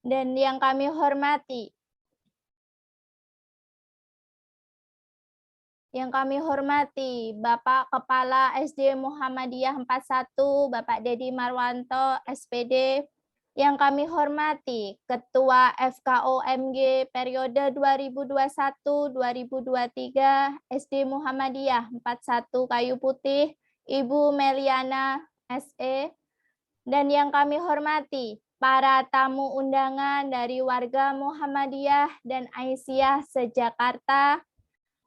Dan yang kami hormati Bapak Kepala SD Muhammadiyah 41, Bapak Dedi Marwanto, SPD. Yang kami hormati Ketua FKOMG periode 2021-2023 SD Muhammadiyah 41 Kayu Putih, Ibu Meliana SE. Dan yang kami hormati para tamu undangan dari warga Muhammadiyah dan Aisyah se-Jakarta.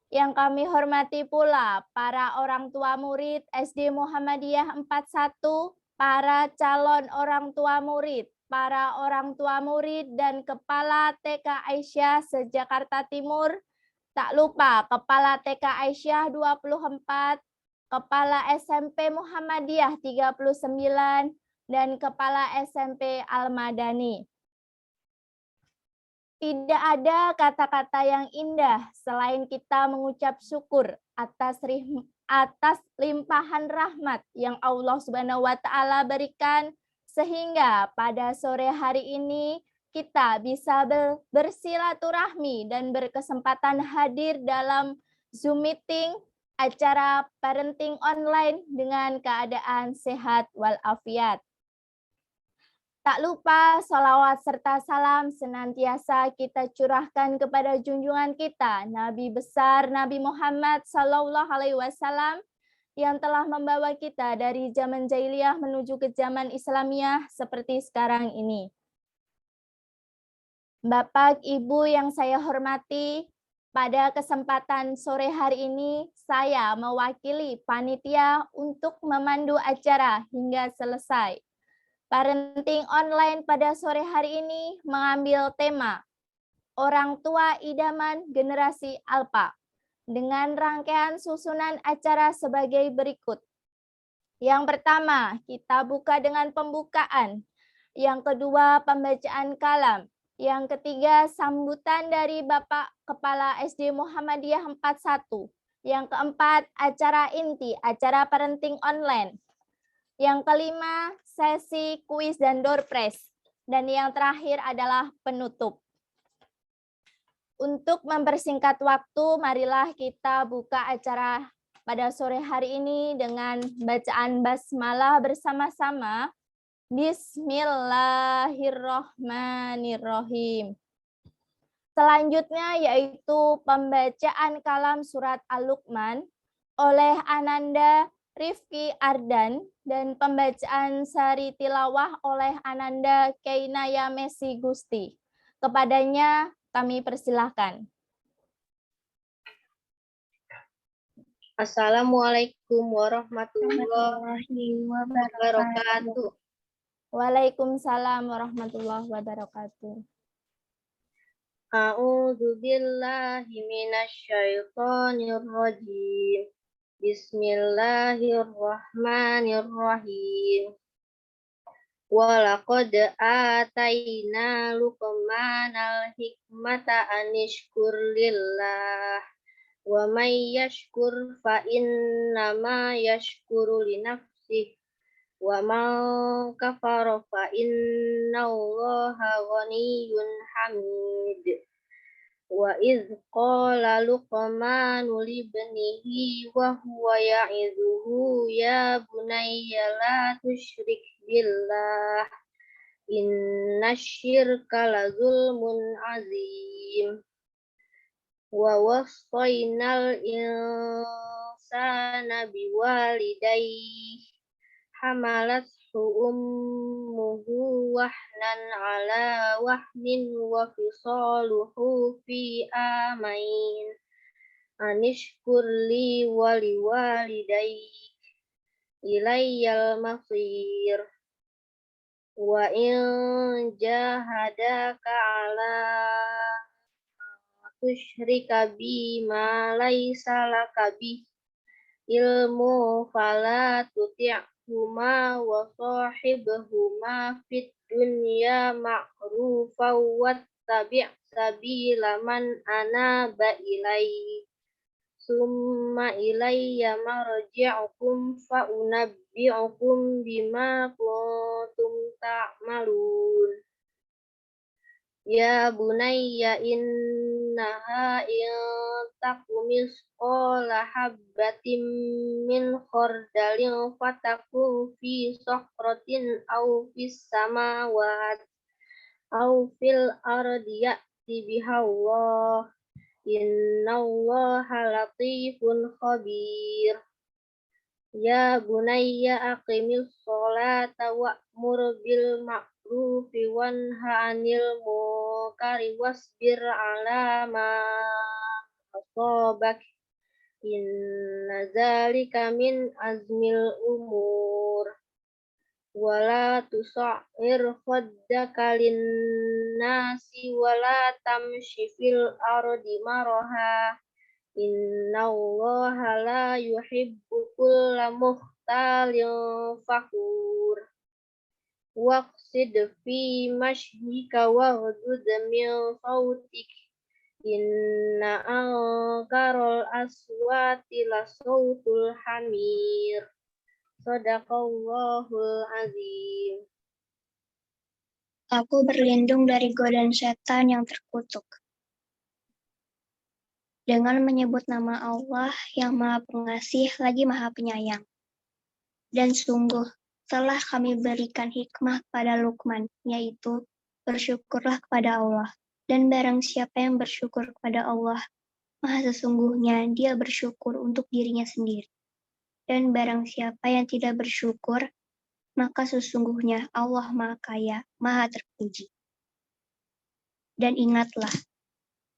Yang kami hormati pula para orang tua murid SD Muhammadiyah 41, para calon orang tua murid, para orang tua murid dan Kepala TK Aisyah se-Jakarta Timur. Tak lupa Kepala TK Aisyah 24, Kepala SMP Muhammadiyah 39, dan Kepala SMP Al-Madani. Tidak ada kata-kata yang indah selain kita mengucap syukur atas limpahan rahmat yang Allah Subhanahu wa Ta'ala berikan, sehingga pada sore hari ini kita bisa bersilaturahmi dan berkesempatan hadir dalam Zoom meeting acara parenting online dengan keadaan sehat walafiat. Tak lupa salawat serta salam senantiasa kita curahkan kepada junjungan kita, Nabi besar Nabi Muhammad SAW, yang telah membawa kita dari zaman jahiliyah menuju ke zaman Islamiyah seperti sekarang ini. Bapak, Ibu yang saya hormati, pada kesempatan sore hari ini saya mewakili panitia untuk memandu acara hingga selesai. Parenting online pada sore hari ini mengambil tema Orang Tua Idaman Generasi Alpha dengan rangkaian susunan acara sebagai berikut. Yang pertama, kita buka dengan pembukaan. Yang kedua, pembacaan kalam. Yang ketiga, sambutan dari Bapak Kepala SD Muhammadiyah 41. Yang keempat, acara inti, acara parenting online. Yang kelima, sesi kuis dan door prize. Dan yang terakhir adalah penutup. Untuk mempersingkat waktu, marilah kita buka acara pada sore hari ini dengan bacaan basmalah bersama-sama. Bismillahirrohmanirrohim. Selanjutnya yaitu pembacaan kalam surat Al-Luqman oleh Ananda Rifki Ardan dan pembacaan sari tilawah oleh Ananda Keinaya Messi Gusti. Kepadanya kami persilahkan. Assalamualaikum warahmatullahi wabarakatuh. Waalaikumsalam warahmatullahi wabarakatuh. A'udzu billahi minasyaitonir rajim. Bismillahirrahmanirrahim. Walaqad ataina Luqmanal hikmata anishkur lillah. Wa may yashkur fa innama yashkuru li nafsihi wa man kafara fa innallaha ghaniyyun hamid. Wa idz qala Luqmanu libnihi wa huwa ya'idhuhu ya bunayya la tusyrik billah innasyirka la zulmun azim. Wa wassaynal insana biwalidayhi hamalathu ummuhu wahnan ala wahnin wa fisaluhu fi amain anishkur li wa liwalidayk ilayyal masir. Wa in jahadaka ala tusyrika bima laisa laka bi ilmu fala tuti'huma wa sahibhuma fid dunya ma'rufa wattabi' sabila man anaba ilaihi summa ilayya marji'ukum fa unabbi'ukum bima kuntum ta'malun. Ya bunayya innaha in taku misqala habbatin min khardalin fatakun fi sakratin aw fis samawati aw fil ardi ya'ti bihallah innallaha latifun khabir. Ya bunayya aqimis sholata wa'mur bil ma'rufi wanha 'anil munkari wasbir 'ala ma asabak inna dzalika min azmil umur. Wala tusa'ir khaddaka linnasi wala tamshi fil ardi maraha innallaha la yuhibbu kulla mukhtalin fakhur. Waqsid fi mashyika waghdud min sautik. Inna ankaral aswati la sautul hamir. Sadaqallahul azim. Aku berlindung dari godaan setan yang terkutuk. Dengan menyebut nama Allah yang Maha Pengasih lagi Maha Penyayang. Dan sungguh telah kami berikan hikmah kepada Luqman, yaitu bersyukurlah kepada Allah. Dan barang siapa yang bersyukur kepada Allah, Maha sesungguhnya dia bersyukur untuk dirinya sendiri. Dan barang siapa yang tidak bersyukur, maka sesungguhnya Allah Maha Kaya, Maha Terpuji. Dan ingatlah,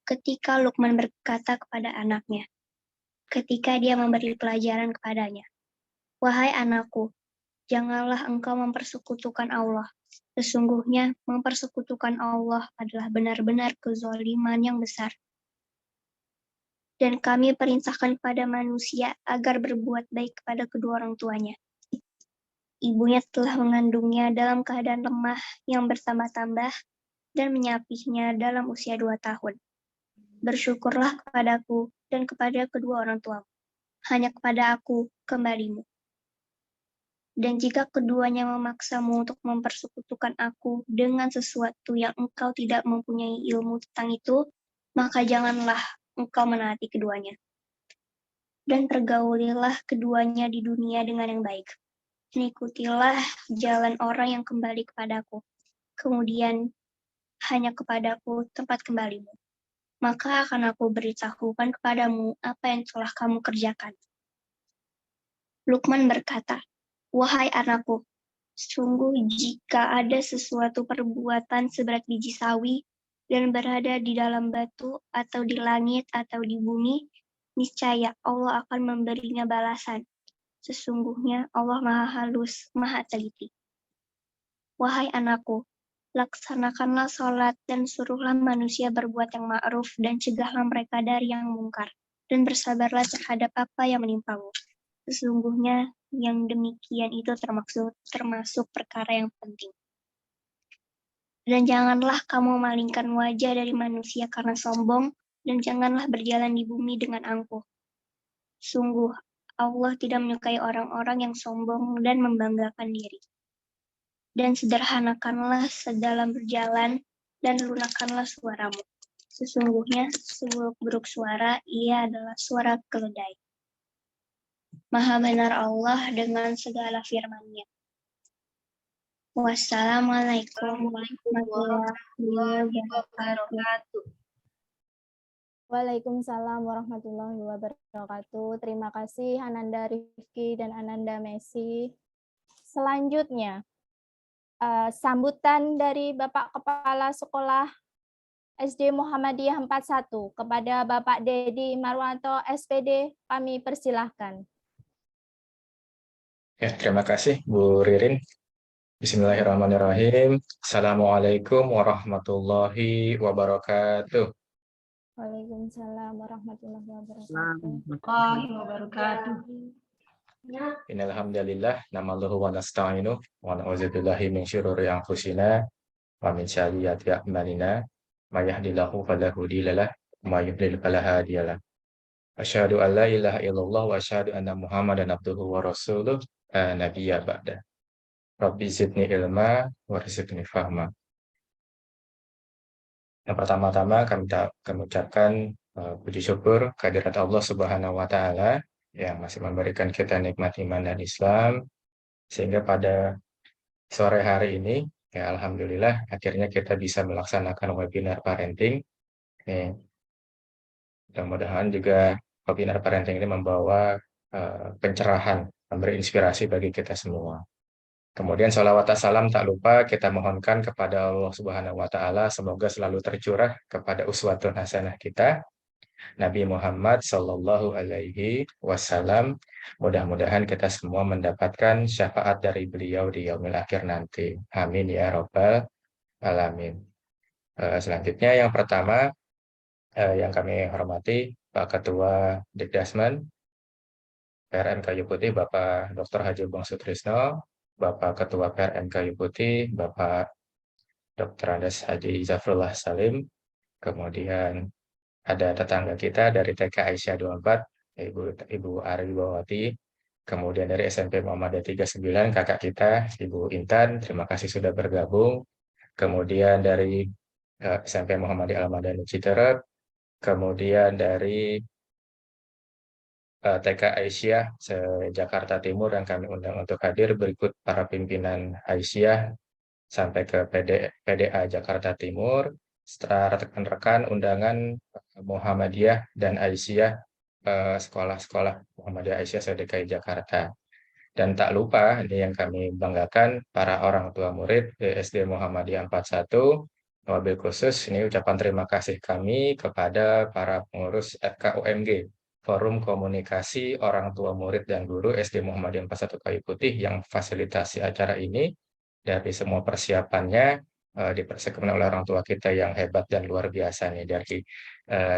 ketika Luqman berkata kepada anaknya, ketika dia memberi pelajaran kepadanya, "Wahai anakku, janganlah engkau mempersekutukan Allah. Sesungguhnya mempersekutukan Allah adalah benar-benar kezaliman yang besar. Dan kami perintahkan kepada manusia agar berbuat baik kepada kedua orang tuanya. Ibunya telah mengandungnya dalam keadaan lemah yang bertambah-tambah dan menyapihnya dalam usia 2 tahun. Bersyukurlah kepadaku dan kepada kedua orang tuamu. Hanya kepada aku kembalimu. Dan jika keduanya memaksamu untuk mempersekutukan aku dengan sesuatu yang engkau tidak mempunyai ilmu tentang itu, maka janganlah engkau menaati keduanya. Dan pergaulilah keduanya di dunia dengan yang baik. Dan ikutilah jalan orang yang kembali kepadaku. Kemudian hanya kepadaku tempat kembalimu. Maka akan aku beritahukan kepadamu apa yang telah kamu kerjakan." Luqman berkata, "Wahai anakku, sungguh jika ada sesuatu perbuatan seberat biji sawi dan berada di dalam batu atau di langit atau di bumi, niscaya Allah akan memberinya balasan. Sesungguhnya Allah Maha Halus, Maha Teliti. Wahai anakku, laksanakanlah sholat dan suruhlah manusia berbuat yang ma'ruf dan cegahlah mereka dari yang mungkar. Dan bersabarlah terhadap apa yang menimpamu. Sesungguhnya yang demikian itu termasuk perkara yang penting. Dan janganlah kamu malingkan wajah dari manusia karena sombong, dan janganlah berjalan di bumi dengan angkuh. Sungguh, Allah tidak menyukai orang-orang yang sombong dan membanggakan diri. Dan sederhanakanlah sedalam berjalan, dan lunakkanlah suaramu. Sesungguhnya seburuk-buruk suara, ia adalah suara keledai. Maha benar Allah dengan segala firman-Nya. Wassalamualaikum warahmatullahi wabarakatuh. Waalaikumsalam warahmatullahi wabarakatuh. Terima kasih Ananda Rifki dan Ananda Messi. Selanjutnya, sambutan dari Bapak Kepala Sekolah SD Muhammadiyah 41 kepada Bapak Dedi Marwanto SPD, kami persilahkan. Ya, terima kasih Bu Ririn. Bismillahirrahmanirrahim. Assalamualaikum warahmatullahi wabarakatuh. Waalaikumsalam warahmatullahi wabarakatuh. Innal hamdalillah nahmaduhu wa nasta'inuhu wa na'udzu billahi min syururi anfusina wa min sayyiati a'malina. May yahdihillahu fala mudilla lahu wa may yudlil fala hadiya lahu. Asyhadu an la ilaha illallah wa asyhadu anna Muhammadan abduhu wa rasuluh nabiyya ba'da. Rabbi zidni ilma warzuqni fahma. Yang pertama-tama kami ucapkan puji syukur kehadirat Allah Subhanahu wa Ta'ala yang masih memberikan kita nikmat iman dan Islam, sehingga pada sore hari ini ya alhamdulillah akhirnya kita bisa melaksanakan webinar parenting. Nih, mudah-mudahan juga webinar parenting ini membawa pencerahan, memberi inspirasi bagi kita semua. Kemudian sholawat salam tak lupa kita mohonkan kepada Allah Subhanahu wa Ta'ala, semoga selalu tercurah kepada uswatun hasanah kita, Nabi Muhammad Sallallahu Alaihi Wasallam. Mudah-mudahan kita semua mendapatkan syafaat dari beliau di yaumil akhir nanti. Amin ya Rabbal Alamin. Selanjutnya yang pertama yang kami hormati Pak Ketua Dikdasmen PRN Kayu Putih, Bapak Dr. Haji Bung Sutrisno, Bapak Ketua PRN Kayu Putih, Bapak Dr. Andes Haji Zafrullah Salim, kemudian ada tetangga kita dari TK Aisyah 24, Ibu Ari Bawati, kemudian dari SMP Muhammadiyah 39, kakak kita, Ibu Intan, terima kasih sudah bergabung, kemudian dari SMP Muhammadiyah Al-Madani Citerep, kemudian dari TK Aisyah Jakarta Timur yang kami undang untuk hadir, berikut para pimpinan Aisyah sampai ke PDA Jakarta Timur, setelah rekan-rekan undangan Muhammadiyah dan Aisyah, sekolah-sekolah Muhammadiyah Aisyah se-DKI Jakarta. Dan tak lupa, ini yang kami banggakan, para orang tua murid SD Muhammadiyah 41, wabil khusus, ini ucapan terima kasih kami kepada para pengurus FKUMG, Forum Komunikasi Orang Tua Murid dan Guru SD Muhammadiyah 41 Kayu Putih, yang fasilitasi acara ini. Dari semua persiapannya dipersiapkan oleh orang tua kita yang hebat dan luar biasa nih. Dari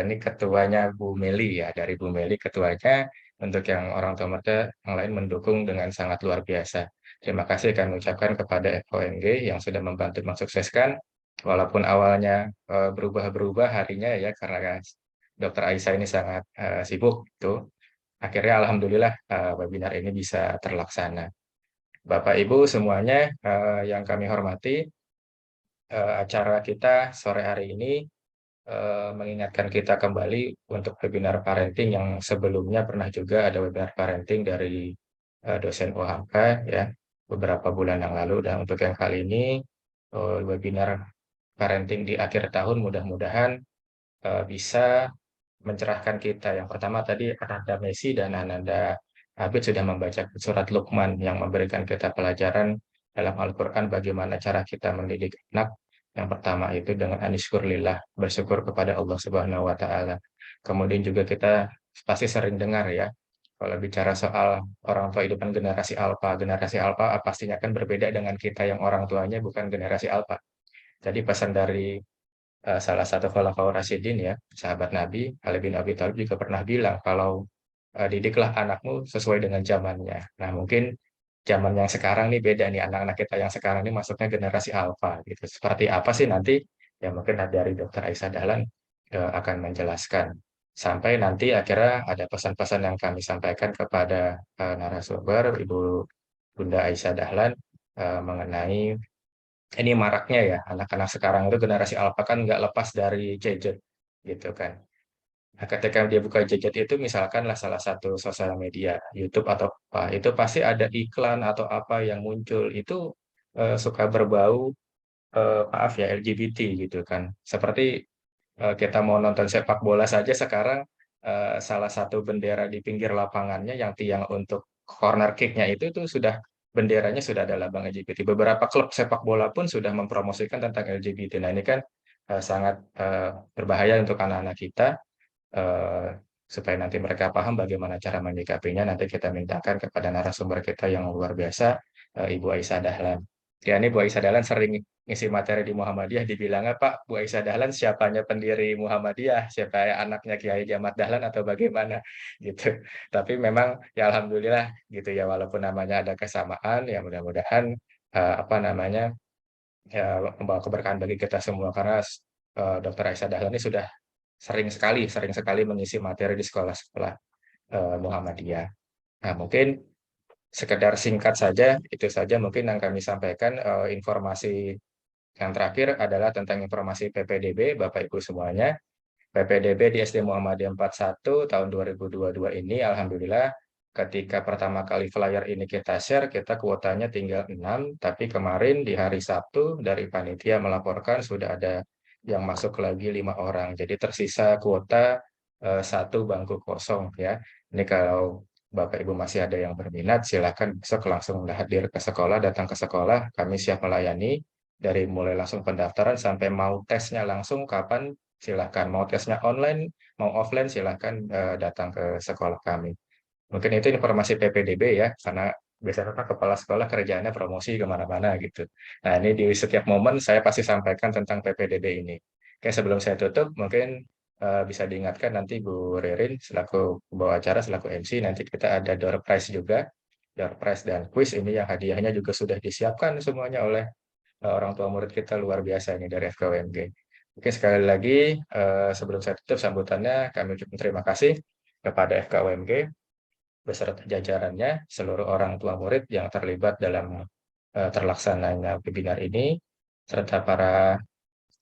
ini ketuanya Bu Meli ya, dari Bu Meli ketuanya, untuk yang orang tua mereka yang lain mendukung dengan sangat luar biasa. Terima kasih kami ucapkan kepada FOMG yang sudah membantu mensukseskan, walaupun awalnya berubah-berubah harinya ya karena Dr. Aisyah ini sangat sibuk tuh. Akhirnya alhamdulillah webinar ini bisa terlaksana. Bapak Ibu semuanya yang kami hormati, acara kita sore hari ini mengingatkan kita kembali untuk webinar parenting yang sebelumnya pernah juga ada webinar parenting dari dosen OHK ya beberapa bulan yang lalu, dan untuk yang kali ini webinar parenting di akhir tahun mudah-mudahan bisa mencerahkan kita. Yang pertama tadi Ananda Messi dan Ananda Abid sudah membaca surat Luqman yang memberikan kita pelajaran dalam Al-Quran bagaimana cara kita mendidik anak. Yang pertama itu dengan anishkurlillah, bersyukur kepada Allah Subhanahu wa Ta'ala. Kemudian juga kita pasti sering dengar ya, kalau bicara soal orang tua hidupan generasi alpha pastinya kan berbeda dengan kita yang orang tuanya bukan generasi alpha. Jadi pesan dari salah satu khulafaur rasyidin ya, sahabat Nabi Ali bin Abi Thalib juga pernah bilang kalau didiklah anakmu sesuai dengan zamannya. Nah, mungkin zaman yang sekarang nih beda nih, anak-anak kita yang sekarang ini masuknya generasi alpha gitu. Seperti apa sih nanti? Ya mungkin dari Dr. Aisyah Dahlan akan menjelaskan. Sampai nanti akhirnya ada pesan-pesan yang kami sampaikan kepada narasumber Ibu Bunda Aisyah Dahlan mengenai ini maraknya ya anak-anak sekarang itu generasi alpha kan nggak lepas dari gadget gitu kan. Nah, ketika dia buka gadget itu misalkanlah salah satu sosial media, YouTube atau apa, itu pasti ada iklan atau apa yang muncul itu suka berbau maaf ya LGBT gitu kan. Seperti kita mau nonton sepak bola saja sekarang salah satu bendera di pinggir lapangannya yang tiang untuk corner kick-nya itu tuh sudah benderanya sudah ada lambang LGBT. Beberapa klub sepak bola pun sudah mempromosikan tentang LGBT. Nah, ini kan sangat berbahaya untuk anak-anak kita. Supaya nanti mereka paham bagaimana cara menyikapinya, nanti kita mintakan kepada narasumber kita yang luar biasa, Ibu Aisyah Dahlan. Ya, ini Bu Aisyah Dahlan sering ngisi materi di Muhammadiyah, dibilangnya, Pak, Bu Aisyah Dahlan siapanya pendiri Muhammadiyah, siapa anaknya Kiai Jamat Dahlan atau bagaimana, gitu. Tapi memang, ya Alhamdulillah, gitu ya, walaupun namanya ada kesamaan, ya mudah-mudahan, apa namanya, ya, membawa keberkahan bagi kita semua, karena Dr. Aisyah Dahlan ini sudah sering sekali mengisi materi di sekolah-sekolah Muhammadiyah. Nah, mungkin sekedar singkat saja, itu saja mungkin yang kami sampaikan informasi Yang terakhir adalah tentang informasi PPDB, Bapak Ibu semuanya. PPDB di SD Muhammadiyah 41 tahun 2022 ini, alhamdulillah, ketika pertama kali flyer ini kita share, kita kuotanya tinggal 6, tapi kemarin di hari Sabtu dari panitia melaporkan sudah ada yang masuk lagi 5 orang. Jadi tersisa kuota 1 bangku kosong ya. Ini kalau Bapak Ibu masih ada yang berminat, silakan besok langsung hadir ke sekolah, datang ke sekolah, kami siap melayani dari mulai langsung pendaftaran sampai mau tesnya langsung kapan silahkan. Mau tesnya online, mau offline, silahkan datang ke sekolah kami. Mungkin itu informasi PPDB ya, karena biasanya kan kepala sekolah kerjaannya promosi kemana-mana gitu. Nah, ini di setiap momen saya pasti sampaikan tentang PPDB ini. Oke, sebelum saya tutup, mungkin bisa diingatkan nanti Bu Ririn selaku pembawa acara, selaku MC, nanti kita ada door prize juga. Door prize dan quiz ini yang hadiahnya juga sudah disiapkan semuanya oleh orang tua murid kita luar biasa ini dari FKWMG. Oke, sekali lagi sebelum saya tutup sambutannya, kami ucapkan terima kasih kepada FKWMG beserta jajarannya, seluruh orang tua murid yang terlibat dalam terlaksananya webinar ini, serta para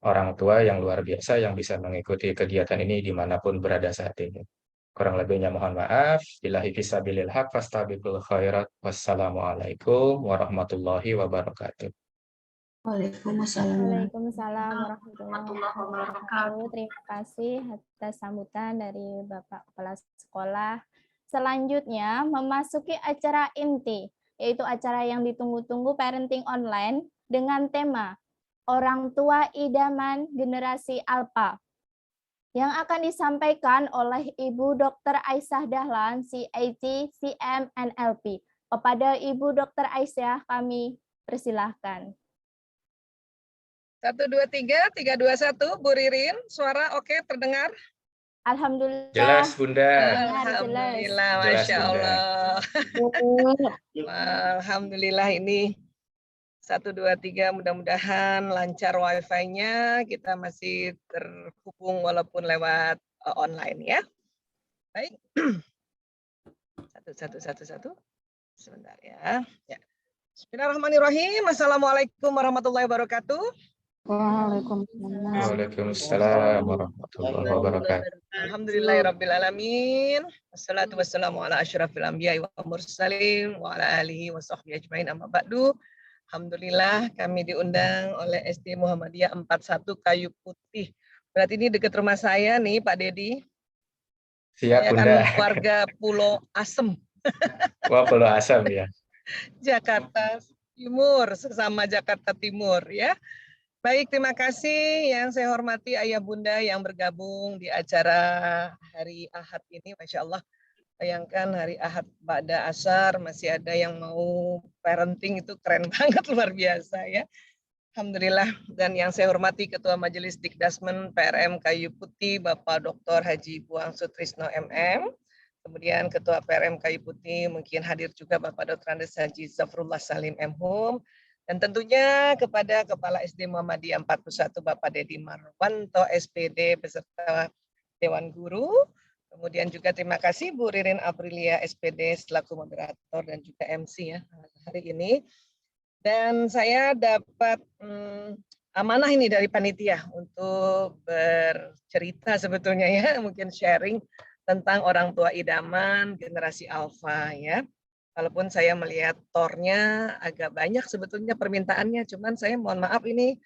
orang tua yang luar biasa yang bisa mengikuti kegiatan ini dimanapun berada saat ini. Kurang lebihnya mohon maaf. Billahi fisabilil haq fastabiqul khairat. Wassalamualaikum warahmatullahi wabarakatuh. Waalaikumsalam. Waalaikumsalam warahmatullahi wabarakatuh. Terima kasih atas sambutan dari Bapak Kepala Sekolah. Selanjutnya memasuki acara inti, yaitu acara yang ditunggu-tunggu parenting online dengan tema Orang Tua Idaman Generasi Alpha, yang akan disampaikan oleh Ibu Dr. Aisyah Dahlan, CAT, CM, NLP. Kepada Ibu Dr. Aisyah, kami persilahkan. 1, 2, 3, 3, 2, 1, Bu Ririn, suara oke terdengar? Alhamdulillah. Jelas, Bunda. Alhamdulillah, Jelas, Masya Bunda. Allah. Alhamdulillah ini 1, 2, 3, mudah-mudahan lancar wifi-nya, kita masih terhubung walaupun lewat online ya. Baik. 1, 1, 1, 1. Sebentar ya. Bismillahirrahmanirrahim. Assalamualaikum warahmatullahi wabarakatuh. Waalaikumsalam warahmatullahi wabarakatuh. Alhamdulillahirrabbilalamin. Wassalatu wassalamu ala asyrafil anbiya'i wa mursalin wa ala alihi wa sahbihi ajmain amma ba'du. Alhamdulillah kami diundang oleh SD Muhammadiyah 41 Kayu Putih. Berarti ini dekat rumah saya nih Pak Dedi. Siap, Saya Bunda. kan warga Pulau Asem. Wah, Pulau Asam ya. Jakarta Timur, sesama Jakarta Timur ya. Baik, terima kasih yang saya hormati ayah bunda yang bergabung di acara hari Ahad ini. Masya Allah, bayangkan hari Ahad Ba'da Asar masih ada yang mau parenting, itu keren banget, luar biasa ya. Alhamdulillah. Dan yang saya hormati Ketua Majelis Dikdasmen PRM Kayu Putih Bapak Dr. Haji Buang Sutrisno MM. Kemudian Ketua PRM Kayu Putih mungkin hadir juga Bapak Dr. Andes Haji Zafrullah Salim M.Hum. Dan tentunya kepada Kepala SD Muhammadiyah 41 Bapak Dedi Marwanto SPD beserta Dewan Guru. Kemudian juga terima kasih Bu Ririn Aprilia SPD selaku moderator dan juga MC ya hari ini. Dan saya dapat amanah ini dari panitia untuk bercerita sebetulnya ya, mungkin sharing tentang orang tua idaman generasi alfa ya. Walaupun saya melihat tornya agak banyak sebetulnya permintaannya, cuman saya mohon maaf ini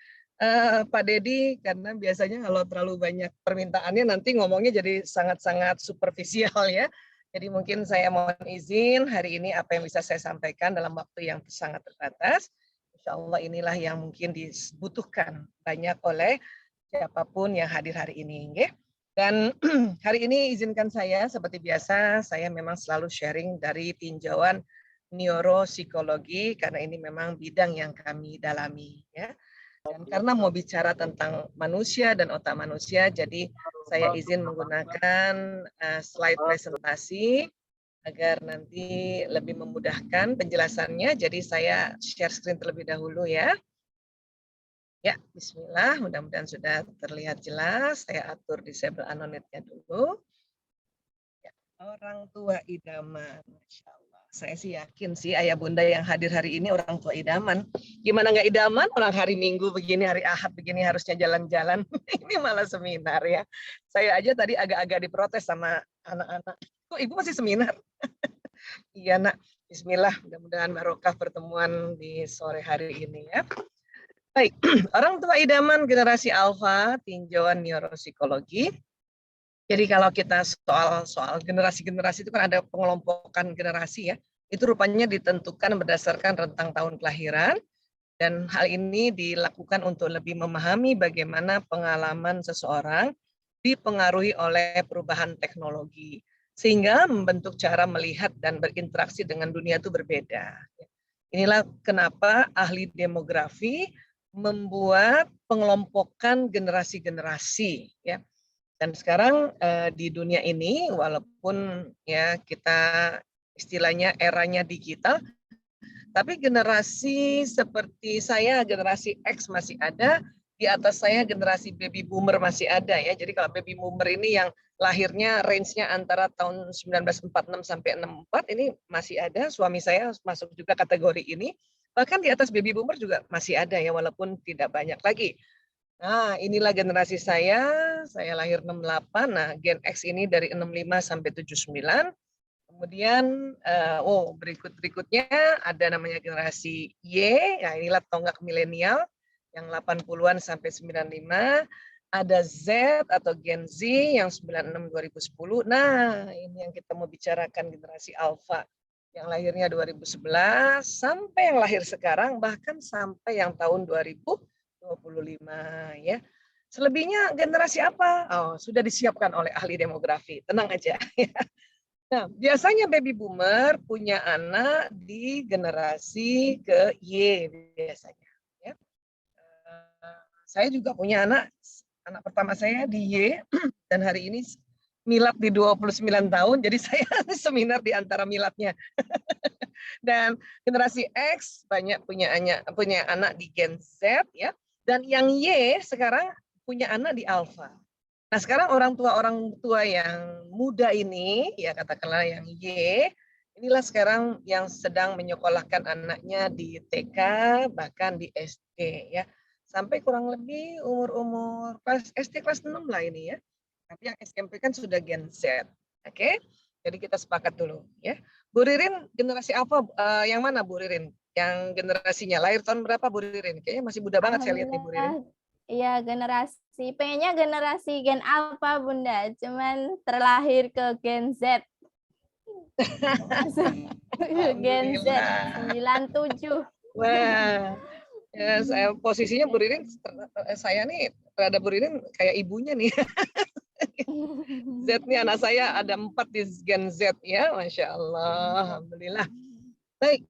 Pak Dedi, karena biasanya kalau terlalu banyak permintaannya nanti ngomongnya jadi sangat-sangat superficial ya. Jadi mungkin saya mohon izin hari ini apa yang bisa saya sampaikan dalam waktu yang sangat terbatas. Insya Allah inilah yang mungkin dibutuhkan banyak oleh siapapun yang hadir hari ini. Ya. Dan hari ini izinkan saya seperti biasa, saya memang selalu sharing dari tinjauan neuropsikologi karena ini memang bidang yang kami dalami ya. Dan karena mau bicara tentang manusia dan otak manusia, jadi saya izin menggunakan slide presentasi agar nanti lebih memudahkan penjelasannya. Jadi saya share screen terlebih dahulu ya. Ya, bismillah, mudah-mudahan sudah terlihat jelas. Saya atur disable anonetnya dulu. Ya, orang tua idaman, Masya Allah. Saya sih yakin sih ayah bunda yang hadir hari ini orang tua idaman. Gimana nggak idaman, orang hari Minggu begini, hari Ahad begini harusnya jalan-jalan. Ini malah seminar ya. Saya aja tadi agak-agak diprotes sama anak-anak. Kok ibu masih seminar? Iya nak, bismillah, mudah-mudahan barokah pertemuan di sore hari ini ya. Baik, orang tua idaman generasi alfa, tinjauan neuropsikologi. Jadi kalau kita soal generasi-generasi itu kan ada pengelompokan generasi ya. Itu rupanya ditentukan berdasarkan rentang tahun kelahiran. Dan hal ini dilakukan untuk lebih memahami bagaimana pengalaman seseorang dipengaruhi oleh perubahan teknologi. Sehingga membentuk cara melihat dan berinteraksi dengan dunia itu berbeda. Inilah kenapa ahli demografi membuat pengelompokan generasi-generasi ya. Dan sekarang di dunia ini walaupun ya kita istilahnya eranya digital, tapi generasi seperti saya generasi X masih ada, di atas saya generasi baby boomer masih ada ya. Jadi kalau baby boomer ini yang lahirnya range-nya antara tahun 1946 sampai 64 ini masih ada, suami saya masuk juga kategori ini. Bahkan di atas baby boomer juga masih ada ya walaupun tidak banyak lagi. Nah, inilah generasi saya lahir 68. Nah, Gen X ini dari 65 sampai 79. Kemudian berikutnya ada namanya generasi Y, ya inilah tonggak milenial yang 80-an sampai 95. Ada Z atau Gen Z yang 96-2010. Nah, ini yang kita mau bicarakan generasi Alpha yang lahirnya 2011 sampai yang lahir sekarang bahkan sampai yang tahun 2025 ya. Selebihnya generasi apa? Oh, sudah disiapkan oleh ahli demografi. Tenang aja ya. Nah, biasanya baby boomer punya anak di generasi ke Y biasanya. Ya. Saya juga punya anak pertama saya di Y dan hari ini milad di 29 tahun, jadi saya seminar di antara miladnya. Dan generasi X banyak punya anak di Gen Z ya, dan yang Y sekarang punya anak di Alpha. Nah, sekarang orang tua yang muda ini, ya katakanlah yang Y, inilah sekarang yang sedang menyekolahkan anaknya di TK, bahkan di SD, ya. Sampai kurang lebih umur SD kelas 6 lah ini ya. Tapi yang SMP kan sudah Gen Z, oke? Jadi kita sepakat dulu, ya. Bu Ririn, generasi apa? Yang mana Bu Ririn? Yang generasinya lahir tahun berapa Bu Ririn? Kayaknya masih muda banget saya lihat nih Bu Ririn. Iya, pengennya generasi Gen Alpha Bunda, cuman terlahir ke Gen Z. Gen Z 97. Wah, ya, posisinya Bu Ririn, saya nih terhadap Bu Ririn kayak ibunya nih. Z nih anak saya ada 4 di Gen Z ya, Masya Allah, Alhamdulillah. Baik,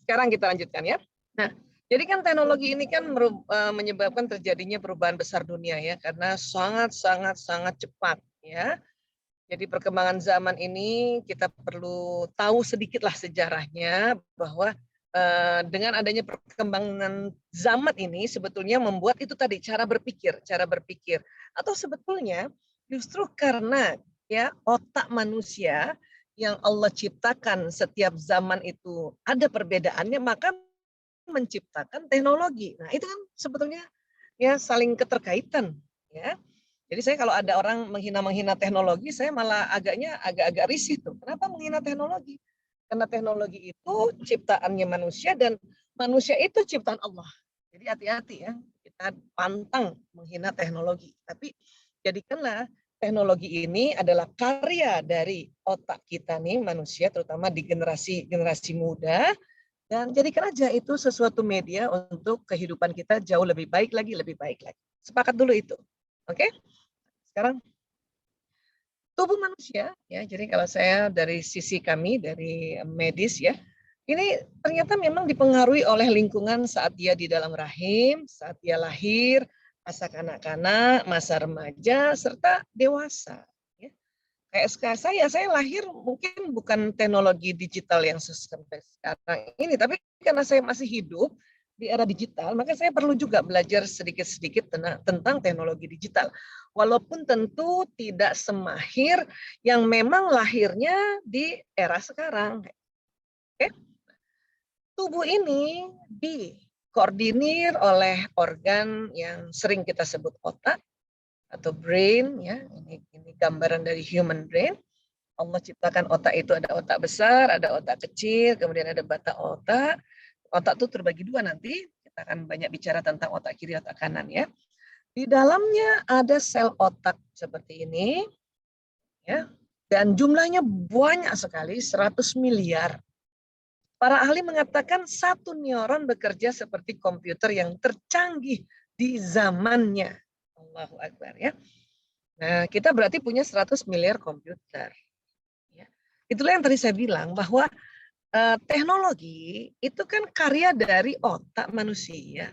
sekarang kita lanjutkan ya. Nah, jadi kan teknologi ini kan menyebabkan terjadinya perubahan besar dunia ya, karena sangat cepat ya. Jadi perkembangan zaman ini kita perlu tahu sedikitlah sejarahnya bahwa dengan adanya perkembangan zaman ini sebetulnya membuat itu tadi cara berpikir atau sebetulnya justru karena ya otak manusia yang Allah ciptakan setiap zaman itu ada perbedaannya maka menciptakan teknologi. Nah, itu kan sebetulnya ya saling keterkaitan ya. Jadi saya kalau ada orang menghina teknologi, saya malah agak risih tuh. Kenapa menghina teknologi? Karena teknologi itu ciptaannya manusia dan manusia itu ciptaan Allah. Jadi hati-hati ya, kita pantang menghina teknologi. Tapi jadikanlah teknologi ini adalah karya dari otak kita nih manusia, terutama di generasi muda. Dan jadikan aja itu sesuatu media untuk kehidupan kita jauh lebih baik lagi. Sepakat dulu itu. Oke? Sekarang tubuh manusia ya. Jadi kalau saya dari sisi kami dari medis ya, ini ternyata memang dipengaruhi oleh lingkungan saat dia di dalam rahim, saat dia lahir, masa kanak-kanak, masa remaja serta dewasa. Kayak saya lahir mungkin bukan teknologi digital yang sampai sekarang ini, tapi karena saya masih hidup di era digital, maka saya perlu juga belajar sedikit-sedikit tentang teknologi digital. Walaupun tentu tidak semahir yang memang lahirnya di era sekarang. Oke? Tubuh ini dikoordinir oleh organ yang sering kita sebut otak atau brain, ya. Ini gambaran dari human brain. Allah ciptakan otak itu, ada otak besar, ada otak kecil, kemudian ada batang otak. Otak itu terbagi dua nanti, kita akan banyak bicara tentang otak kiri, otak kanan ya. Di dalamnya ada sel otak seperti ini, ya, dan jumlahnya banyak sekali, 100 miliar. Para ahli mengatakan satu neuron bekerja seperti komputer yang tercanggih di zamannya. Allahu Akbar ya. Nah, kita berarti punya 100 miliar komputer. Ya. Itulah yang tadi saya bilang bahwa teknologi itu kan karya dari otak manusia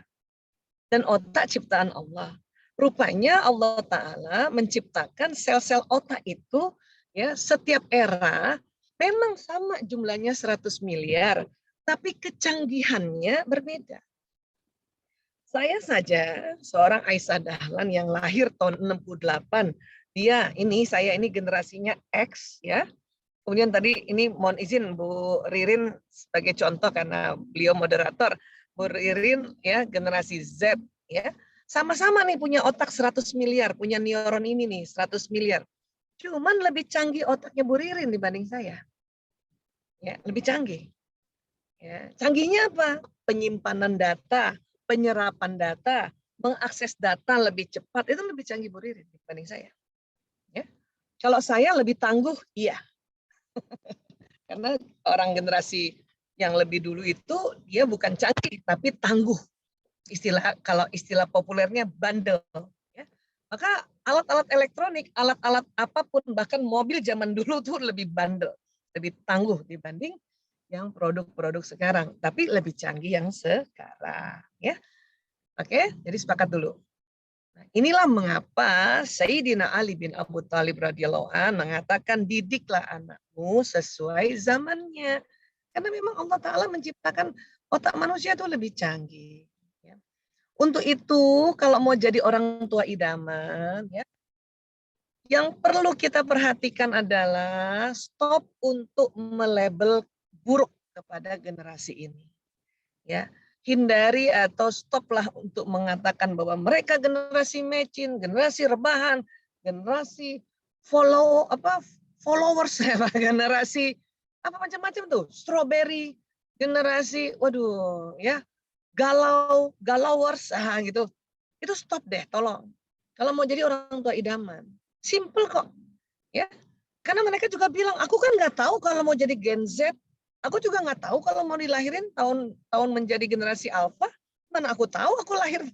dan otak ciptaan Allah. Rupanya Allah Ta'ala menciptakan sel-sel otak itu ya setiap era memang sama jumlahnya 100 miliar, tapi kecanggihannya berbeda. Saya saja seorang Aisyah Dahlan yang lahir tahun 68. Saya ini generasinya X ya. Kemudian tadi ini mohon izin Bu Ririn sebagai contoh karena beliau moderator. Bu Ririn ya generasi Z ya. Sama-sama nih punya otak 100 miliar, punya neuron ini nih 100 miliar. Cuman lebih canggih otaknya Bu Ririn dibanding saya. Ya, lebih canggih. Ya, canggihnya apa? Penyimpanan data, penyerapan data, mengakses data lebih cepat, itu lebih canggih Bu Ririn dibanding saya. Ya. Kalau saya lebih tangguh, iya. Karena orang generasi yang lebih dulu itu dia bukan canggih tapi tangguh. Kalau istilah populernya bandel. Ya. Maka alat-alat elektronik, alat-alat apapun bahkan mobil zaman dulu tuh lebih bandel, lebih tangguh dibanding yang produk-produk sekarang. Tapi lebih canggih yang sekarang. Ya. Oke, jadi sepakat dulu. Nah, inilah mengapa Sayyidina Ali bin Abu Thalib radhiyallahu an mengatakan didiklah anakmu sesuai zamannya. Karena memang Allah Ta'ala menciptakan otak manusia itu lebih canggih. Ya. Untuk itu kalau mau jadi orang tua idaman, ya, yang perlu kita perhatikan adalah stop untuk melabel buruk kepada generasi ini. Ya. Hindari atau stoplah untuk mengatakan bahwa mereka generasi mecin, generasi rebahan, generasi followers, generasi apa macam-macam tuh, strawberry, generasi, waduh, ya galawers, gitu. Itu stop deh, tolong. Kalau mau jadi orang tua idaman, simple kok, ya. Karena mereka juga bilang, aku kan nggak tahu kalau mau jadi Gen Z. Aku juga nggak tahu kalau mau dilahirin tahun menjadi generasi alpha, mana aku tahu aku lahir.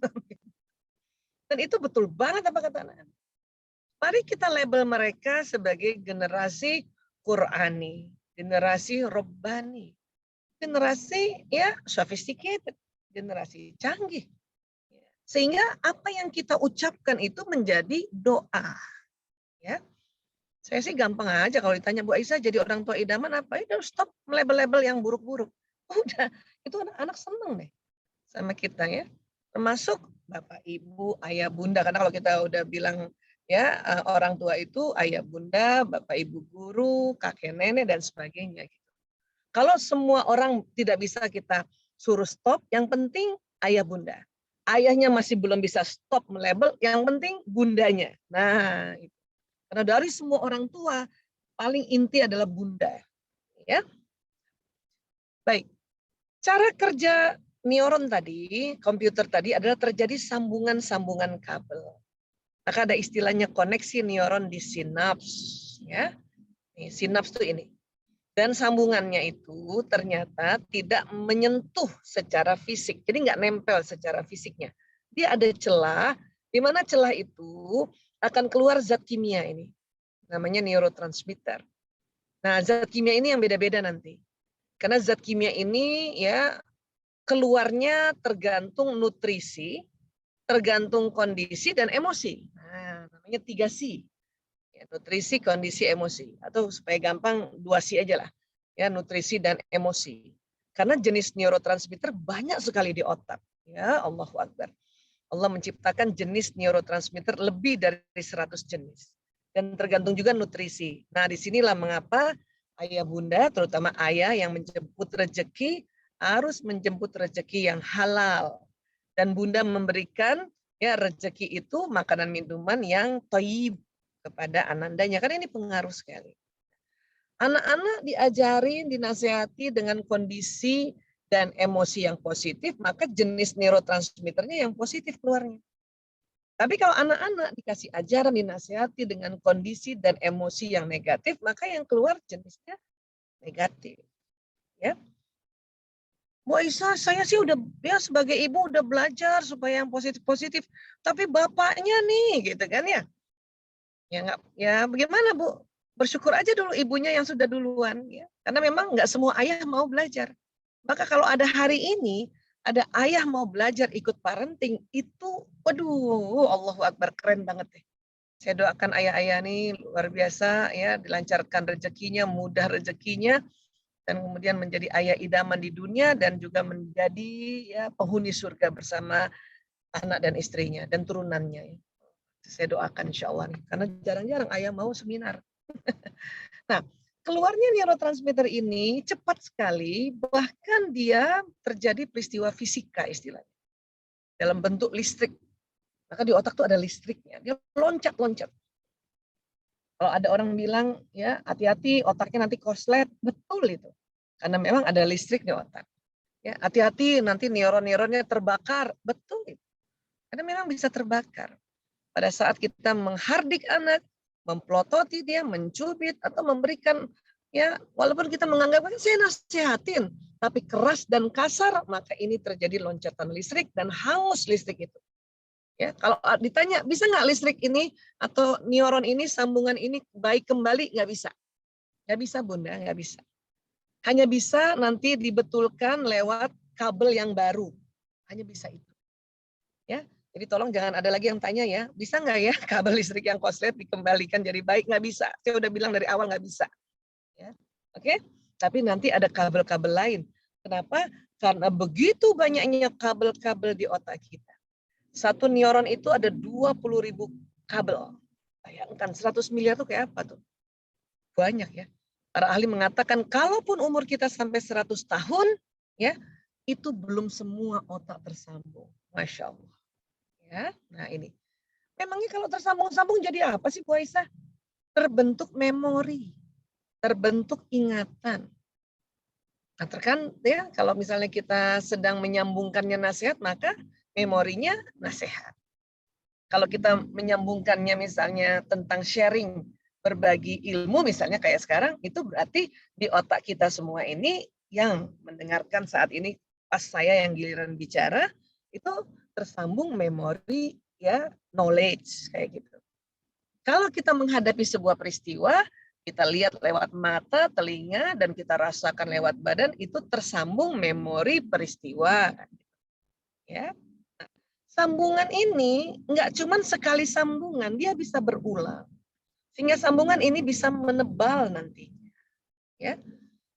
Dan itu betul banget apa kata anak. Mari kita label mereka sebagai generasi Qur'ani, generasi Rabbani, generasi ya sophisticated, generasi canggih. Sehingga apa yang kita ucapkan itu menjadi doa. Ya. Saya sih gampang aja kalau ditanya Bu Aisyah jadi orang tua idaman apa? Itu stop label-label yang buruk-buruk. Udah, itu anak-anak seneng deh sama kita ya. Termasuk Bapak Ibu, Ayah Bunda. Karena kalau kita udah bilang ya orang tua itu Ayah Bunda, Bapak Ibu guru, kakek nenek dan sebagainya. Kalau semua orang tidak bisa kita suruh stop, yang penting Ayah Bunda. Ayahnya masih belum bisa stop melabel, yang penting bundanya. Nah, itu. Karena dari semua orang tua, paling inti adalah bunda. Ya. Baik, cara kerja neuron tadi, komputer tadi adalah terjadi sambungan-sambungan kabel. Maka ada istilahnya koneksi neuron di sinaps. Ya. Nih, sinaps itu ini. Dan sambungannya itu ternyata tidak menyentuh secara fisik. Jadi nggak nempel secara fisiknya. Dia ada celah, di mana celah itu akan keluar zat kimia ini. Namanya neurotransmitter. Nah, zat kimia ini yang beda-beda nanti. Karena zat kimia ini ya keluarnya tergantung nutrisi, tergantung kondisi dan emosi. Nah, namanya 3C. Ya, nutrisi, kondisi, emosi. Atau supaya gampang 2C aja lah. Ya, nutrisi dan emosi. Karena jenis neurotransmitter banyak sekali di otak. Ya, Allahu Akbar. Allah menciptakan jenis neurotransmitter lebih dari 100 jenis. Dan tergantung juga nutrisi. Nah, disinilah mengapa ayah bunda, terutama ayah yang menjemput rezeki, harus menjemput rezeki yang halal. Dan bunda memberikan ya rezeki itu makanan minuman yang thayyib kepada anandanya. Karena ini pengaruh sekali. Anak-anak diajarin, dinasehati dengan kondisi dan emosi yang positif, maka jenis neurotransmitternya yang positif keluarnya. Tapi kalau anak-anak dikasih ajaran, dinasehati dengan kondisi dan emosi yang negatif, maka yang keluar jenisnya negatif. Ya, Bu Aisyah, saya sih udah ya sebagai ibu udah belajar supaya yang positif-positif, tapi bapaknya nih, gitu kan ya? Ya nggak, ya bagaimana Bu? Bersyukur aja dulu ibunya yang sudah duluan, ya. Karena memang nggak semua ayah mau belajar. Maka kalau ada hari ini, ada ayah mau belajar ikut parenting, itu, waduh, Allahu Akbar, keren banget deh. Saya doakan ayah-ayah nih luar biasa, ya, dilancarkan rezekinya, mudah rezekinya, dan kemudian menjadi ayah idaman di dunia dan juga menjadi ya penghuni surga bersama anak dan istrinya dan turunannya. Ya. Saya doakan insya Allah nih, karena jarang-jarang ayah mau seminar. Nah, keluarnya neurotransmitter ini cepat sekali, bahkan dia terjadi peristiwa fisika istilahnya. Dalam bentuk listrik. Maka di otak tuh ada listriknya, dia loncat-loncat. Kalau ada orang bilang, ya hati-hati otaknya nanti koslet, betul itu. Karena memang ada listrik di otak. Ya, hati-hati nanti neuron-neuronnya terbakar, betul itu. Karena memang bisa terbakar. Pada saat kita menghardik anak, memplototi dia, mencubit atau memberikan ya walaupun kita menganggap saya nasihatin tapi keras dan kasar, maka ini terjadi loncatan listrik dan hangus listrik itu. Ya, kalau ditanya bisa nggak listrik ini atau neuron ini sambungan ini baik kembali, nggak bisa. Nggak bisa Bunda, nggak bisa. Hanya bisa nanti dibetulkan lewat kabel yang baru. Hanya bisa itu. Ya. Jadi tolong jangan ada lagi yang tanya ya, bisa nggak ya kabel listrik yang koslet dikembalikan jadi baik? Nggak bisa. Saya udah bilang dari awal nggak bisa. Ya. Oke? Tapi nanti ada kabel-kabel lain. Kenapa? Karena begitu banyaknya kabel-kabel di otak kita. Satu neuron itu ada 20.000 kabel. Bayangkan 100 miliar itu kayak apa tuh? Banyak ya. Para ahli mengatakan kalaupun umur kita sampai 100 tahun, ya itu belum semua otak tersambung. Masya Allah. Ya, nah ini. Memangnya kalau tersambung-sambung jadi apa sih Bu Aisyah? Terbentuk memori, terbentuk ingatan. Nah, ya kalau misalnya kita sedang menyambungkannya nasihat, maka memorinya nasihat. Kalau kita menyambungkannya misalnya tentang sharing, berbagi ilmu misalnya kayak sekarang, itu berarti di otak kita semua ini yang mendengarkan saat ini pas saya yang giliran bicara, itu tersambung memori ya knowledge kayak gitu. Kalau kita menghadapi sebuah peristiwa, kita lihat lewat mata, telinga, dan kita rasakan lewat badan, itu tersambung memori peristiwa. Ya, nah, sambungan ini nggak cuma sekali sambungan, dia bisa berulang, sehingga sambungan ini bisa menebal nantinya. Ya,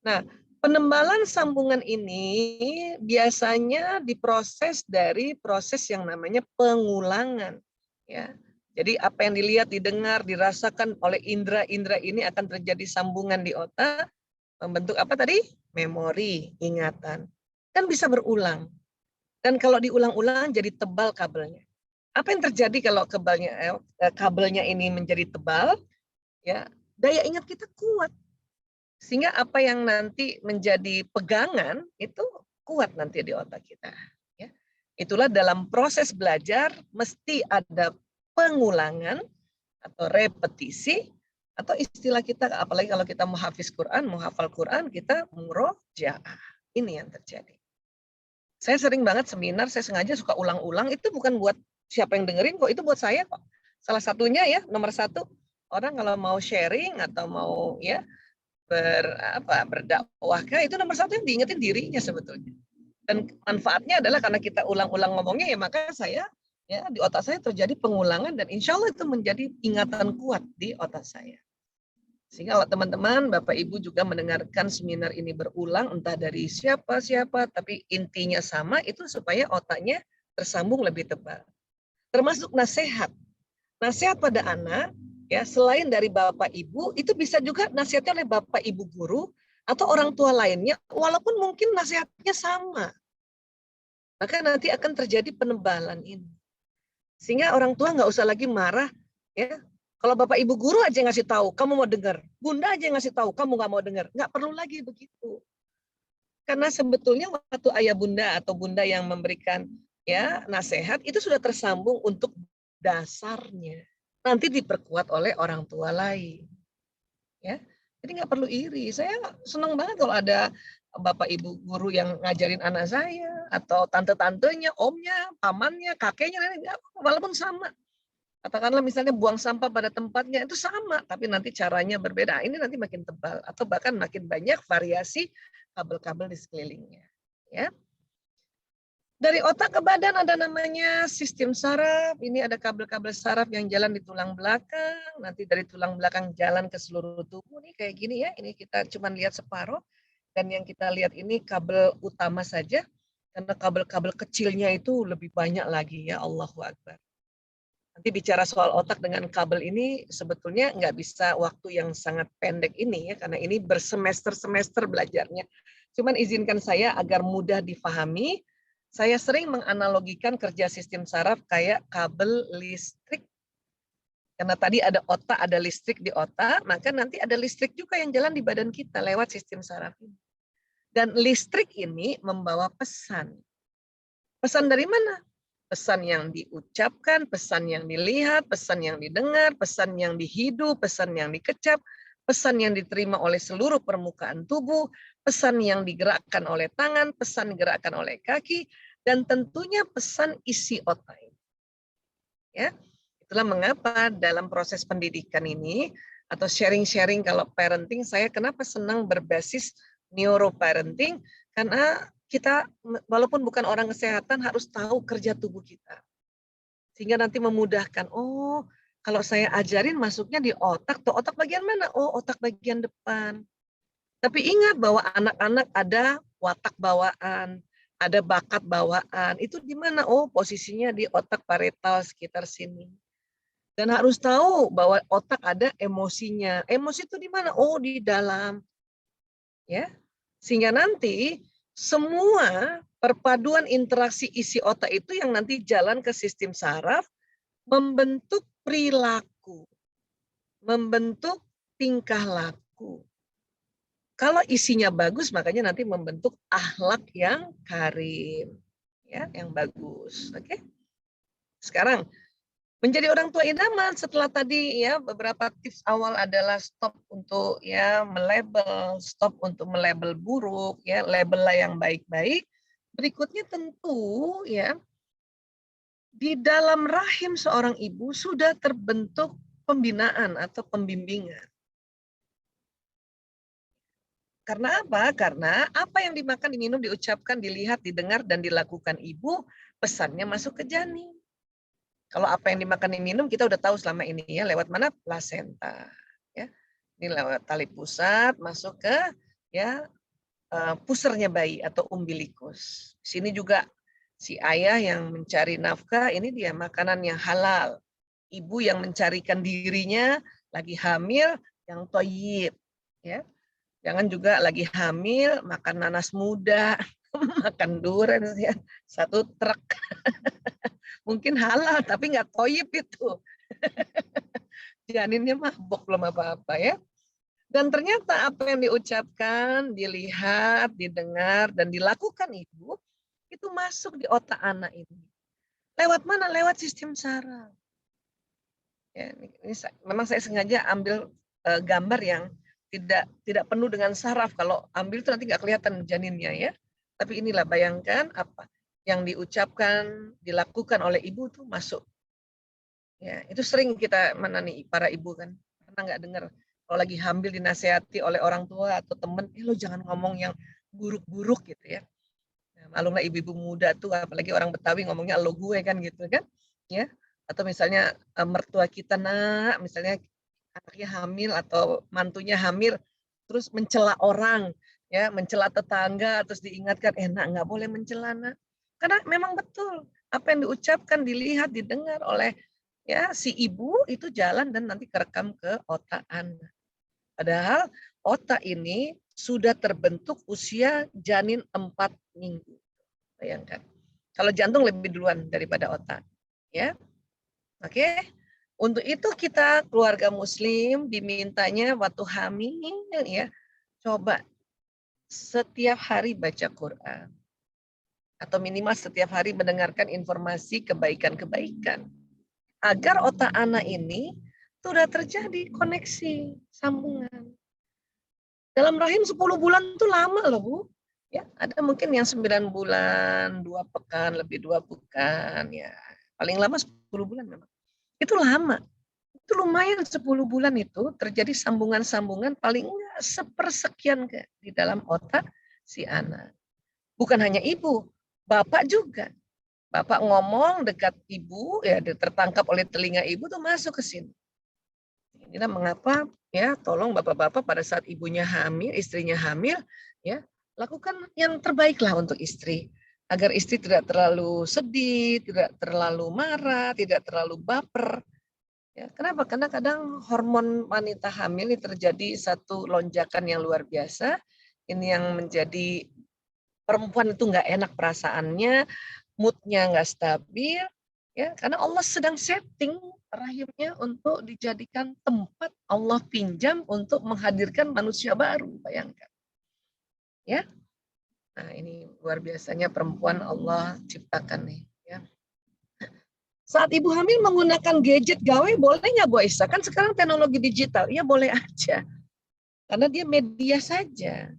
nah. Penebalan sambungan ini biasanya diproses dari proses yang namanya pengulangan. Ya, jadi apa yang dilihat, didengar, dirasakan oleh indera-indera ini akan terjadi sambungan di otak, membentuk apa tadi? Memori, ingatan. Kan bisa berulang. Dan kalau diulang-ulang jadi tebal kabelnya. Apa yang terjadi kalau kabelnya ini menjadi tebal? Ya, daya ingat kita kuat. Sehingga apa yang nanti menjadi pegangan itu kuat nanti di otak kita. Ya. Itulah dalam proses belajar mesti ada pengulangan atau repetisi, atau istilah kita, apalagi kalau kita mau hafiz Quran, mau hafal Quran, kita murojaah. Ini yang terjadi. Saya sering banget seminar, saya sengaja suka ulang-ulang, itu bukan buat siapa yang dengerin kok, itu buat saya kok. Salah satunya ya, nomor 1, orang kalau mau sharing atau mau ya berdakwah, itu nomor 1 yang diingetin dirinya sebetulnya. Dan manfaatnya adalah karena kita ulang-ulang ngomongnya, ya maka saya ya di otak saya terjadi pengulangan dan insya Allah itu menjadi ingatan kuat di otak saya. Sehingga kalau teman-teman, Bapak Ibu juga mendengarkan seminar ini berulang, entah dari siapa-siapa, tapi intinya sama, itu supaya otaknya tersambung lebih tebal. Termasuk nasihat. Nasihat pada anak, ya selain dari Bapak Ibu, itu bisa juga nasihatnya oleh Bapak Ibu guru, atau orang tua lainnya, walaupun mungkin nasihatnya sama. Maka nanti akan terjadi penebalan ini. Sehingga orang tua nggak usah lagi marah, ya. Kalau Bapak Ibu guru aja ngasih tahu, kamu mau dengar. Bunda aja ngasih tahu, kamu nggak mau dengar. Nggak perlu lagi begitu. Karena sebetulnya waktu ayah bunda atau bunda yang memberikan ya nasihat itu sudah tersambung untuk dasarnya. Nanti diperkuat oleh orang tua lain. Ya, jadi nggak perlu iri. Saya senang banget kalau ada Bapak Ibu guru yang ngajarin anak saya atau tante-tantenya, omnya, pamannya, kakeknya, walaupun sama. Katakanlah misalnya buang sampah pada tempatnya itu sama, tapi nanti caranya berbeda. Ini nanti makin tebal atau bahkan makin banyak variasi kabel-kabel di sekelilingnya. Ya. Dari otak ke badan ada namanya sistem saraf. Ini ada kabel-kabel saraf yang jalan di tulang belakang. Nanti dari tulang belakang jalan ke seluruh tubuh. Nih kayak gini ya. Ini kita cuma lihat separuh. Dan yang kita lihat ini kabel utama saja. Karena kabel-kabel kecilnya itu lebih banyak lagi ya. Allahu Akbar. Nanti bicara soal otak dengan kabel ini sebetulnya nggak bisa waktu yang sangat pendek ini ya, karena ini bersemester-semester belajarnya. Cuman izinkan saya agar mudah difahami, saya sering menganalogikan kerja sistem saraf kayak kabel listrik. Karena tadi ada otak, ada listrik di otak, maka nanti ada listrik juga yang jalan di badan kita lewat sistem saraf ini. Dan listrik ini membawa pesan. Pesan dari mana? Pesan yang diucapkan, pesan yang dilihat, pesan yang didengar, pesan yang dihidup, pesan yang dikecap, pesan yang diterima oleh seluruh permukaan tubuh, pesan yang digerakkan oleh tangan, pesan digerakkan oleh kaki, dan tentunya pesan isi otak. Ya, itulah mengapa dalam proses pendidikan ini atau sharing-sharing kalau parenting, saya kenapa senang berbasis neuroparenting, karena kita walaupun bukan orang kesehatan harus tahu kerja tubuh kita. Sehingga nanti memudahkan, oh kalau saya ajarin masuknya di otak, tuh otak bagian mana? Oh otak bagian depan. Tapi ingat bahwa anak-anak ada watak bawaan, ada bakat bawaan. Itu di mana? Oh posisinya di otak parietal sekitar sini. Dan harus tahu bahwa otak ada emosinya. Emosi itu di mana? Oh di dalam. Ya. Sehingga nanti semua perpaduan interaksi isi otak itu yang nanti jalan ke sistem saraf membentuk perilaku, membentuk tingkah laku. Kalau isinya bagus, makanya nanti membentuk akhlak yang karim, ya, yang bagus. Oke. Sekarang menjadi orang tua idaman setelah tadi ya beberapa tips awal adalah stop untuk ya melabel, stop untuk melabel buruk, ya labellah yang baik-baik. Berikutnya tentu ya di dalam rahim seorang ibu sudah terbentuk pembinaan atau pembimbingan. Karena apa? Karena apa yang dimakan, diminum, diucapkan, dilihat, didengar, dan dilakukan ibu, pesannya masuk ke janin. Kalau apa yang dimakan diminum kita udah tahu selama ini ya lewat mana? Plasenta. Ya. Ini lewat tali pusat masuk ke ya pusernya bayi atau umbilikus. Sini juga si ayah yang mencari nafkah, ini dia makanan yang halal. Ibu yang mencarikan dirinya lagi hamil yang thayyib ya. Jangan juga lagi hamil makan nanas muda, makan durian ya, satu truk. Mungkin halal tapi nggak thayyib itu. Janinnya mabok belum apa-apa ya. Dan ternyata apa yang diucapkan, dilihat, didengar, dan dilakukan ibu, itu masuk di otak anak ini. Lewat mana? Lewat sistem saraf. Ya, ini memang saya sengaja ambil gambar yang tidak penuh dengan saraf. Kalau ambil itu nanti nggak kelihatan janinnya ya. Tapi inilah bayangkan apa yang diucapkan, dilakukan oleh ibu tuh masuk. Ya, itu sering kita mana nih para ibu kan, pernah nggak dengar kalau lagi hamil dinasehati oleh orang tua atau temen, lo jangan ngomong yang buruk-buruk gitu ya. Malumlah ibu-ibu muda tuh, apalagi orang Betawi ngomongnya lo gue kan gitu kan, ya. Atau misalnya mertua kita nak, misalnya anaknya hamil atau mantunya hamil, terus mencela orang, ya, mencela tetangga, terus diingatkan, nak nggak boleh mencela, nak. Karena memang betul apa yang diucapkan, dilihat, didengar oleh ya si ibu itu jalan dan nanti kerekam ke otak anak. Padahal otak ini sudah terbentuk usia janin 4 minggu. Bayangkan. Kalau jantung lebih duluan daripada otak, ya. Oke. Untuk itu kita keluarga muslim dimintanya waktu hamil ya, coba setiap hari baca Quran. Atau minimal setiap hari mendengarkan informasi kebaikan-kebaikan. Agar otak anak ini sudah terjadi koneksi, sambungan. Dalam rahim 10 bulan itu lama loh, Bu. Ya, ada mungkin yang 9 bulan, 2 pekan, lebih 2 pekan, ya. Paling lama 10 bulan memang. Itu lama. Itu lumayan 10 bulan itu terjadi sambungan-sambungan paling enggak sepersekian di dalam otak si anak. Bukan hanya ibu, bapak juga. Bapak ngomong dekat ibu, ya tertangkap oleh telinga ibu tuh masuk ke sini. Inilah mengapa ya tolong bapak-bapak pada saat ibunya hamil, istrinya hamil, ya lakukan yang terbaiklah untuk istri. Agar istri tidak terlalu sedih, tidak terlalu marah, tidak terlalu baper. Ya, kenapa? Karena kadang hormon wanita hamil ini terjadi satu lonjakan yang luar biasa. Ini yang menjadi perempuan itu nggak enak perasaannya, moodnya nggak stabil, ya karena Allah sedang setting rahimnya untuk dijadikan tempat Allah pinjam untuk menghadirkan manusia baru, bayangkan, ya. Nah ini luar biasanya perempuan Allah ciptakan nih, ya. Saat ibu hamil menggunakan gadget gawe boleh nggak Bu Aisyah? Kan sekarang teknologi digital, ya boleh aja, karena dia media saja.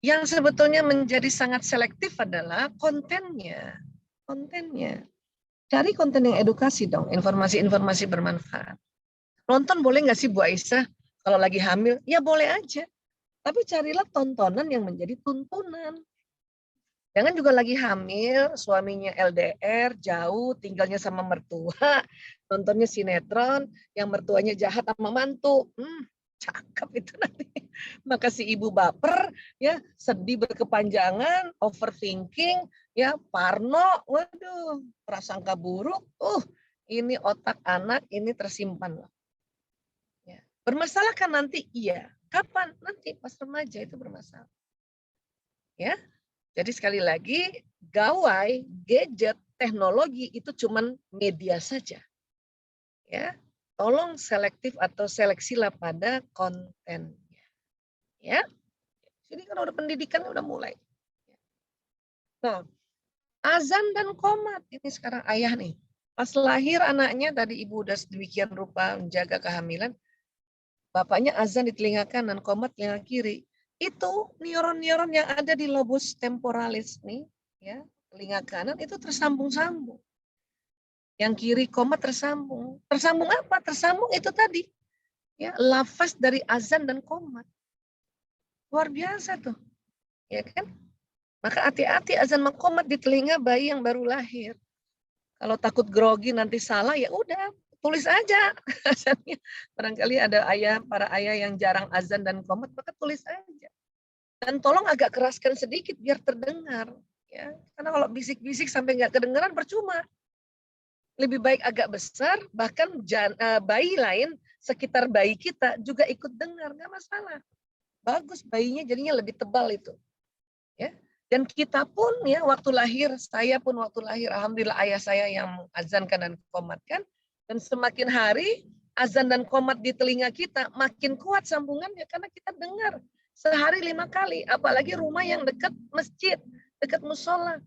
Yang sebetulnya menjadi sangat selektif adalah kontennya. Kontennya. Cari konten yang edukasi dong, informasi-informasi bermanfaat. Nonton boleh nggak sih Bu Aisyah kalau lagi hamil? Ya boleh aja. Tapi carilah tontonan yang menjadi tuntunan. Jangan juga lagi hamil, suaminya LDR, jauh, tinggalnya sama mertua, nontonnya sinetron, yang mertuanya jahat sama mantu. Cakep itu nanti. Maka si ibu baper, ya sedih berkepanjangan, overthinking, ya parno, waduh, prasangka buruk. Ini otak anak ini tersimpan loh. Ya. Bermasalah kan nanti? Iya. Kapan? Nanti pas remaja itu bermasalah. Ya. Jadi sekali lagi, gawai, gadget, teknologi itu cuman media saja. Ya. Tolong selektif atau seleksilah pada kontennya. Ya. Jadi kalau udah pendidikan udah mulai. Nah, azan dan qomat ini sekarang ayah nih. Pas lahir anaknya tadi ibu udah sedemikian rupa menjaga kehamilan. Bapaknya azan di telinga kanan, qomat telinga kiri. Itu neuron-neuron yang ada di lobus temporalis nih, ya, telinga kanan itu tersambung-sambung. Yang kiri qomat tersambung. Tersambung apa? Tersambung itu tadi. Ya, lafaz dari azan dan qomat. Luar biasa tuh. Ya kan? Maka hati-hati azan dan qomat di telinga bayi yang baru lahir. Kalau takut grogi nanti salah ya udah, tulis aja azannya. Barangkali ada para ayah yang jarang azan dan qomat, maka tulis aja. Dan tolong agak keraskan sedikit biar terdengar. Ya, karena kalau bisik-bisik sampai nggak kedengaran percuma. Lebih baik agak besar, bahkan bayi lain sekitar bayi kita juga ikut dengar, nggak masalah. Bagus bayinya jadinya lebih tebal itu. Ya. Dan kita pun ya waktu lahir, saya pun waktu lahir, alhamdulillah ayah saya yang azankan dan qomatkan. Dan semakin hari azan dan qomat di telinga kita makin kuat sambungannya karena kita dengar sehari 5 kali. Apalagi rumah yang dekat masjid, dekat musola,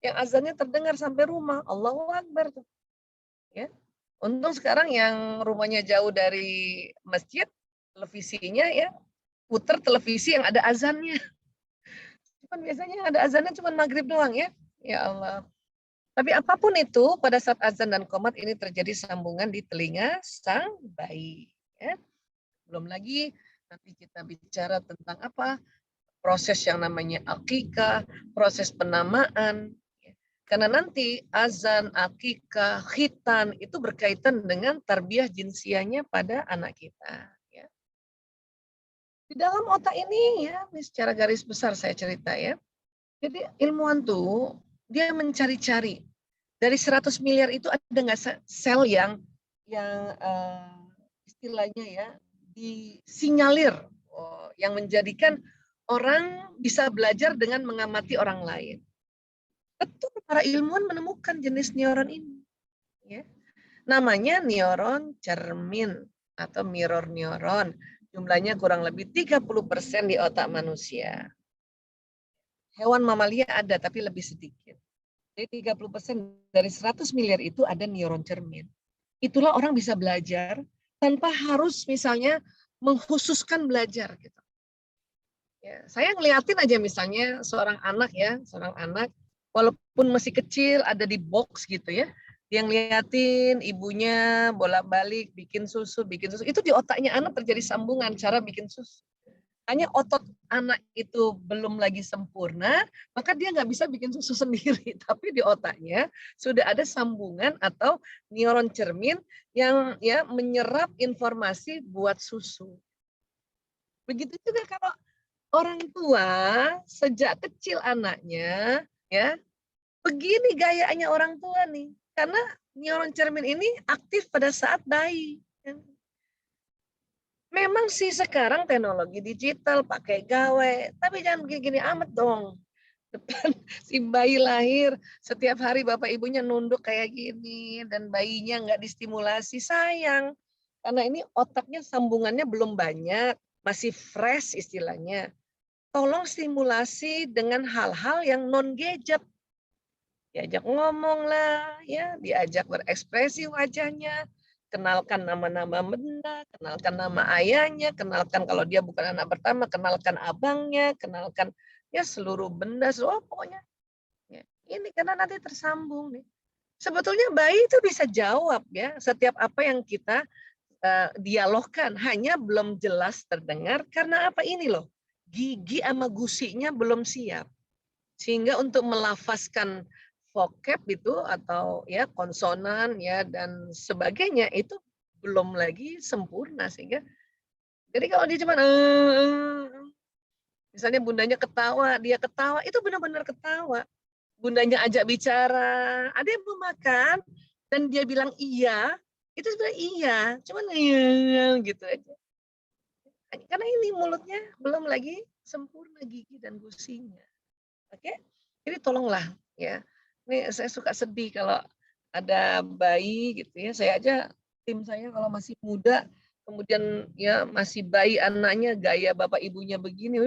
yang azannya terdengar sampai rumah. Allahu Akbar tuh. Ya. Untung sekarang yang rumahnya jauh dari masjid, televisinya ya putar televisi yang ada azannya. Cuman biasanya yang ada azannya cuma maghrib doang ya. Ya Allah. Tapi apapun itu, pada saat azan dan qomat ini terjadi sambungan di telinga sang bayi. Ya. Belum lagi nanti kita bicara tentang apa? Proses yang namanya akikah, proses penamaan. Karena nanti azan, akikah, khitan itu berkaitan dengan tarbiyah jinsiahnya pada anak kita. Ya. Di dalam otak ini ya, ini secara garis besar saya cerita ya. Jadi ilmuwan tuh dia mencari-cari dari 100 miliar itu ada nggak sel yang istilahnya ya disinyalir yang menjadikan orang bisa belajar dengan mengamati orang lain. Betul, para ilmuwan menemukan jenis neuron ini. Ya. Namanya neuron cermin atau mirror neuron. Jumlahnya kurang lebih 30% di otak manusia. Hewan mamalia ada, tapi lebih sedikit. Jadi 30% dari 100 miliar itu ada neuron cermin. Itulah orang bisa belajar tanpa harus misalnya mengkhususkan belajar. Gitu. Ya, saya ngeliatin aja misalnya seorang anak walaupun masih kecil ada di box gitu ya, dia ngeliatin ibunya bolak-balik bikin susu, itu di otaknya anak terjadi sambungan cara bikin susu. Hanya otot anak itu belum lagi sempurna, maka dia nggak bisa bikin susu sendiri. Tapi di otaknya sudah ada sambungan atau neuron cermin yang ya menyerap informasi buat susu. Begitu juga kalau orang tua sejak kecil anaknya ya begini gayanya orang tua nih, karena neuron cermin ini aktif pada saat bayi. Memang sih sekarang teknologi digital pakai gawe, tapi jangan begini-gini amat dong. Depan si bayi lahir, setiap hari bapak ibunya nunduk kayak gini, dan bayinya nggak distimulasi, sayang. Karena ini otaknya sambungannya belum banyak, masih fresh istilahnya. Tolong stimulasi dengan hal-hal yang non-gadget. Diajak ngomong lah, ya, diajak berekspresi wajahnya, kenalkan nama-nama benda, kenalkan nama ayahnya, kenalkan kalau dia bukan anak pertama, kenalkan abangnya, kenalkan ya seluruh benda, pokoknya. Ya, ini karena nanti tersambung nih. Sebetulnya bayi itu bisa jawab ya setiap apa yang kita dialogkan, hanya belum jelas terdengar karena apa ini loh, gigi sama gusinya belum siap. Sehingga untuk melafazkan vocab itu atau ya konsonan ya dan sebagainya itu belum lagi sempurna, sehingga jadi kalau dia cuma misalnya bundanya ketawa, dia ketawa itu benar-benar ketawa. Bundanya ajak bicara, ada yang mau makan dan dia bilang iya, itu sebenarnya iya, cuman iya gitu aja. Karena ini mulutnya belum lagi sempurna gigi dan gusinya. Oke? Jadi tolonglah ya. Ini saya suka sedih kalau ada bayi gitu ya. Saya aja tim saya kalau masih muda kemudian ya masih bayi anaknya gaya bapak ibunya begini,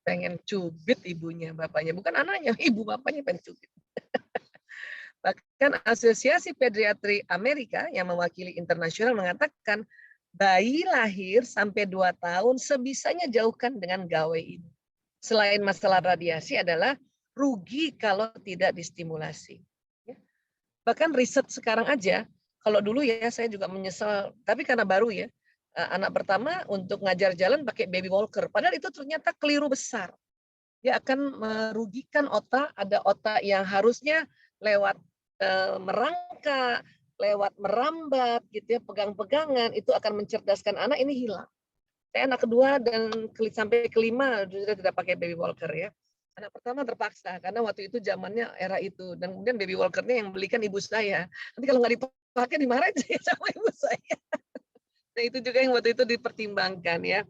pengen cubit ibunya bapaknya, bukan anaknya, ibu bapaknya pengen cubit. Bahkan Asosiasi Pediatri Amerika yang mewakili internasional mengatakan bayi lahir sampai 2 tahun sebisanya jauhkan dengan gawe ini. Selain masalah radiasi adalah rugi kalau tidak distimulasi. Bahkan riset sekarang aja, kalau dulu ya saya juga menyesal, tapi karena baru ya, anak pertama untuk ngajar jalan pakai baby walker, padahal itu ternyata keliru besar. Dia akan merugikan otak, ada otak yang harusnya lewat merangkak, lewat merambat, gitu ya, pegang-pegangan, itu akan mencerdaskan anak, ini hilang. Saya anak kedua dan sampai kelima sudah tidak pakai baby walker ya. Anak pertama terpaksa karena waktu itu zamannya era itu, dan kemudian baby walkernya yang belikan ibu saya. Nanti kalau nggak dipakai dimarahin saya sama ibu saya. Nah itu juga yang waktu itu dipertimbangkan ya,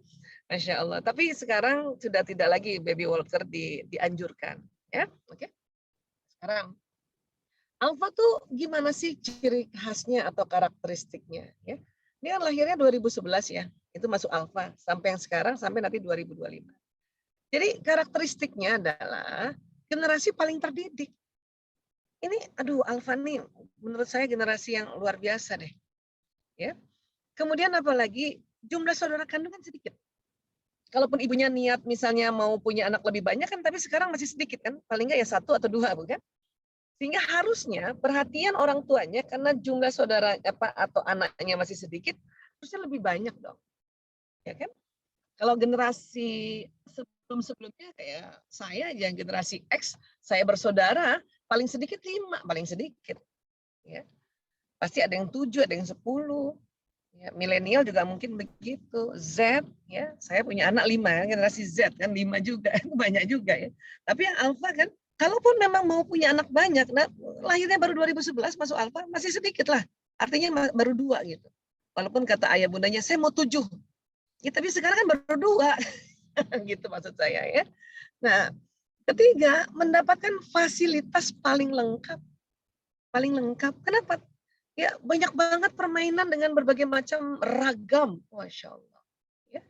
Masya Allah. Tapi sekarang sudah tidak lagi baby walker dianjurkan ya. Oke. Sekarang alfa tuh gimana sih ciri khasnya atau karakteristiknya ya? Ini kan lahirnya 2011 ya. Itu masuk alfa sampai yang sekarang sampai nanti 2025. Jadi karakteristiknya adalah generasi paling terdidik. Ini aduh alfa nih menurut saya generasi yang luar biasa deh. Ya. Kemudian apalagi jumlah saudara kandungan sedikit. Kalaupun ibunya niat misalnya mau punya anak lebih banyak kan, tapi sekarang masih sedikit kan, paling nggak ya 1 atau 2 bukan? Sehingga harusnya perhatian orang tuanya karena jumlah saudara atau anaknya masih sedikit, harusnya lebih banyak dong. Ya kan? Kalau generasi sebelum-sebelumnya kayak saya yang generasi X, saya bersaudara, paling sedikit 5, paling sedikit. Ya. Pasti ada yang 7, ada yang 10. Ya, milenial juga mungkin begitu. Z, ya, saya punya anak 5, generasi Z kan 5 juga, banyak juga ya. Tapi yang alfa kan, kalaupun memang mau punya anak banyak, nah, lahirnya baru 2011 masuk alfa masih sedikit lah. Artinya baru 2 gitu. Walaupun kata ayah bundanya saya mau 7. Ya, tapi sekarang kan baru 2. Gitu maksud saya ya. Nah, ketiga, mendapatkan fasilitas paling lengkap. Paling lengkap. Kenapa? Ya, banyak banget permainan dengan berbagai macam ragam. Masya Allah. Ya.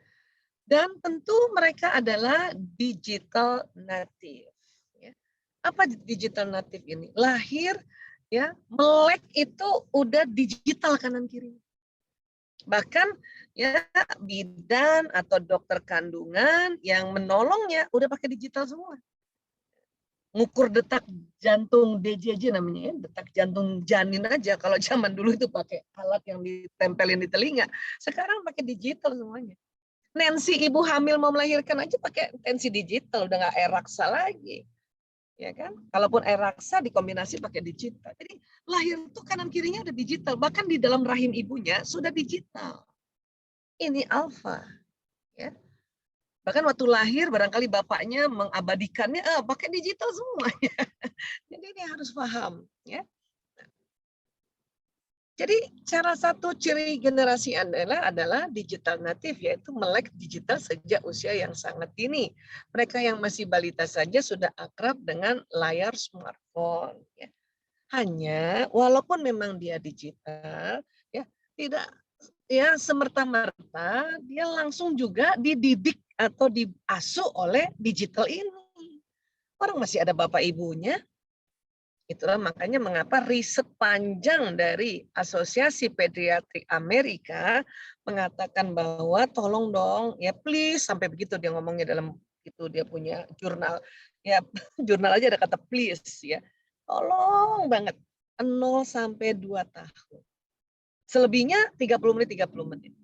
Dan tentu mereka adalah digital native. Ya. Apa digital native ini? Lahir, ya, melek itu udah digital kanan kiri. Bahkan ya bidan atau dokter kandungan yang menolongnya udah pakai digital semua. Ngukur detak jantung DJJ namanya ya, detak jantung janin aja. Kalau zaman dulu itu pakai alat yang ditempelin di telinga. Sekarang pakai digital semuanya. Nancy ibu hamil mau melahirkan aja pakai tensi digital, udah nggak e-raksa lagi. Ya kan? Kalaupun e-raksa dikombinasi pakai digital. Jadi lahir itu kanan kirinya udah digital, bahkan di dalam rahim ibunya sudah digital. Ini alfa. Ya. Bahkan waktu lahir barangkali bapaknya mengabadikannya pakai digital semuanya. Jadi ini harus paham, ya. Jadi cara satu ciri generasi adalah digital native, yaitu melek digital sejak usia yang sangat dini. Mereka yang masih balita saja sudah akrab dengan layar smartphone. Ya. Hanya walaupun memang dia digital, ya tidak ya semerta-merta dia langsung juga dididik atau diasuh oleh digital ini. Orang masih ada bapak ibunya. Itulah makanya mengapa riset panjang dari Asosiasi Pediatrik Amerika mengatakan bahwa tolong dong ya please, sampai begitu dia ngomongnya dalam itu dia punya jurnal. Ya jurnal aja ada kata please ya. Tolong banget 0 sampai 2 tahun. Selebihnya 30 menit.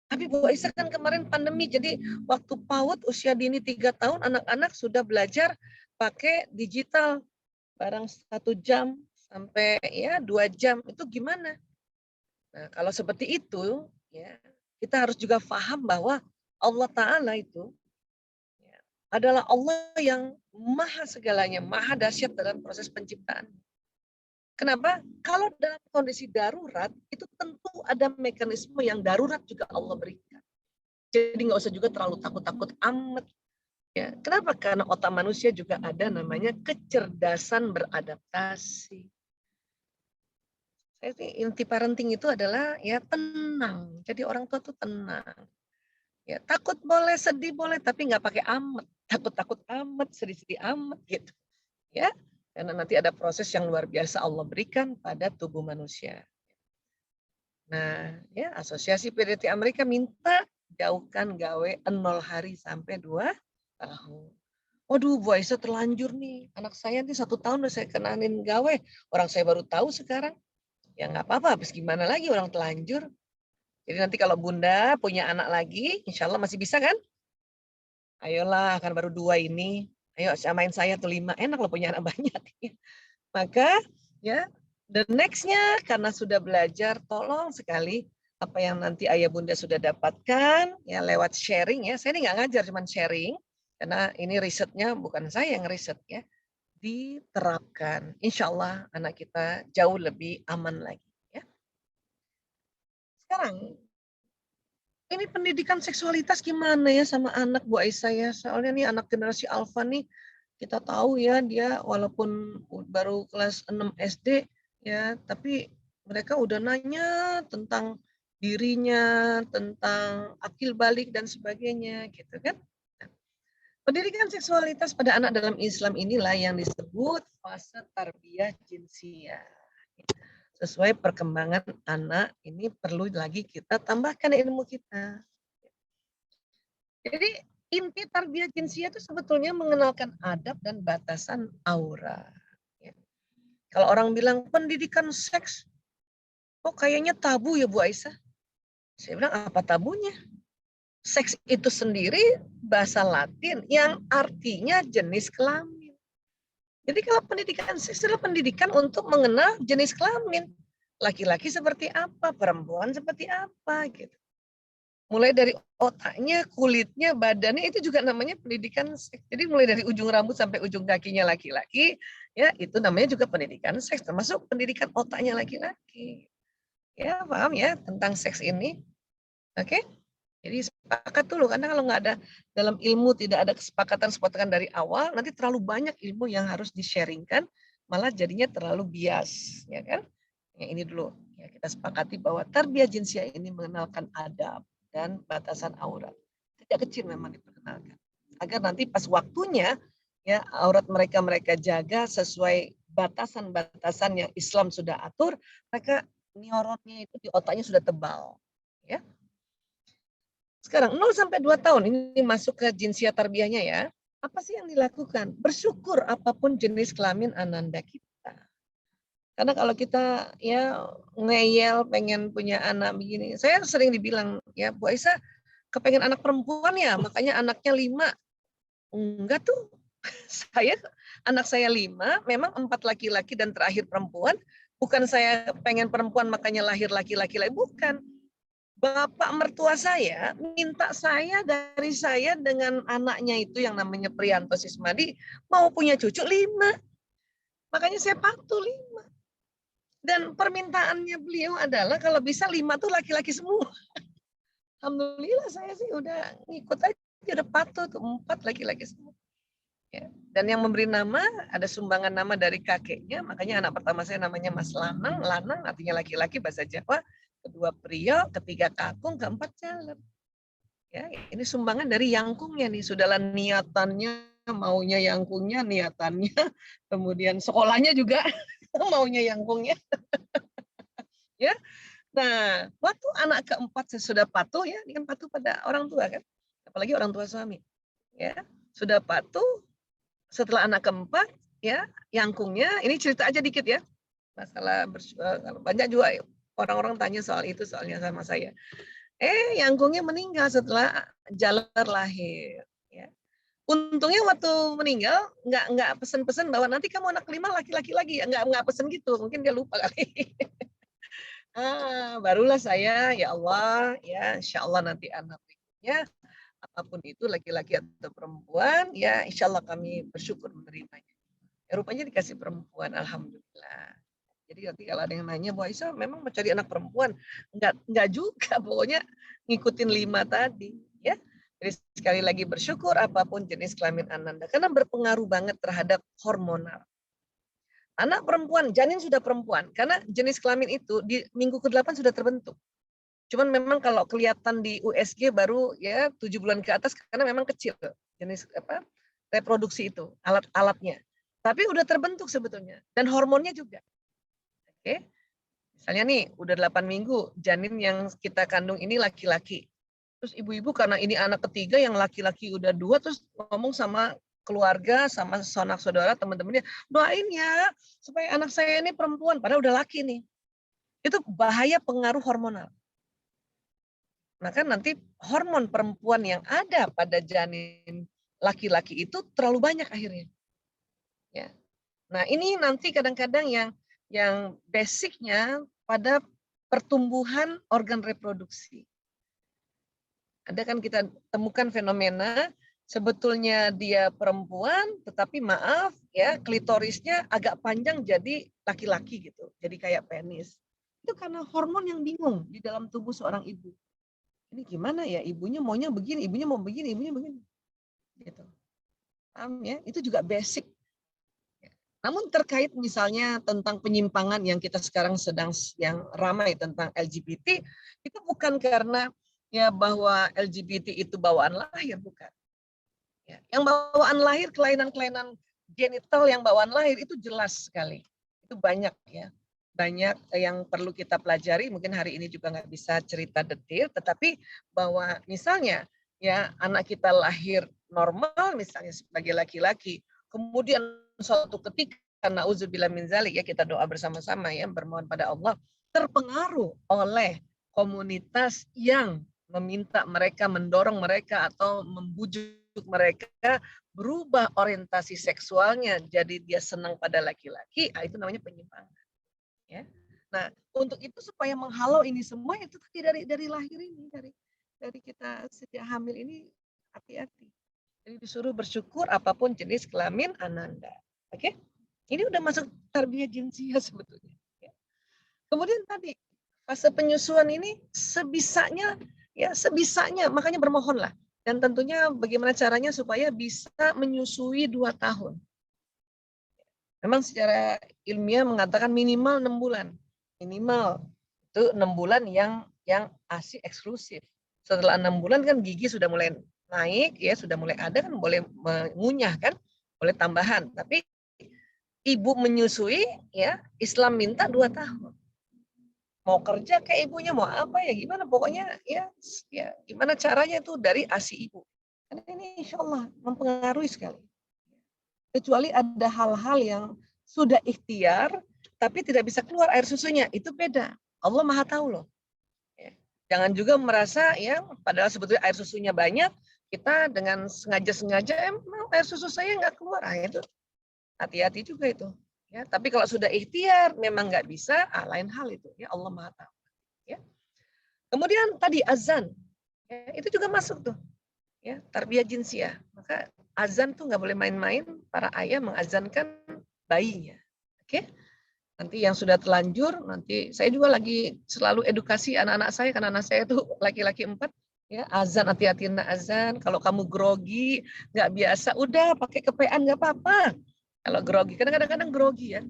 Tapi Bu Aisyah kan kemarin pandemi, jadi waktu PAUD usia dini 3 tahun anak-anak sudah belajar pakai digital barang 1 jam sampai ya 2 jam. Itu gimana? Nah, kalau seperti itu ya kita harus juga paham bahwa Allah Ta'ala itu ya, adalah Allah yang maha segalanya, maha dahsyat dalam proses penciptaan. Kenapa? Kalau dalam kondisi darurat, itu tentu ada mekanisme yang darurat juga Allah berikan. Jadi nggak usah juga terlalu takut-takut amat. Ya, kenapa? Karena otak manusia juga ada namanya kecerdasan beradaptasi. Inti parenting itu adalah ya tenang. Jadi orang tua tuh tenang. Ya, takut boleh, sedih boleh, tapi nggak pakai amat. Takut-takut amat, sedih-sedih amat gitu. Ya. Karena nanti ada proses yang luar biasa Allah berikan pada tubuh manusia. Nah, ya Asosiasi Pediatri Amerika minta jauhkan gawe 0 hari sampai 2 tahun. Waduh, Bu Aisyah terlanjur nih. Anak saya nih 1 tahun udah saya kenalin gawe. Orang saya baru tahu sekarang. Ya nggak apa-apa, habis gimana lagi orang telanjur. Jadi nanti kalau Bunda punya anak lagi, insya Allah masih bisa kan? Ayolah, kan baru 2 ini. Ayo samain saya tuh 5, enak loh punya anak banyak. Maka ya the next-nya karena sudah belajar, tolong sekali apa yang nanti ayah bunda sudah dapatkan ya lewat sharing ya. Saya ini nggak ngajar, cuman sharing karena ini risetnya bukan saya yang riset ya. Diterapkan, insya Allah anak kita jauh lebih aman lagi. Ya. Sekarang ini pendidikan seksualitas gimana ya sama anak Bu Aisyah ya? Soalnya nih anak generasi alfa nih kita tahu ya dia walaupun baru kelas 6 SD ya, tapi mereka udah nanya tentang dirinya, tentang akil balik dan sebagainya gitu kan. Nah, pendidikan seksualitas pada anak dalam Islam inilah yang disebut fase tarbiyah jinsiyah. Sesuai perkembangan anak, ini perlu lagi kita tambahkan ilmu kita. Jadi inti tarbiyah jinsiyah itu sebetulnya mengenalkan adab dan batasan aura. Kalau orang bilang pendidikan seks, kok kayaknya tabu ya Bu Aisyah? Saya bilang apa tabunya? Seks itu sendiri bahasa Latin yang artinya jenis kelamin. Jadi kalau pendidikan seks adalah pendidikan untuk mengenal jenis kelamin. Laki-laki seperti apa, perempuan seperti apa gitu. Mulai dari otaknya, kulitnya, badannya itu juga namanya pendidikan seks. Jadi mulai dari ujung rambut sampai ujung kakinya laki-laki, ya itu namanya juga pendidikan seks, termasuk pendidikan otaknya laki-laki. Ya, paham ya tentang seks ini? Oke? Jadi sepakat dulu, karena kalau nggak ada dalam ilmu tidak ada kesepakatan dari awal, nanti terlalu banyak ilmu yang harus di-sharingkan, malah jadinya terlalu bias, ya kan? Yang ini dulu, ya kita sepakati bahwa tarbiyah jinsiah ini mengenalkan adab dan batasan aurat. Sejak kecil memang diperkenalkan. Agar nanti pas waktunya, ya aurat mereka jaga sesuai batasan-batasan yang Islam sudah atur, mereka neuronnya itu di otaknya sudah tebal, ya. Sekarang 0 sampai 2 tahun ini masuk ke jinsiah tarbiyahnya ya. Apa sih yang dilakukan? Bersyukur apapun jenis kelamin ananda kita. Karena kalau kita ya ngeyel pengen punya anak begini, saya sering dibilang ya Bu Aisyah kepengen anak perempuan ya, makanya anaknya 5. Enggak tuh. Anak saya 5, memang 4 laki-laki dan terakhir perempuan. Bukan saya pengen perempuan makanya lahir laki-laki, bukan. Bapak mertua saya minta saya dari saya dengan anaknya itu yang namanya Priyanto Sismadi mau punya cucu 5. Makanya saya patuh 5. Dan permintaannya beliau adalah kalau bisa 5 tuh laki-laki semua. Alhamdulillah saya sih udah ngikut aja, udah patuh tuh 4 laki-laki semua. Ya. Dan yang memberi nama ada sumbangan nama dari kakeknya, makanya anak pertama saya namanya Mas Lanang, Lanang artinya laki-laki bahasa Jawa. Kedua Priyo, ketiga Kakung, keempat Jalep. Ya, ini sumbangan dari yangkungnya nih. Sudahlah niatannya, maunya yangkungnya, niatannya. Kemudian sekolahnya juga maunya yangkungnya. Ya. Nah, waktu anak keempat sudah patuh ya, ini kan patuh pada orang tua kan. Apalagi orang tua suami. Ya, sudah patuh. Setelah anak keempat, ya, yangkungnya, ini cerita aja dikit ya. Masalah banyak juga orang-orang tanya soal itu soalnya sama saya. Yangkungnya meninggal setelah Jaler lahir. Ya. Untungnya waktu meninggal nggak pesen-pesen bahwa nanti kamu anak 5 laki-laki lagi, nggak pesen gitu. Mungkin dia lupa kali. Barulah saya ya Allah ya insya Allah nanti anak berikutnya apapun itu laki-laki atau perempuan ya insya Allah kami bersyukur menerimanya. Ya, rupanya dikasih perempuan, alhamdulillah. Jadi nanti kalau ada yang nanya, Bu Aisyah memang mau cari anak perempuan? Enggak juga, pokoknya ngikutin 5 tadi. Ya. Jadi sekali lagi bersyukur apapun jenis kelamin ananda. Karena berpengaruh banget terhadap hormonal. Anak perempuan, janin sudah perempuan. Karena jenis kelamin itu di minggu ke-8 sudah terbentuk. Cuman memang kalau kelihatan di USG baru ya 7 bulan ke atas karena memang kecil jenis reproduksi itu, alat-alatnya. Tapi udah terbentuk sebetulnya. Dan hormonnya juga. Oke, misalnya nih udah 8 minggu janin yang kita kandung ini laki-laki. Terus ibu-ibu karena ini anak ketiga yang laki-laki udah 2 terus ngomong sama keluarga sama sanak saudara teman-temannya doain ya supaya anak saya ini perempuan padahal udah laki nih. Itu bahaya pengaruh hormonal. Maka nanti hormon perempuan yang ada pada janin laki-laki itu terlalu banyak akhirnya. Ya. Nah ini nanti kadang-kadang yang basicnya pada pertumbuhan organ reproduksi. Ada kan kita temukan fenomena sebetulnya dia perempuan, tetapi maaf ya klitorisnya agak panjang jadi laki-laki gitu, jadi kayak penis. Itu karena hormon yang bingung di dalam tubuh seorang ibu. Ini gimana ya ibunya maunya begini, ibunya mau begini, ibunya begini. Gitu. Paham ya? Itu juga basic. Namun terkait misalnya tentang penyimpangan yang kita sekarang sedang yang ramai tentang LGBT, itu bukan karena ya bahwa LGBT itu bawaan lahir, bukan. Ya, yang bawaan lahir, kelainan-kelainan genital yang bawaan lahir itu jelas sekali. Itu banyak ya. Banyak yang perlu kita pelajari, mungkin hari ini juga nggak bisa cerita detail, tetapi bahwa misalnya ya anak kita lahir normal misalnya sebagai laki-laki, kemudian suatu ketika na'udzubillah min dzalik ya kita doa bersama-sama ya bermohon pada Allah terpengaruh oleh komunitas yang meminta mereka mendorong mereka atau membujuk mereka berubah orientasi seksualnya jadi dia senang pada laki-laki, itu namanya penyimpangan. Ya. Nah, untuk itu supaya menghalau ini semua itu tadi dari lahir ini, dari kita sejak hamil ini hati-hati. Jadi disuruh bersyukur apapun jenis kelamin Ananda. Oke? Ini udah masuk tarbiyah jinsiah sebetulnya. Ya. Kemudian tadi fase penyusuan ini sebisanya makanya bermohonlah. Dan tentunya bagaimana caranya supaya bisa menyusui 2 tahun. Memang secara ilmiah mengatakan minimal 6 bulan. Minimal itu 6 bulan yang ASI eksklusif. Setelah 6 bulan kan gigi sudah mulai naik, ya sudah mulai ada kan, boleh mengunyah kan, boleh tambahan. Tapi ibu menyusui, ya Islam minta 2 tahun. Mau kerja kayak ibunya, mau apa ya gimana, pokoknya ya gimana caranya itu dari ASI ibu. Karena ini insya Allah mempengaruhi sekali. Kecuali ada hal-hal yang sudah ikhtiar, tapi tidak bisa keluar air susunya, itu beda. Allah Maha tahu loh. Ya. Jangan juga merasa ya, padahal sebetulnya air susunya banyak, kita dengan sengaja-sengaja emang air susu saya nggak keluar, itu hati-hati juga itu. Ya, tapi kalau sudah ikhtiar memang nggak bisa, lain hal itu. Ya Allah Maha tahu. Ya. Kemudian tadi azan, ya, itu juga masuk tuh. Ya, tarbiyah jinsiah. Maka azan tuh nggak boleh main-main, para ayah mengazankan bayinya. Oke? Nanti yang sudah terlanjur, nanti saya juga lagi selalu edukasi anak-anak saya, karena anak saya itu laki-laki 4, ya azan, hati-hati azan. Kalau kamu grogi, nggak biasa, udah pakai kepean nggak apa-apa. Kalau grogi, kadang-kadang grogi ya.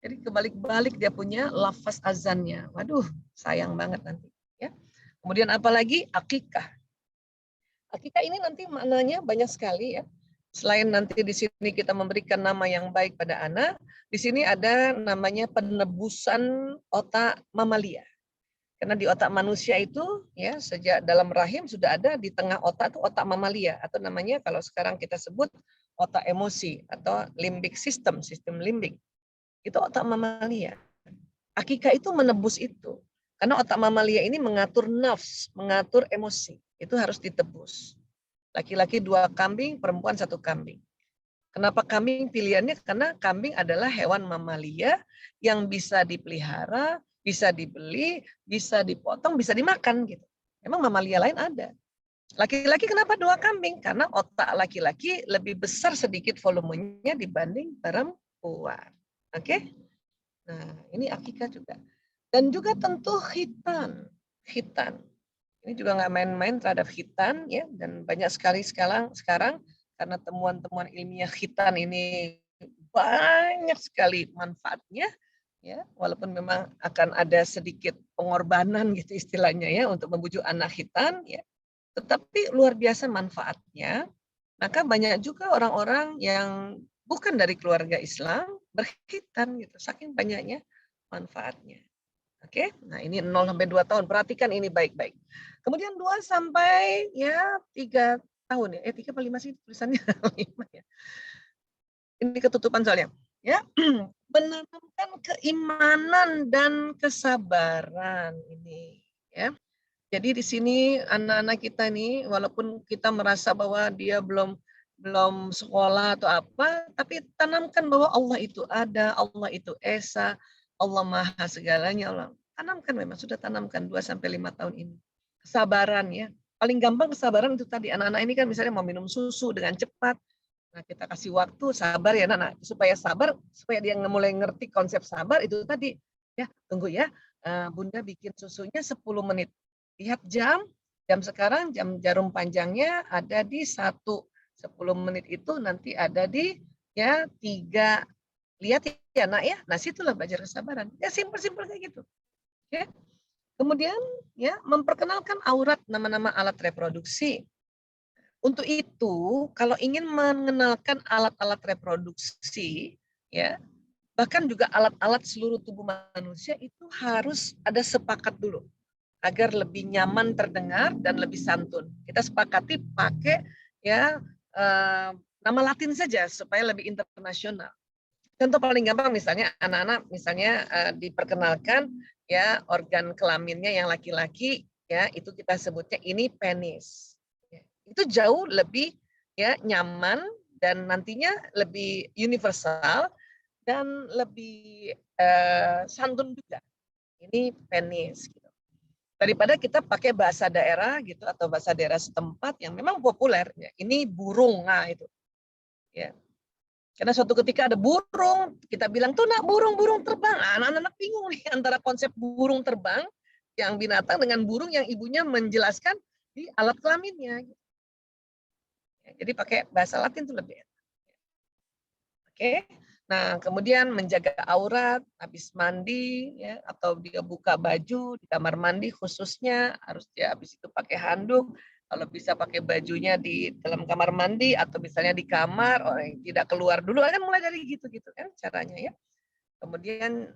Jadi kebalik-balik dia punya lafaz azannya. Waduh, sayang banget nanti. Ya. Kemudian apalagi akikah. Akikah ini nanti maknanya banyak sekali ya. Selain nanti di sini kita memberikan nama yang baik pada anak, di sini ada namanya penebusan otak mamalia. Karena di otak manusia itu ya sejak dalam rahim sudah ada di tengah otak itu otak mamalia, atau namanya kalau sekarang kita sebut otak emosi atau limbic system, sistem limbik. Itu otak mamalia. Akikah itu menebus itu. Karena otak mamalia ini mengatur nafs, mengatur emosi. Itu harus ditebus. Laki-laki 2 kambing, perempuan 1 kambing. Kenapa kambing pilihannya? Karena kambing adalah hewan mamalia yang bisa dipelihara, bisa dibeli, bisa dipotong, bisa dimakan gitu. Emang mamalia lain ada. Laki-laki kenapa 2 kambing? Karena otak laki-laki lebih besar sedikit volumenya dibanding perempuan. Oke? Nah, ini akikah juga. Dan juga tentu khitan. Khitan. Ini juga nggak main-main terhadap khitan ya, dan banyak sekali sekarang karena temuan-temuan ilmiah khitan ini banyak sekali manfaatnya ya, walaupun memang akan ada sedikit pengorbanan gitu istilahnya ya untuk membujuk anak khitan ya, tetapi luar biasa manfaatnya. Maka banyak juga orang-orang yang bukan dari keluarga Islam berkhitan gitu, saking banyaknya manfaatnya. Oke, nah ini 0 sampai 2 tahun, perhatikan ini baik-baik. Kemudian 2 sampai ya 3 tahun ya, 3 apa 5 sih tulisannya? 5 ya. Ini ketutupan soalnya. Ya, menanamkan keimanan dan kesabaran ini ya. Jadi di sini anak-anak kita nih, walaupun kita merasa bahwa dia belum sekolah atau apa, tapi tanamkan bahwa Allah itu ada, Allah itu esa, Allah Maha segalanya. Allah tanamkan, memang sudah tanamkan 2 sampai 5 tahun ini. Kesabaran ya. Paling gampang kesabaran itu tadi, anak-anak ini kan misalnya mau minum susu dengan cepat. Nah, kita kasih waktu, sabar ya anak-anak, supaya sabar, supaya dia mulai ngerti konsep sabar itu tadi. Ya, tunggu ya. Bunda bikin susunya 10 menit. Lihat jam sekarang, jam jarum panjangnya ada di 1. 10 menit itu nanti ada di ya 3. Lihat ya nak ya. Nah, situlah belajar kesabaran. Ya simpel-simpel kayak gitu. Ya. Kemudian ya memperkenalkan aurat, nama-nama alat reproduksi. Untuk itu, kalau ingin mengenalkan alat-alat reproduksi ya, bahkan juga alat-alat seluruh tubuh manusia itu harus ada sepakat dulu agar lebih nyaman terdengar dan lebih santun. Kita sepakati pakai ya nama Latin saja supaya lebih internasional. Contoh paling gampang misalnya anak-anak misalnya diperkenalkan ya organ kelaminnya yang laki-laki ya itu kita sebutnya ini penis. Itu jauh lebih ya, nyaman, dan nantinya lebih universal dan lebih santun juga. Ini penis. Gitu. Daripada kita pakai bahasa daerah gitu atau bahasa daerah setempat yang memang populer. Ya. Ini burung, nah itu. Ya. Karena suatu ketika ada burung, kita bilang tuh nak burung terbang. Anak-anak bingung nih antara konsep burung terbang yang binatang dengan burung yang ibunya menjelaskan di alat kelaminnya. Jadi pakai bahasa Latin itu lebih enak. Oke. Nah, kemudian menjaga aurat habis mandi ya, atau dia buka baju di kamar mandi khususnya harus dia habis itu pakai handuk. Kalau bisa pakai bajunya di dalam kamar mandi atau misalnya di kamar, orang yang tidak keluar dulu kan mulai dari gitu-gitu kan caranya ya. Kemudian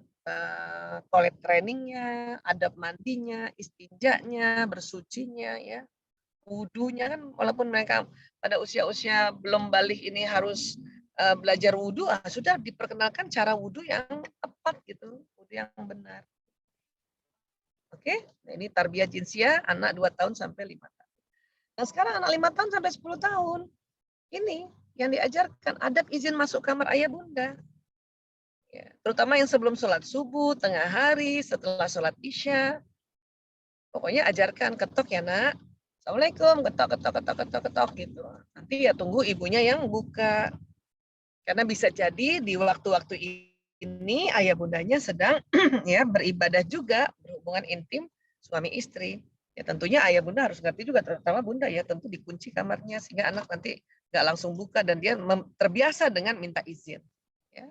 toilet trainingnya, adab mandinya, istinjanya, bersucinya ya. Wudunya kan walaupun mereka pada usia-usia belum balik ini harus belajar wudhu, sudah diperkenalkan cara wudhu yang tepat gitu, wudhu yang benar. Oke, nah ini tarbiyah jinsiah anak 2 tahun sampai 5 tahun. Nah sekarang anak 5 tahun sampai 10 tahun, ini yang diajarkan adab izin masuk kamar ayah bunda. Ya, terutama yang sebelum sholat subuh, tengah hari, setelah sholat isya. Pokoknya ajarkan ketok ya nak. Assalamualaikum, ketok gitu. Nanti ya tunggu ibunya yang buka. Karena bisa jadi di waktu-waktu ini ayah bundanya sedang ya beribadah juga, berhubungan intim suami istri. Ya tentunya ayah bunda harus ngerti juga, terutama bunda ya tentu dikunci kamarnya sehingga anak nanti nggak langsung buka dan dia terbiasa dengan minta izin. Ya.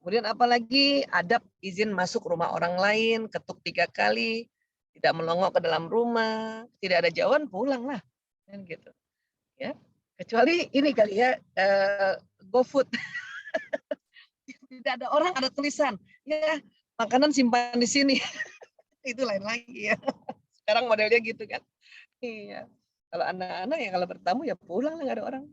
Kemudian apalagi adab izin masuk rumah orang lain, ketuk 3 kali, tidak melongok ke dalam rumah, tidak ada jawaban pulang lah, kan gitu. Ya. Kecuali ini kali ya, GoFood. Tidak ada orang, ada tulisan. Ya, makanan simpan di sini. Itu lain lagi ya. Sekarang modelnya gitu kan. Iya. Kalau anak-anak ya kalau bertamu ya pulang lah, nggak ada orang.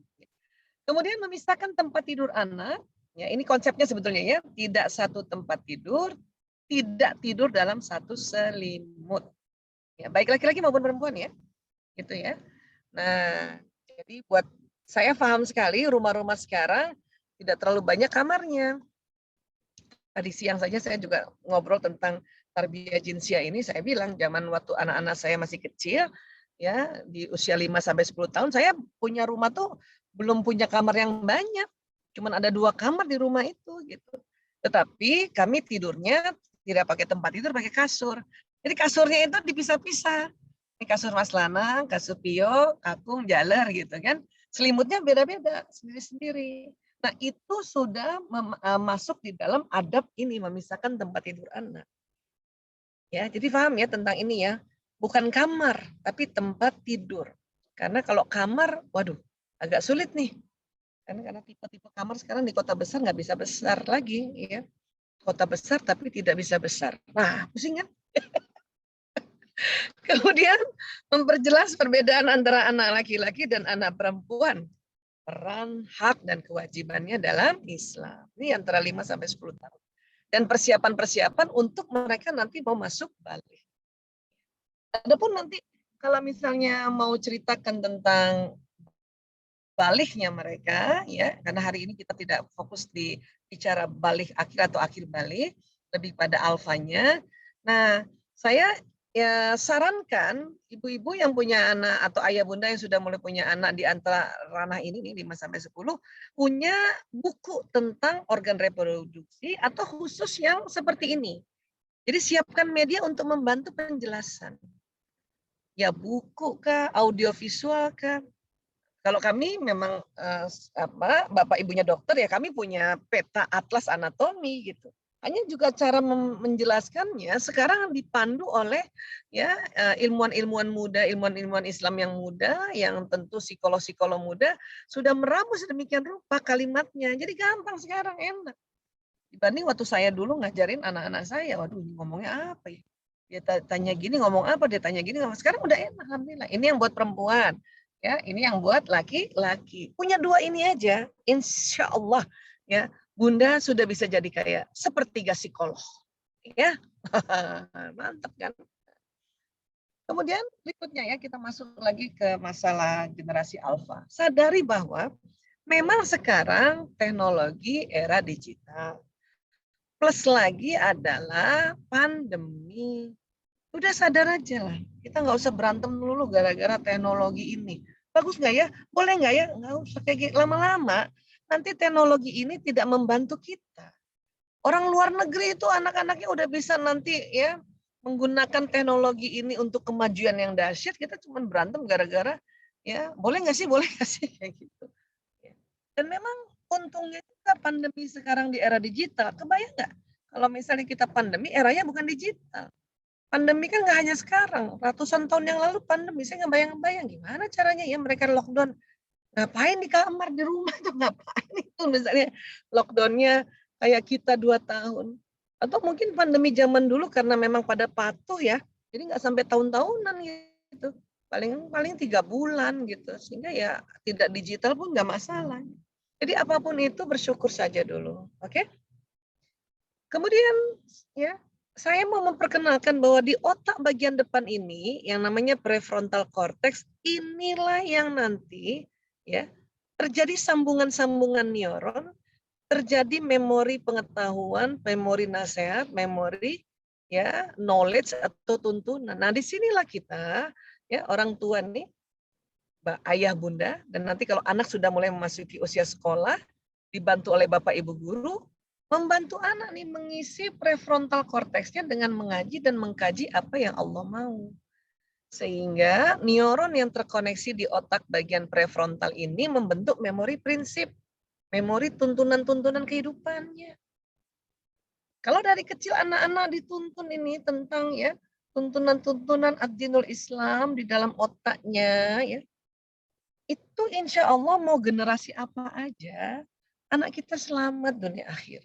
Kemudian memisahkan tempat tidur anak. Ya, ini konsepnya sebetulnya ya. Tidak satu tempat tidur, tidak tidur dalam satu selimut. Ya, baik laki-laki maupun perempuan ya. Gitu ya. Nah, jadi buat saya paham sekali rumah-rumah sekarang tidak terlalu banyak kamarnya. Tadi siang saja saya juga ngobrol tentang tarbiyah jinsiah ini, saya bilang zaman waktu anak-anak saya masih kecil, ya di usia 5 sampai 10 tahun, saya punya rumah tuh belum punya kamar yang banyak. Cuman ada 2 kamar di rumah itu gitu. Tetapi kami tidurnya tidak pakai tempat tidur, pakai kasur. Jadi kasurnya itu dipisah-pisah. Ini kasur Mas Lanang, kasur Pio, Kakung, Jaler gitu kan. Selimutnya beda-beda, sendiri-sendiri. Nah, itu sudah masuk di dalam adab ini, memisahkan tempat tidur anak. Ya, jadi paham ya tentang ini ya. Bukan kamar, tapi tempat tidur. Karena kalau kamar, waduh, agak sulit nih. Karena tipe-tipe kamar sekarang di kota besar nggak bisa besar lagi. Ya. Kota besar tapi tidak bisa besar. Nah, pusing kan? Kemudian memperjelas perbedaan antara anak laki-laki dan anak perempuan. Peran, hak, dan kewajibannya dalam Islam. Ini antara 5 sampai 10 tahun. Dan persiapan-persiapan untuk mereka nanti mau masuk balik. Adapun nanti kalau misalnya mau ceritakan tentang baliknya mereka, ya, karena hari ini kita tidak fokus di bicara balik akhir atau akhir balik, lebih pada alfanya. Nah, saya ya sarankan ibu-ibu yang punya anak atau ayah bunda yang sudah mulai punya anak di antara ranah ini nih 5 sampai 10 punya buku tentang organ reproduksi atau khusus yang seperti ini. Jadi siapkan media untuk membantu penjelasan. Ya buku kah, audiovisual kah. Kalau kami memang bapak ibunya dokter ya kami punya peta atlas anatomi gitu. Hanya juga cara menjelaskannya sekarang dipandu oleh ya ilmuwan-ilmuwan muda, ilmuwan-ilmuwan Islam yang muda, yang tentu psikolog-psikolog muda sudah meramu sedemikian rupa kalimatnya. Jadi gampang sekarang, enak. Dibanding waktu saya dulu ngajarin anak-anak saya, waduh ngomongnya apa ya? Dia tanya gini ngomong apa, dia tanya gini ngomong. Sekarang udah enak, alhamdulillah. Ini yang buat perempuan, ya. Ini yang buat laki-laki. Punya 2 ini aja, insya Allah, ya. Bunda sudah bisa jadi kayak sepertiga psikolog. Ya. Mantap kan? Kemudian berikutnya ya, kita masuk lagi ke masalah generasi alfa. Sadari bahwa memang sekarang teknologi era digital. Plus lagi adalah pandemi. Udah sadar aja lah. Kita nggak usah berantem dulu gara-gara teknologi ini. Bagus nggak ya? Boleh nggak ya? Nggak usah kayak gitu. Lama-lama nanti teknologi ini tidak membantu kita. Orang luar negeri itu anak-anaknya udah bisa nanti ya menggunakan teknologi ini untuk kemajuan yang dahsyat. Kita cuma berantem gara-gara ya boleh nggak sih? Boleh nggak sih kayak gitu. Dan memang untungnya juga pandemi sekarang di era digital. Kebayang nggak? Kalau misalnya kita pandemi, eranya bukan digital. Pandemi kan nggak hanya sekarang, ratusan tahun yang lalu pandemi, saya nggak bayang-bayang gimana caranya ya mereka lockdown. Ngapain di kamar, di rumah itu ngapain itu misalnya lockdownnya kayak kita 2 tahun. Atau mungkin pandemi zaman dulu karena memang pada patuh ya, jadi nggak sampai tahun-tahunan gitu. Paling 3 bulan gitu, sehingga ya tidak digital pun nggak masalah. Jadi apapun itu bersyukur saja dulu, oke? Kemudian ya, saya mau memperkenalkan bahwa di otak bagian depan ini yang namanya prefrontal cortex, inilah yang nanti ya terjadi sambungan-sambungan neuron, terjadi memori pengetahuan, memori nasihat, memori ya knowledge atau tuntunan. Nah, disinilah kita ya orang tua nih, ayah bunda, dan nanti kalau anak sudah mulai memasuki usia sekolah, dibantu oleh bapak ibu guru, membantu anak nih mengisi prefrontal cortexnya dengan mengaji dan mengkaji apa yang Allah mau. Sehingga neuron yang terkoneksi di otak bagian prefrontal ini membentuk memori prinsip, memori tuntunan-tuntunan kehidupannya. Kalau dari kecil anak-anak dituntun ini tentang ya tuntunan-tuntunan ad-dinul Islam di dalam otaknya ya, itu insya Allah mau generasi apa aja, anak kita selamat dunia akhir.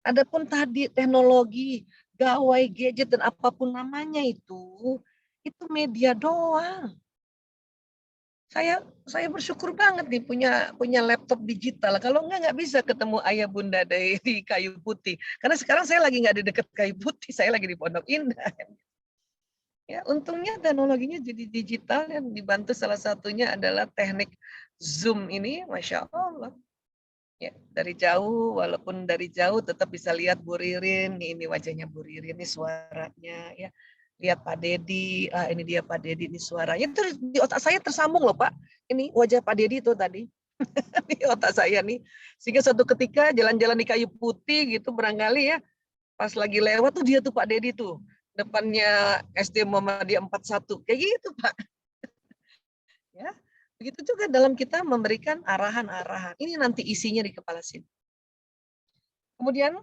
Adapun tadi teknologi, gawai, gadget dan apapun namanya itu media doang. Saya bersyukur banget nih punya laptop digital. Kalau nggak bisa ketemu ayah bunda di Kayu Putih. Karena sekarang saya lagi nggak di dekat Kayu Putih, saya lagi di Pondok Indah. Ya, untungnya teknologinya jadi digital dan dibantu salah satunya adalah teknik Zoom ini, Masya Allah. Ya, dari jauh, walaupun dari jauh tetap bisa lihat Bu Ririn, ini wajahnya Bu Ririn, ini suaranya, ya. Lihat Pak Dedi, ini dia Pak Dedi, ini suaranya. Terus di otak saya tersambung loh Pak, ini wajah Pak Dedi itu tadi. Di otak saya nih. Sehingga suatu ketika jalan-jalan di Kayu Putih gitu barangkali ya, pas lagi lewat tuh dia tuh Pak Dedi tuh. Depannya SD Muhammadiyah 41, kayak gitu Pak. Ya, begitu juga dalam kita memberikan arahan-arahan. Ini nanti isinya di kepala sini. Kemudian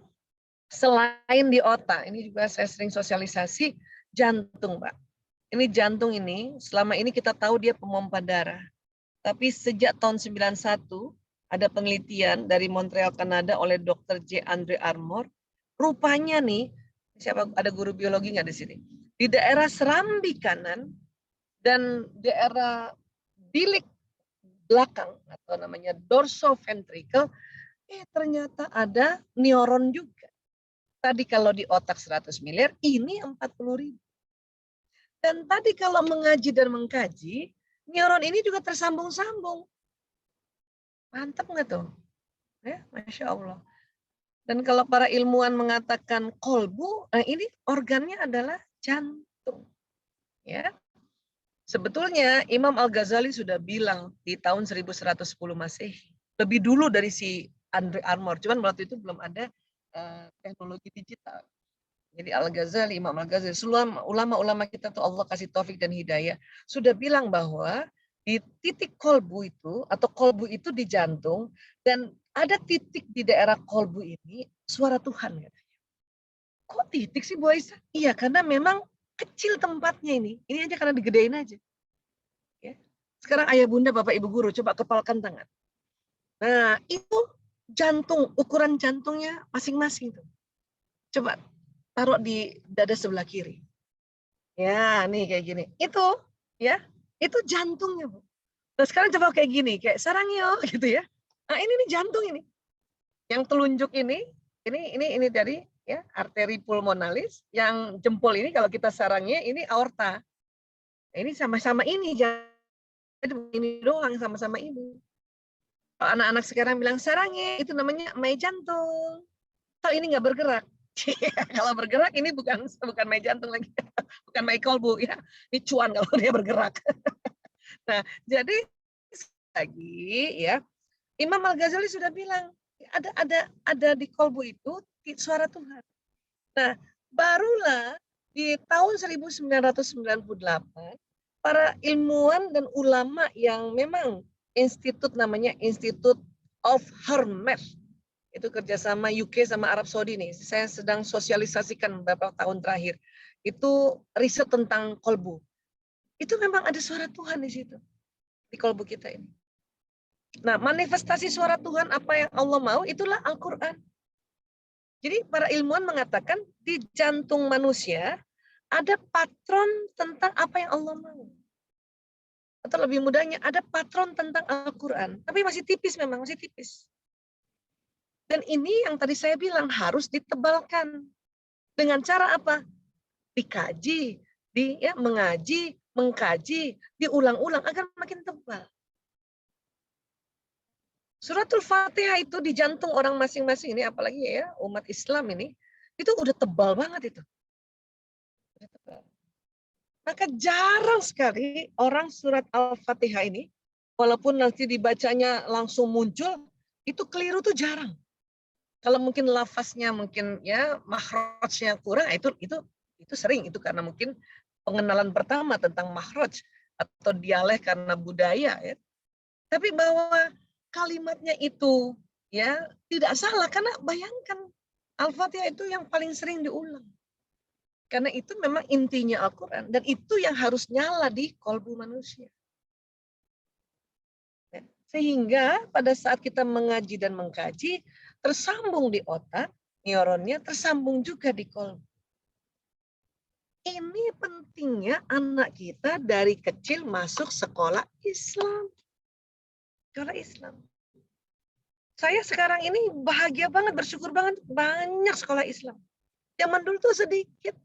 selain di otak, ini juga saya sering sosialisasi jantung, Pak. Ini jantung ini, selama ini kita tahu dia pemompa darah. Tapi sejak tahun 91 ada penelitian dari Montreal, Kanada oleh Dr. J. Andre Armour. Rupanya nih, siapa ada guru biologi nggak di sini? Di daerah serambi kanan dan daerah bilik belakang atau namanya dorsoventricle, ternyata ada neuron juga. Tadi kalau di otak 100 miliar, ini 40.000. Dan tadi kalau mengaji dan mengkaji, neuron ini juga tersambung-sambung. Mantap nggak tuh? Ya, Masya Allah. Dan kalau para ilmuwan mengatakan kolbu, ini organnya adalah jantung. Ya. Sebetulnya Imam Al-Ghazali sudah bilang di tahun 1110 Masehi. Lebih dulu dari si Andre Armour. Cuman waktu itu belum ada teknologi digital. Jadi Al-Ghazali, Imam Al-Ghazali, ulama-ulama kita tuh Allah kasih taufik dan hidayah, sudah bilang bahwa di titik kolbu itu, atau kolbu itu di jantung, dan ada titik di daerah kolbu ini, suara Tuhan. Kok titik sih Bu Aisyah? Iya, karena memang kecil tempatnya ini. Ini aja karena digedein aja. Ya. Sekarang ayah bunda, bapak ibu guru, coba kepalkan tangan. Nah, itu jantung, ukuran jantungnya masing-masing tuh. Coba taruh di dada sebelah kiri. Ya, nih kayak gini. Itu, ya, itu jantungnya, Bu. Nah, sekarang coba kayak gini, kayak sarangyo gitu ya. Nah, ini nih jantung ini. Yang telunjuk ini dari ya arteri pulmonalis, yang jempol ini kalau kita sarangnya ini aorta. Ini sama-sama ini, jadi ini doang, sama-sama ini. Kalau anak-anak sekarang bilang sarangnya, itu namanya main jantung. Kalau ini nggak bergerak, kalau bergerak ini bukan main jantung lagi, bukan main kolbu ya. Ini cuan kalau dia bergerak. Nah, jadi lagi ya, Imam Al-Ghazali sudah bilang ada di kolbu itu suara Tuhan. Nah, barulah di tahun 1998 para ilmuwan dan ulama yang memang institut namanya Institute of Hermes, itu kerjasama UK sama Arab Saudi nih. Saya sedang sosialisasikan beberapa tahun terakhir. Itu riset tentang kolbu. Itu memang ada suara Tuhan di situ, di kolbu kita ini. Nah, manifestasi suara Tuhan apa yang Allah mau, itulah Al-Quran. Jadi para ilmuwan mengatakan di jantung manusia ada patron tentang apa yang Allah mau. Atau lebih mudahnya ada patron tentang Al-Quran. Tapi masih tipis memang, masih tipis. Dan ini yang tadi saya bilang harus ditebalkan. Dengan cara apa? Dikaji, mengaji, mengkaji, diulang-ulang agar makin tebal. Suratul Fatihah itu di jantung orang masing-masing ini, apalagi ya umat Islam ini, itu udah tebal banget itu. Udah tebal. Maka jarang sekali orang surat Al-Fatihah ini, walaupun nanti dibacanya langsung muncul, itu keliru tuh jarang. Kalau mungkin lafaznya mungkin ya makhrajnya kurang, itu sering, itu karena mungkin pengenalan pertama tentang makhraj atau dialek karena budaya ya. Tapi bahwa kalimatnya itu ya tidak salah, karena bayangkan Al-Fatihah itu yang paling sering diulang. Karena itu memang intinya Al-Quran, dan itu yang harus nyala di kolbu manusia. Sehingga pada saat kita mengaji dan mengkaji, tersambung di otak, neuronnya tersambung juga di kolbu. Ini pentingnya anak kita dari kecil masuk sekolah Islam. Sekolah Islam. Saya sekarang ini bahagia banget, bersyukur banget, banyak sekolah Islam. Zaman dulu tuh sedikit.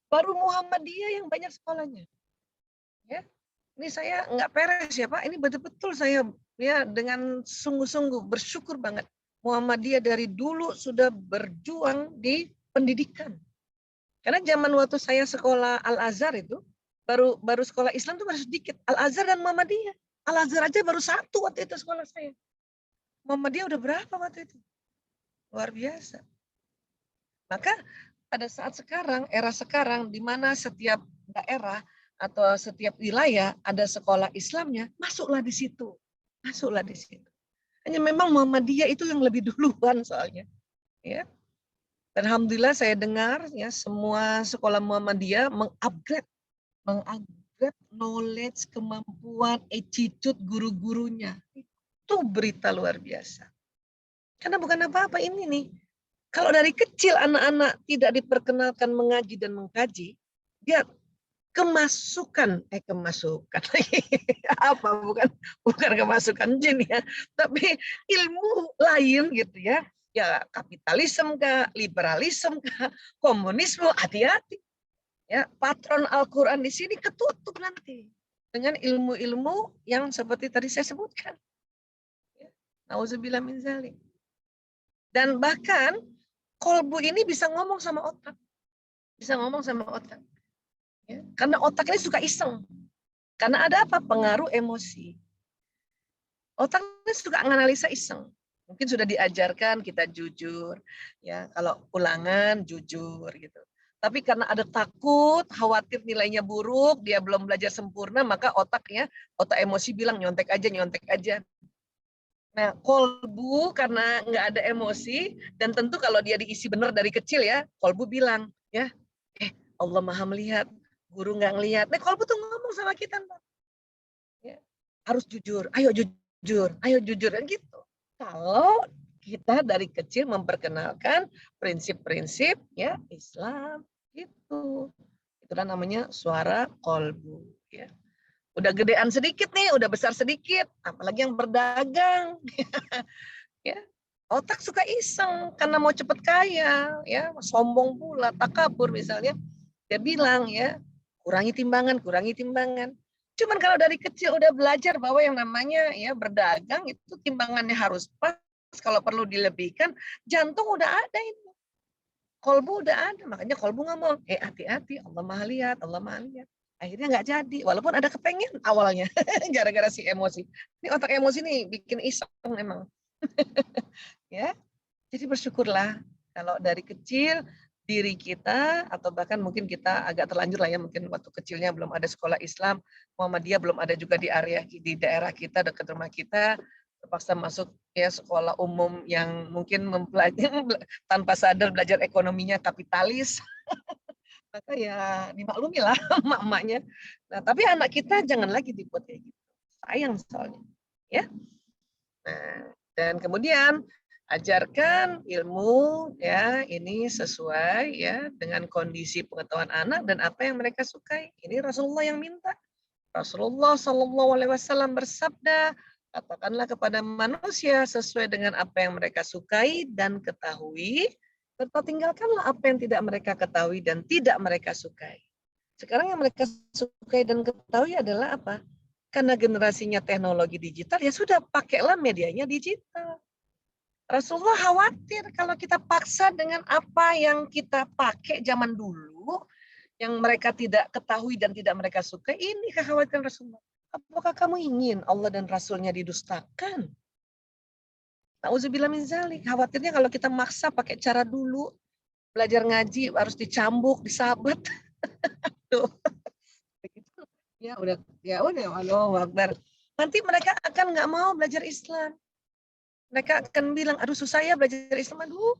Baru Muhammadiyah yang banyak sekolahnya. Ya, ini saya nggak peres ya Pak. Ini betul-betul saya ya dengan sungguh-sungguh bersyukur banget. Muhammadiyah dari dulu sudah berjuang di pendidikan. Karena zaman waktu saya sekolah Al-Azhar itu baru sekolah Islam tuh baru sedikit. Al-Azhar dan Muhammadiyah. Al-Azhar aja baru satu waktu itu sekolah saya. Muhammadiyah udah berapa waktu itu? Luar biasa. Maka pada saat sekarang, era sekarang, di mana setiap daerah atau setiap wilayah ada sekolah Islamnya, masuklah di situ. Masuklah di situ. Hanya memang Muhammadiyah itu yang lebih duluan soalnya. Ya. Dan alhamdulillah saya dengar ya semua sekolah Muhammadiyah mengupgrade knowledge, kemampuan, attitude guru-gurunya. Itu berita luar biasa. Karena bukan apa-apa ini nih. Kalau dari kecil anak-anak tidak diperkenalkan mengaji dan mengkaji, dia kemasukan apa bukan kemasukan jin ya, tapi ilmu lain gitu ya. Ya kapitalisme kah, liberalisme kah, komunisme, hati-hati. Ya, patron Al-Qur'an di sini ketutup nanti dengan ilmu-ilmu yang seperti tadi saya sebutkan. Ya, nauzubillah min dzalik. Dan bahkan kolbu ini bisa ngomong sama otak. Bisa ngomong sama otak. Ya, karena otak ini suka iseng. Karena ada apa? Pengaruh emosi. Otak ini suka analisa iseng. Mungkin sudah diajarkan kita jujur. Ya, kalau ulangan jujur gitu. Tapi karena ada takut, khawatir nilainya buruk, dia belum belajar sempurna, maka otak emosi bilang nyontek aja. Nah, kolbu karena nggak ada emosi, dan tentu kalau dia diisi benar dari kecil ya, kolbu bilang, ya, Allah maha melihat, guru nggak ngelihat. Nah, kolbu tuh ngomong sama kita, Pak. Ya, harus jujur, ayo jujur, dan gitu. Kalau kita dari kecil memperkenalkan prinsip-prinsip ya Islam, gitu. Itulah namanya suara kolbu. Ya. Udah gedean sedikit nih, udah besar sedikit, apalagi yang berdagang. Ya, otak suka iseng karena mau cepet kaya, ya, sombong pula, takabur misalnya. Dia bilang ya, kurangi timbangan, kurangi timbangan. Cuman kalau dari kecil udah belajar bahwa yang namanya ya berdagang itu timbangannya harus pas, kalau perlu dilebihkan, jantung udah ada itu. Kolbu udah ada, makanya kolbu ngomong, hati-hati, Allah maha lihat, Allah maha lihat. Akhirnya nggak jadi, walaupun ada kepengen awalnya, gara-gara si emosi. Ini otak emosi nih bikin iseng emang. Ya, jadi bersyukurlah kalau dari kecil diri kita atau bahkan mungkin kita agak terlanjur lah ya, mungkin waktu kecilnya belum ada sekolah Islam, Muhammadiyah belum ada juga di area di daerah kita dekat rumah kita, terpaksa masuk ya sekolah umum yang mungkin mempelajari tanpa sadar belajar ekonominya kapitalis. Maka ya dimaklumi lah emak-emaknya. Nah, tapi anak kita jangan lagi dibuat kayak gitu. Sayang soalnya. Ya. Nah, dan kemudian ajarkan ilmu ya ini sesuai ya dengan kondisi pengetahuan anak dan apa yang mereka sukai. Ini Rasulullah yang minta. Rasulullah Shallallahu Alaihi Wasallam bersabda, katakanlah kepada manusia sesuai dengan apa yang mereka sukai dan ketahui. Serta tinggalkanlah apa yang tidak mereka ketahui dan tidak mereka sukai. Sekarang yang mereka sukai dan ketahui adalah apa? Karena generasinya teknologi digital, ya sudah pakailah medianya digital. Rasulullah khawatir kalau kita paksa dengan apa yang kita pakai zaman dulu, yang mereka tidak ketahui dan tidak mereka sukai, ini kekhawatiran Rasulullah. Apakah kamu ingin Allah dan Rasulnya didustakan? Nauzubillah min zalik. Khawatirnya kalau kita maksa pakai cara dulu, belajar ngaji harus dicambuk, disabat. Tuh. Begitu. Ya udah, Allahu Akbar. Nanti mereka akan nggak mau belajar Islam. Mereka akan bilang, aduh susah ya belajar Islam, aduh,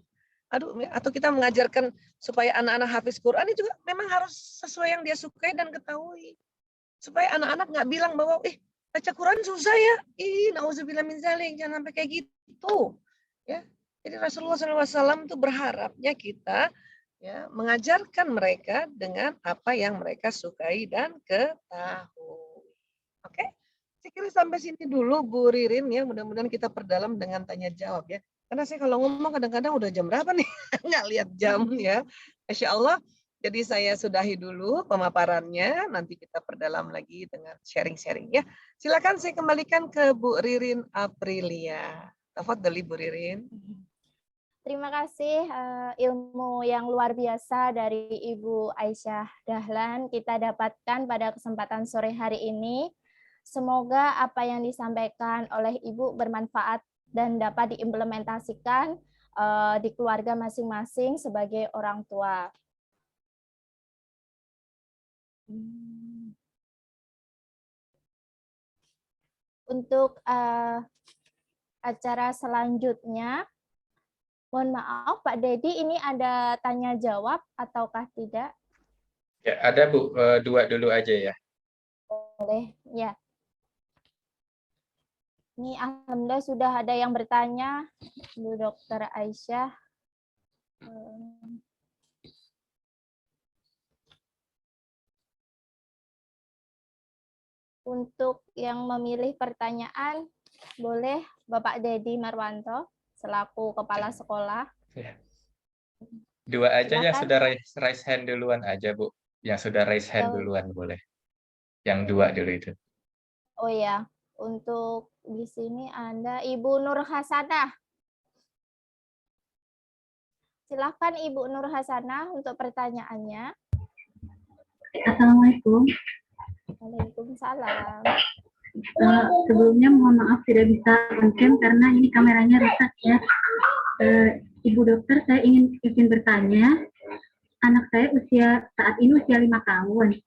atau kita mengajarkan supaya anak-anak hafiz Quran itu juga memang harus sesuai yang dia sukai dan ketahui. Supaya anak-anak nggak bilang bahwa, baca Quran susah ya, nauzubillah min zalik, jangan sampai kayak gitu. Ya, jadi Rasulullah SAW itu berharapnya kita ya mengajarkan mereka dengan apa yang mereka sukai dan ketahui. Oke, saya kira sampai sini dulu Bu Ririn ya. Mudah-mudahan kita perdalam dengan tanya jawab ya. Karena saya kalau ngomong kadang-kadang udah jam berapa nih, nggak lihat jam ya. Masya Allah. Jadi saya sudahi dulu pemaparannya, nanti kita perdalam lagi dengan sharing-sharing ya. Silakan saya kembalikan ke Bu Ririn Aprilia. Tafadhali Bu Ririn. Terima kasih ilmu yang luar biasa dari Ibu Aisyah Dahlan kita dapatkan pada kesempatan sore hari ini. Semoga apa yang disampaikan oleh Ibu bermanfaat dan dapat diimplementasikan di keluarga masing-masing sebagai orang tua. Untuk acara selanjutnya, mohon maaf Pak Dedi, ini ada tanya jawab ataukah tidak? Ya, ada Bu, dua dulu aja ya. Boleh, ya. Ini alhamdulillah sudah ada yang bertanya, Bu Dr. Aisyah. Untuk yang memilih pertanyaan, boleh Bapak Dedi Marwanto selaku Kepala Sekolah. Ya. Dua aja. Silakan. Yang sudah raise hand duluan aja Bu. Yang sudah raise hand duluan boleh. Yang dua dulu itu. Oh ya, untuk di sini ada Ibu Nur Hasanah. Silakan Ibu Nur Hasanah untuk pertanyaannya. Assalamualaikum. Waalaikumsalam. Sebelumnya mohon maaf tidak bisa on-cam karena ini kameranya rusak ya. Ibu dokter, saya ingin bertanya, anak saya saat ini usia 5 tahun.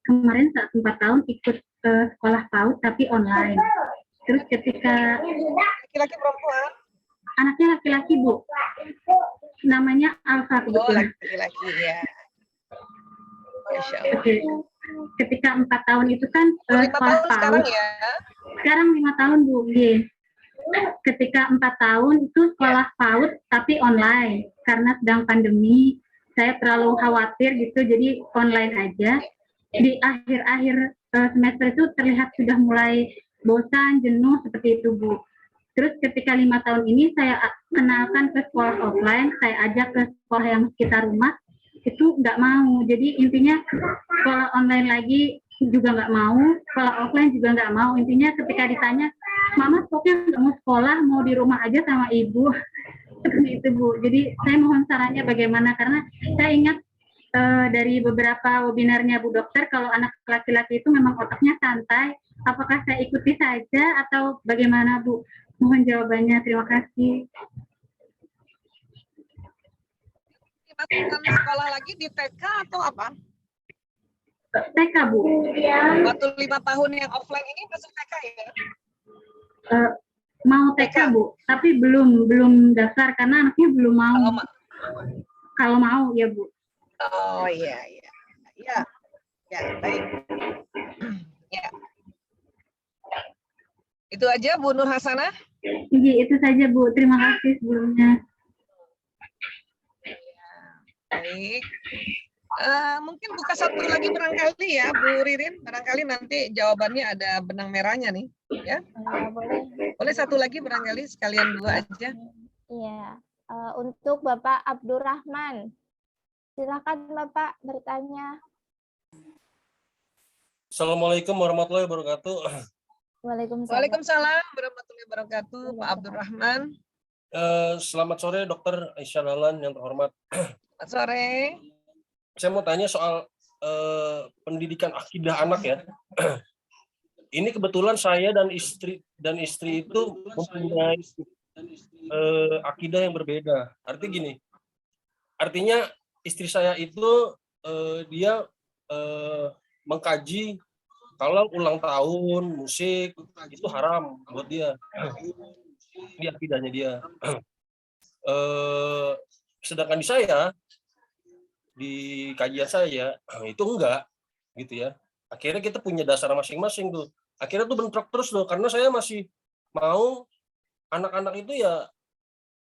Kemarin saat 4 tahun ikut sekolah PAUD tapi online. Terus ketika Laki-laki perempuan? Anaknya laki-laki Bu. Namanya Alfa kebetulan. Laki-laki ya. Masya Allah. Oke. Ketika 4 tahun itu kan 5 tahun PAUD. sekarang ya? Sekarang 5 tahun Bu. Ketika 4 tahun itu sekolah PAUD tapi online karena sedang pandemi. Saya terlalu khawatir gitu, jadi online aja. Di akhir-akhir semester itu terlihat sudah mulai bosan, jenuh seperti itu Bu. Terus ketika 5 tahun ini saya kenalkan ke sekolah offline, saya ajak ke sekolah yang sekitar rumah. itu nggak mau. Jadi intinya sekolah online lagi juga nggak mau, sekolah offline juga nggak mau. Intinya ketika ditanya, Mama pokoknya nggak mau sekolah, mau di rumah aja sama ibu. Seperti itu Bu. Jadi saya mohon sarannya bagaimana, karena saya ingat dari beberapa webinarnya Bu Dokter, kalau anak laki-laki itu memang otaknya santai. Apakah saya ikuti saja atau bagaimana Bu? Mohon jawabannya. Terima kasih. Masukkan sekolah lagi di TK atau apa? TK Bu. Waktu 5 tahun yang offline ini masuk TK ya? Mau TK Bu, tapi belum daftar karena anaknya belum mau. Kalau mau ya Bu. Oh iya, baik. Ya. Itu aja Bu Nur Hasanah. Iya, itu saja Bu. Terima kasih sebelumnya. Baik. Mungkin buka satu lagi barangkali ya Bu Ririn. Barangkali nanti jawabannya ada benang merahnya nih. Ya. Boleh. Boleh satu lagi barangkali, sekalian 2 aja. Iya. Untuk Bapak Abdurrahman. Silakan Bapak bertanya. Assalamualaikum warahmatullahi wabarakatuh. Waalaikumsalam. Waalaikumsalam warahmatullahi wabarakatuh, Pak Abdurrahman. Selamat sore Dokter Aisyah Dahlan yang terhormat. Selamat sore. Saya mau tanya soal pendidikan akidah anak ya. Ini kebetulan saya dan istri itu mempunyai akidah yang berbeda. Artinya istri saya itu dia mengkaji kalau ulang tahun musik itu haram buat dia. Ini akidahnya dia. Sedangkan di kajian saya itu enggak gitu ya. Akhirnya kita punya dasar masing-masing tuh. Akhirnya tuh bentrok terus loh, karena saya masih mau anak-anak itu ya,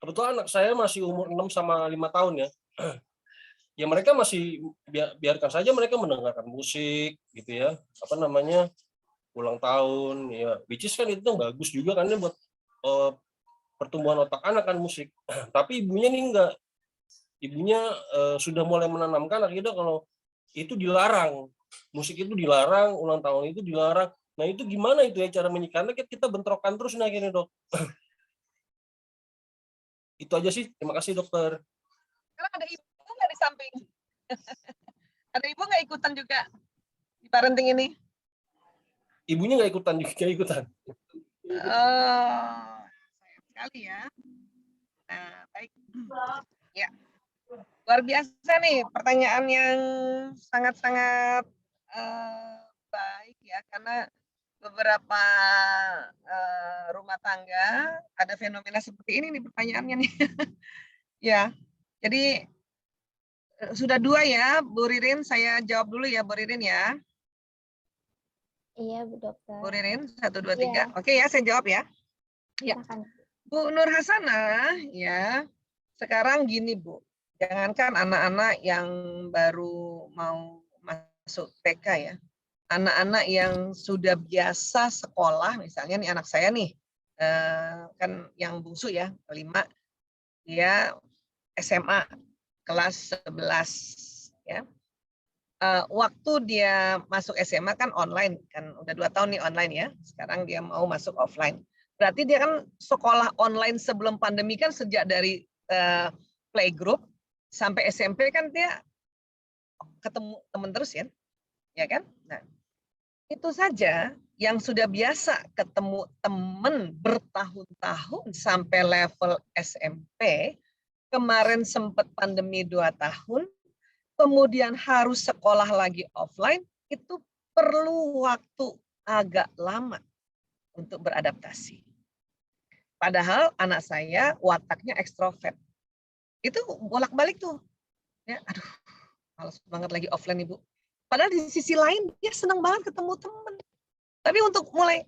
kebetulan anak saya masih umur 6 sama 5 tahun ya. Ya mereka masih biarkan saja mereka mendengarkan musik gitu ya. Ulang tahun ya, which is kan itu bagus juga kan ya buat pertumbuhan otak anak kan musik. Tapi ibunya nih enggak. Ibunya sudah mulai menanamkan akhirnya kalau itu dilarang. Musik itu dilarang, ulang tahun itu dilarang. Nah itu gimana itu ya cara menyikapinya? Kita bentrokan terus nih akhirnya Dok. Itu aja sih. Terima kasih Dokter. Sekarang ada ibu nggak di samping? Ada ibu nggak ikutan juga di parenting ini? Ibunya nggak ikutan juga ikutan. Oh, sayang sekali ya. Nah, baik. Ya. Luar biasa nih pertanyaan yang sangat-sangat baik ya, karena beberapa rumah tangga ada fenomena seperti ini nih pertanyaannya nih. Ya, jadi sudah 2 ya Bu Ririn, saya jawab dulu ya Bu Ririn ya. Iya Bu Dokter. Bu Ririn 1, 2, 3. Iya. Oke ya, saya jawab ya. Ya. Silakan. Bu Nur Hasanah ya, sekarang gini Bu, jangankan anak-anak yang baru mau masuk TK ya, anak-anak yang sudah biasa sekolah, misalnya nih anak saya nih, kan yang bungsu ya, 5, dia SMA kelas 11 ya. Waktu dia masuk SMA kan online, kan udah 2 tahun nih online ya, sekarang dia mau masuk offline. Berarti dia kan sekolah online sebelum pandemi kan sejak dari playgroup sampai SMP kan dia ketemu teman terus ya kan? Nah, itu saja yang sudah biasa ketemu teman bertahun-tahun sampai level SMP, kemarin sempat pandemi 2 tahun, kemudian harus sekolah lagi offline, itu perlu waktu agak lama untuk beradaptasi. Padahal anak saya wataknya ekstrovert. Itu bolak-balik tuh. Ya, aduh, males banget lagi offline Ibu. Padahal di sisi lain dia senang banget ketemu teman. Tapi untuk mulai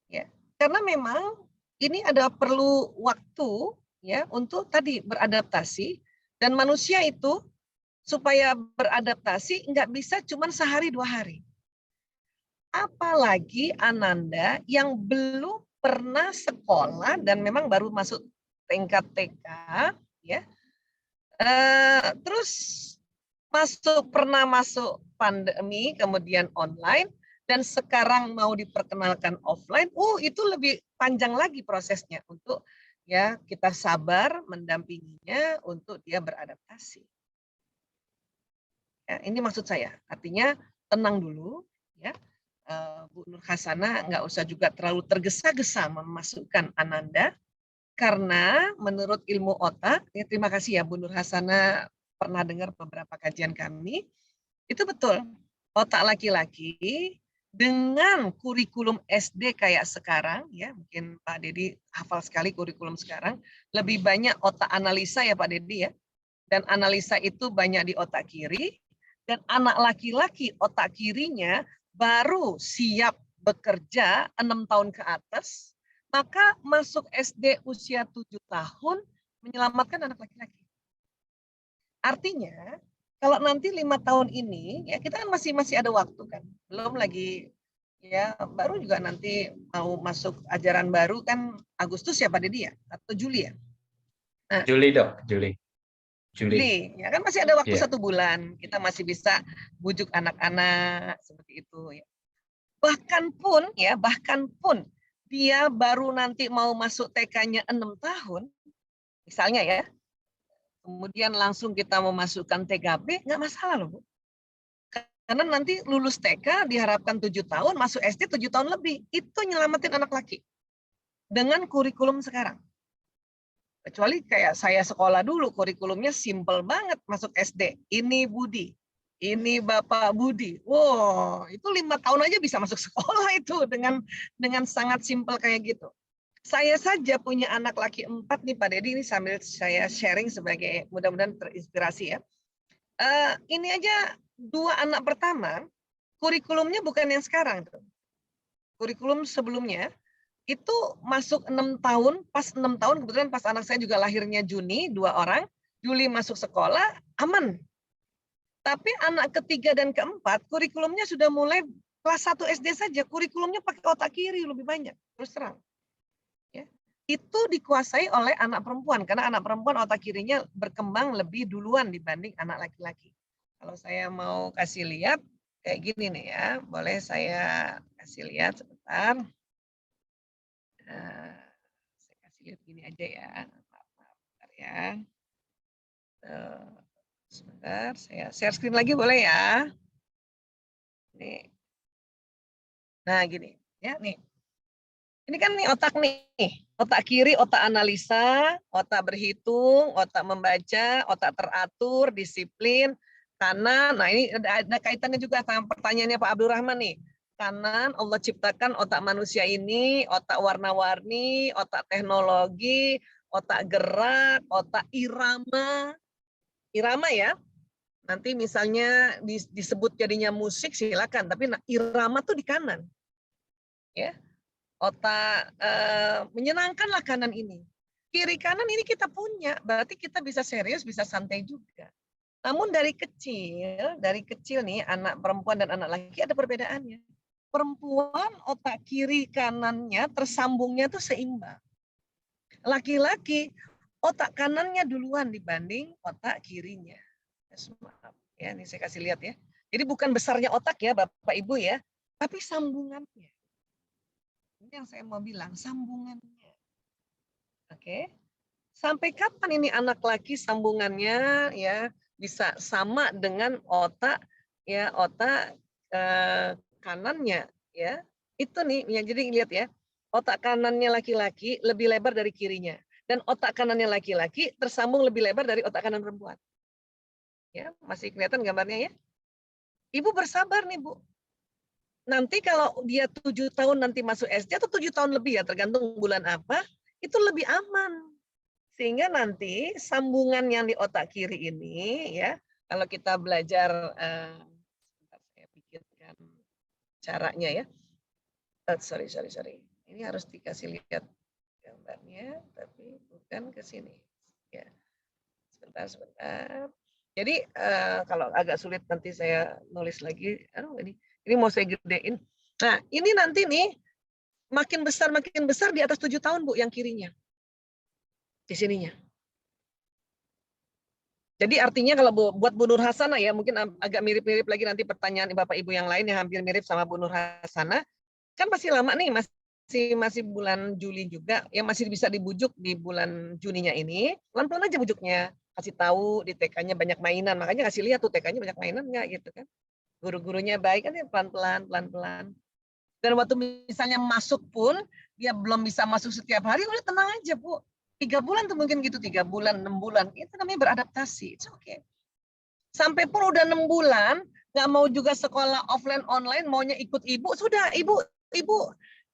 ya, karena memang ini ada perlu waktu ya untuk tadi beradaptasi, dan manusia itu supaya beradaptasi nggak bisa cuma sehari 2 hari. Apalagi Ananda yang belum pernah sekolah dan memang baru masuk tingkat TK ya. Terus pernah masuk pandemi, kemudian online, dan sekarang mau diperkenalkan offline, itu lebih panjang lagi prosesnya untuk ya kita sabar mendampinginya untuk dia beradaptasi. Ya, ini maksud saya, artinya tenang dulu, ya. Bu Nur Hasanah nggak usah juga terlalu tergesa-gesa memasukkan Ananda, karena menurut ilmu otak, ya terima kasih ya Bu Nur Hasanah pernah dengar beberapa kajian kami, itu betul, otak laki-laki dengan kurikulum SD kayak sekarang, ya mungkin Pak Dedi hafal sekali kurikulum sekarang, lebih banyak otak analisa ya Pak Dedi ya, dan analisa itu banyak di otak kiri, dan anak laki-laki otak kirinya baru siap bekerja 6 tahun ke atas, maka masuk SD usia 7 tahun menyelamatkan anak laki-laki. Artinya, kalau nanti 5 tahun ini, ya kita kan masih ada waktu kan, belum lagi ya baru juga nanti mau masuk ajaran baru kan Agustus ya Pak Dedi ya, atau Juli ya? Nah, Juli dok, Juli. Ya kan masih ada waktu 1 Yeah. bulan, kita masih bisa bujuk anak-anak seperti itu. Ya. Bahkan pun dia baru nanti mau masuk TK-nya 6 tahun, misalnya ya, kemudian langsung kita memasukkan TKB, nggak masalah loh Bu. Karena nanti lulus TK diharapkan 7 tahun, masuk SD 7 tahun lebih, itu nyelamatin anak laki dengan kurikulum sekarang. Kecuali kayak saya sekolah dulu, kurikulumnya simple banget masuk SD. Ini Budi, ini Bapak Budi. Wow, itu 5 tahun aja bisa masuk sekolah itu dengan sangat simple kayak gitu. Saya saja punya anak laki 4 nih Pak Dedi, ini sambil saya sharing sebagai mudah-mudahan terinspirasi ya. Ini aja 2 anak pertama, kurikulumnya bukan yang sekarang. Kurikulum sebelumnya, itu masuk 6 tahun, pas 6 tahun kebetulan pas anak saya juga lahirnya Juni, 2 orang, Juli masuk sekolah, aman. Tapi anak ketiga dan keempat, kurikulumnya sudah mulai kelas 1 SD saja, kurikulumnya pakai otak kiri lebih banyak, terus terang. Ya. Itu dikuasai oleh anak perempuan, karena anak perempuan otak kirinya berkembang lebih duluan dibanding anak laki-laki. Kalau saya mau kasih lihat, kayak gini nih ya, boleh saya kasih lihat sebentar. Saya kasih lihat gini aja ya, maaf ya. Sebentar, saya share screen lagi boleh ya? Nih. Nah gini, ya nih. Ini kan nih otak nih, otak kiri, otak analisa, otak berhitung, otak membaca, otak teratur, disiplin, kanan. Nah ini ada kaitannya juga sama pertanyaannya Pak Abdul Rahman nih. Kanan Allah ciptakan otak manusia ini, otak warna-warni, otak teknologi, otak gerak, otak irama. Irama ya. Nanti misalnya disebut jadinya musik silakan, tapi irama tuh di kanan. Ya. Otak menyenangkanlah kanan ini. Kiri kanan ini kita punya, berarti kita bisa serius, bisa santai juga. Namun dari kecil nih anak perempuan dan anak laki ada perbedaannya. Perempuan otak kiri kanannya tersambungnya tuh seimbang. Laki-laki otak kanannya duluan dibanding otak kirinya. Ya, ini saya kasih lihat ya. Jadi bukan besarnya otak ya Bapak Ibu ya, tapi sambungannya. Ini yang saya mau bilang, sambungannya. Oke. Sampai kapan ini anak laki sambungannya ya bisa sama dengan otak ya kanannya ya. Itu nih ya, jadi lihat ya. Otak kanannya laki-laki lebih lebar dari kirinya dan otak kanannya laki-laki tersambung lebih lebar dari otak kanan perempuan. Ya, masih kelihatan gambarnya ya? Ibu bersabar nih, Bu. Nanti kalau dia 7 tahun nanti masuk SD atau 7 tahun lebih ya, tergantung bulan apa, itu lebih aman. Sehingga nanti sambungan yang di otak kiri ini ya, kalau kita belajar saya pikirkan caranya ya. Sorry. Ini harus dikasih lihat gambarnya, tapi bukan ke sini. Ya. Sebentar. Jadi kalau agak sulit nanti saya nulis lagi. Ini mau saya gedein. Nah, ini nanti nih makin besar di atas 7 tahun Bu yang kirinya. Di sininya. Jadi artinya kalau buat Bu Nur Hasanah ya, mungkin agak mirip-mirip lagi nanti pertanyaan Bapak Ibu yang lain yang hampir mirip sama Bu Nur Hasanah, kan masih lama nih, masih bulan Juli juga, yang masih bisa dibujuk di bulan Juninya ini, pelan-pelan aja bujuknya, kasih tahu di TK-nya banyak mainan, makanya kasih lihat tuh TK-nya banyak mainan nggak gitu kan, guru-gurunya baik kan ya, pelan-pelan. Dan waktu misalnya masuk pun, dia belum bisa masuk setiap hari, udah tenang aja Bu. 3 bulan tuh mungkin gitu, 3 bulan, 6 bulan. Itu namanya beradaptasi. It's okay. Sampai pun udah 6 bulan, nggak mau juga sekolah offline online, maunya ikut ibu, sudah ibu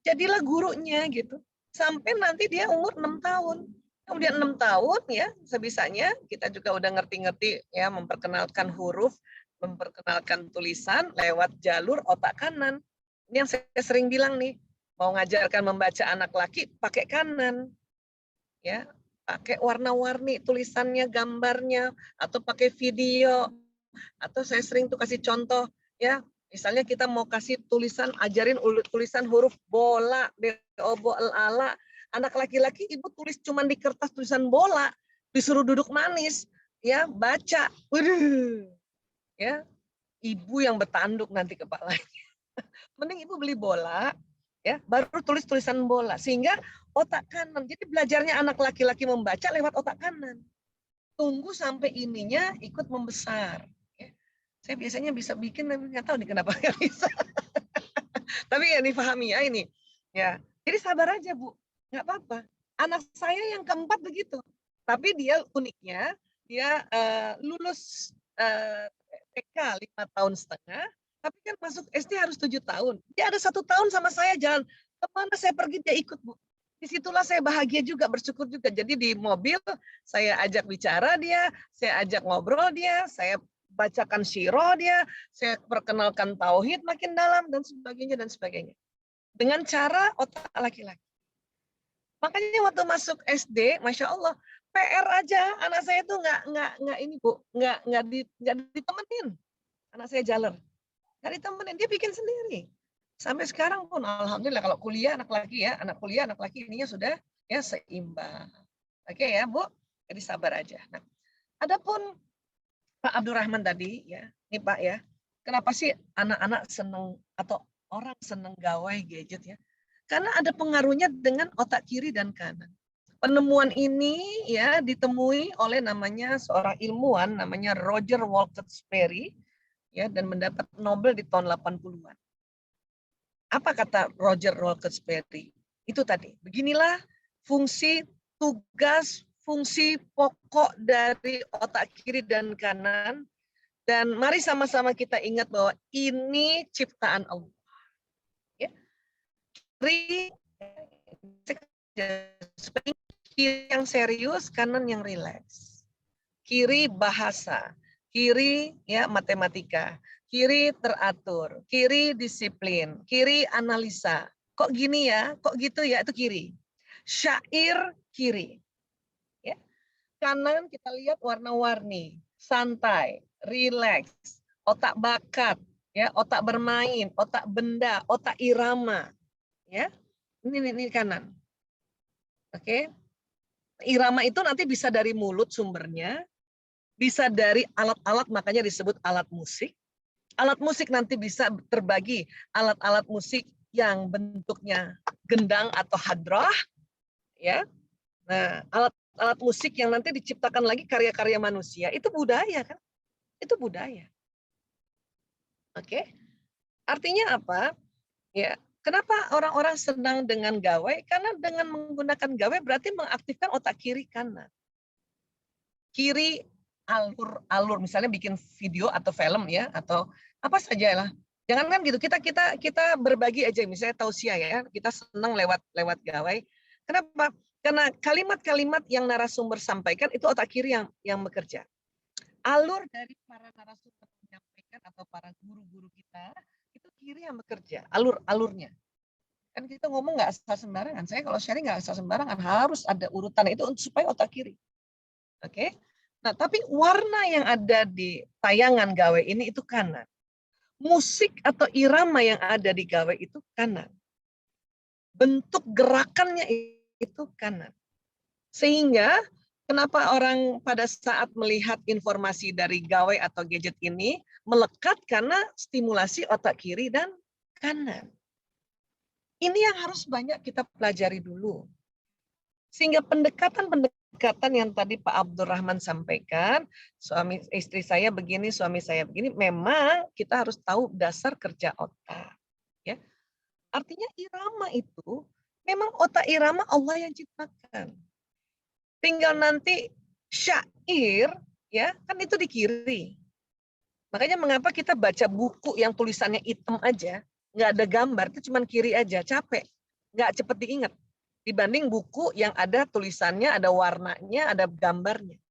jadilah gurunya gitu. Sampai nanti dia umur 6 tahun. Kemudian 6 tahun ya, sebisanya kita juga udah ngerti-ngerti ya, memperkenalkan huruf, memperkenalkan tulisan lewat jalur otak kanan. Ini yang saya sering bilang nih, mau ngajarkan membaca anak laki pakai kanan. Ya, pakai warna-warni tulisannya, gambarnya, atau pakai video, atau saya sering tuh kasih contoh ya, misalnya kita mau kasih tulisan, ajarin tulisan huruf bola, B-O-B-L-A, anak laki-laki ibu tulis cuman di kertas tulisan bola, disuruh duduk manis, ya baca, waduh, ya ibu yang bertanduk nanti kepalanya. Mending ibu beli bola, ya baru tulis tulisan bola, sehingga otak kanan. Jadi belajarnya anak laki-laki membaca lewat otak kanan. Tunggu sampai ininya ikut membesar. Ya. Saya biasanya bisa bikin, nggak tahu nih kenapa nggak bisa. Tapi ya dipahami ya ini. Ya, jadi sabar aja Bu, nggak apa-apa. Anak saya yang keempat begitu. Tapi dia uniknya, dia lulus TK 5,5 tahun, tapi kan masuk SD harus 7 tahun. Dia ada 1 tahun sama saya jalan. Kemana saya pergi dia ikut Bu. Disitulah saya bahagia juga, bersyukur juga. Jadi di mobil saya ajak bicara dia, saya ajak ngobrol dia, saya bacakan syiro dia, saya perkenalkan tauhid makin dalam dan sebagainya. Dengan cara otak laki-laki. Makanya waktu masuk SD, Masya Allah, PR aja anak saya itu nggak ini Bu, nggak ditemenin. Anak saya jalan, nggak ditemenin, dia bikin sendiri. Sampai sekarang pun alhamdulillah kalau kuliah anak laki ininya sudah ya seimbang. Oke ya Bu, jadi sabar aja. Nah, adapun Pak Abdurrahman tadi ya, ini Pak ya, kenapa sih anak-anak seneng atau orang seneng gawai gadget ya? Karena ada pengaruhnya dengan otak kiri dan kanan. Penemuan ini ya ditemui oleh namanya seorang ilmuwan namanya Roger Walter Sperry ya, dan mendapat Nobel di tahun 80-an. Apa kata Roger Walter Sperry? Itu tadi, beginilah fungsi, tugas, fungsi pokok dari otak kiri dan kanan. Dan mari sama-sama kita ingat bahwa ini ciptaan Allah. Ya. Kiri yang serius, kanan yang rileks. Kiri bahasa, kiri ya matematika. Kiri teratur, kiri disiplin, kiri analisa. Kok gini ya? Kok gitu ya? Itu kiri. Syair kiri. Ya. Kanan kita lihat warna-warni, santai, rileks, otak bakat, ya, otak bermain, otak benda, otak irama. Ya. Ini kanan. Oke. Irama itu nanti bisa dari mulut sumbernya, bisa dari alat-alat, makanya disebut alat musik. Alat musik nanti bisa terbagi alat-alat musik yang bentuknya gendang atau hadrah, ya. Nah, alat-alat musik yang nanti diciptakan lagi karya-karya manusia itu budaya kan? Itu budaya. Oke. Artinya apa? Ya, kenapa orang-orang senang dengan gawai? Karena dengan menggunakan gawai berarti mengaktifkan otak kiri kanan. Kiri alur misalnya bikin video atau film ya, atau apa saja lah. Jangan kan gitu, kita berbagi aja, misalnya tausiah ya, kita senang lewat gawai. Kenapa? Karena kalimat-kalimat yang narasumber sampaikan itu otak kiri yang bekerja. Alur dari para narasumber menyampaikan atau para guru-guru kita itu kiri yang bekerja, alurnya. Kan kita ngomong nggak asal sembarangan. Saya kalau sharing nggak asal sembarangan, harus ada urutan itu supaya otak kiri. Oke. Nah, tapi warna yang ada di tayangan gawai ini itu kanan. Musik atau irama yang ada di gawai itu kanan. Bentuk gerakannya itu kanan. Sehingga Kenapa orang pada saat melihat informasi dari gawai atau gadget ini melekat karena stimulasi otak kiri dan kanan. Ini yang harus banyak kita pelajari dulu. Sehingga pendekatan-pendekatan yang tadi Pak Abdurrahman sampaikan, suami istri saya begini, suami saya begini, memang kita harus tahu dasar kerja otak. Ya. Artinya irama itu, memang otak irama Allah yang ciptakan. Tinggal nanti syair, ya kan itu di kiri. Makanya mengapa kita baca buku yang tulisannya hitam aja, nggak ada gambar, itu cuma kiri aja, capek, nggak cepet diingat. Dibanding buku yang ada tulisannya, ada warnanya, ada gambarnya.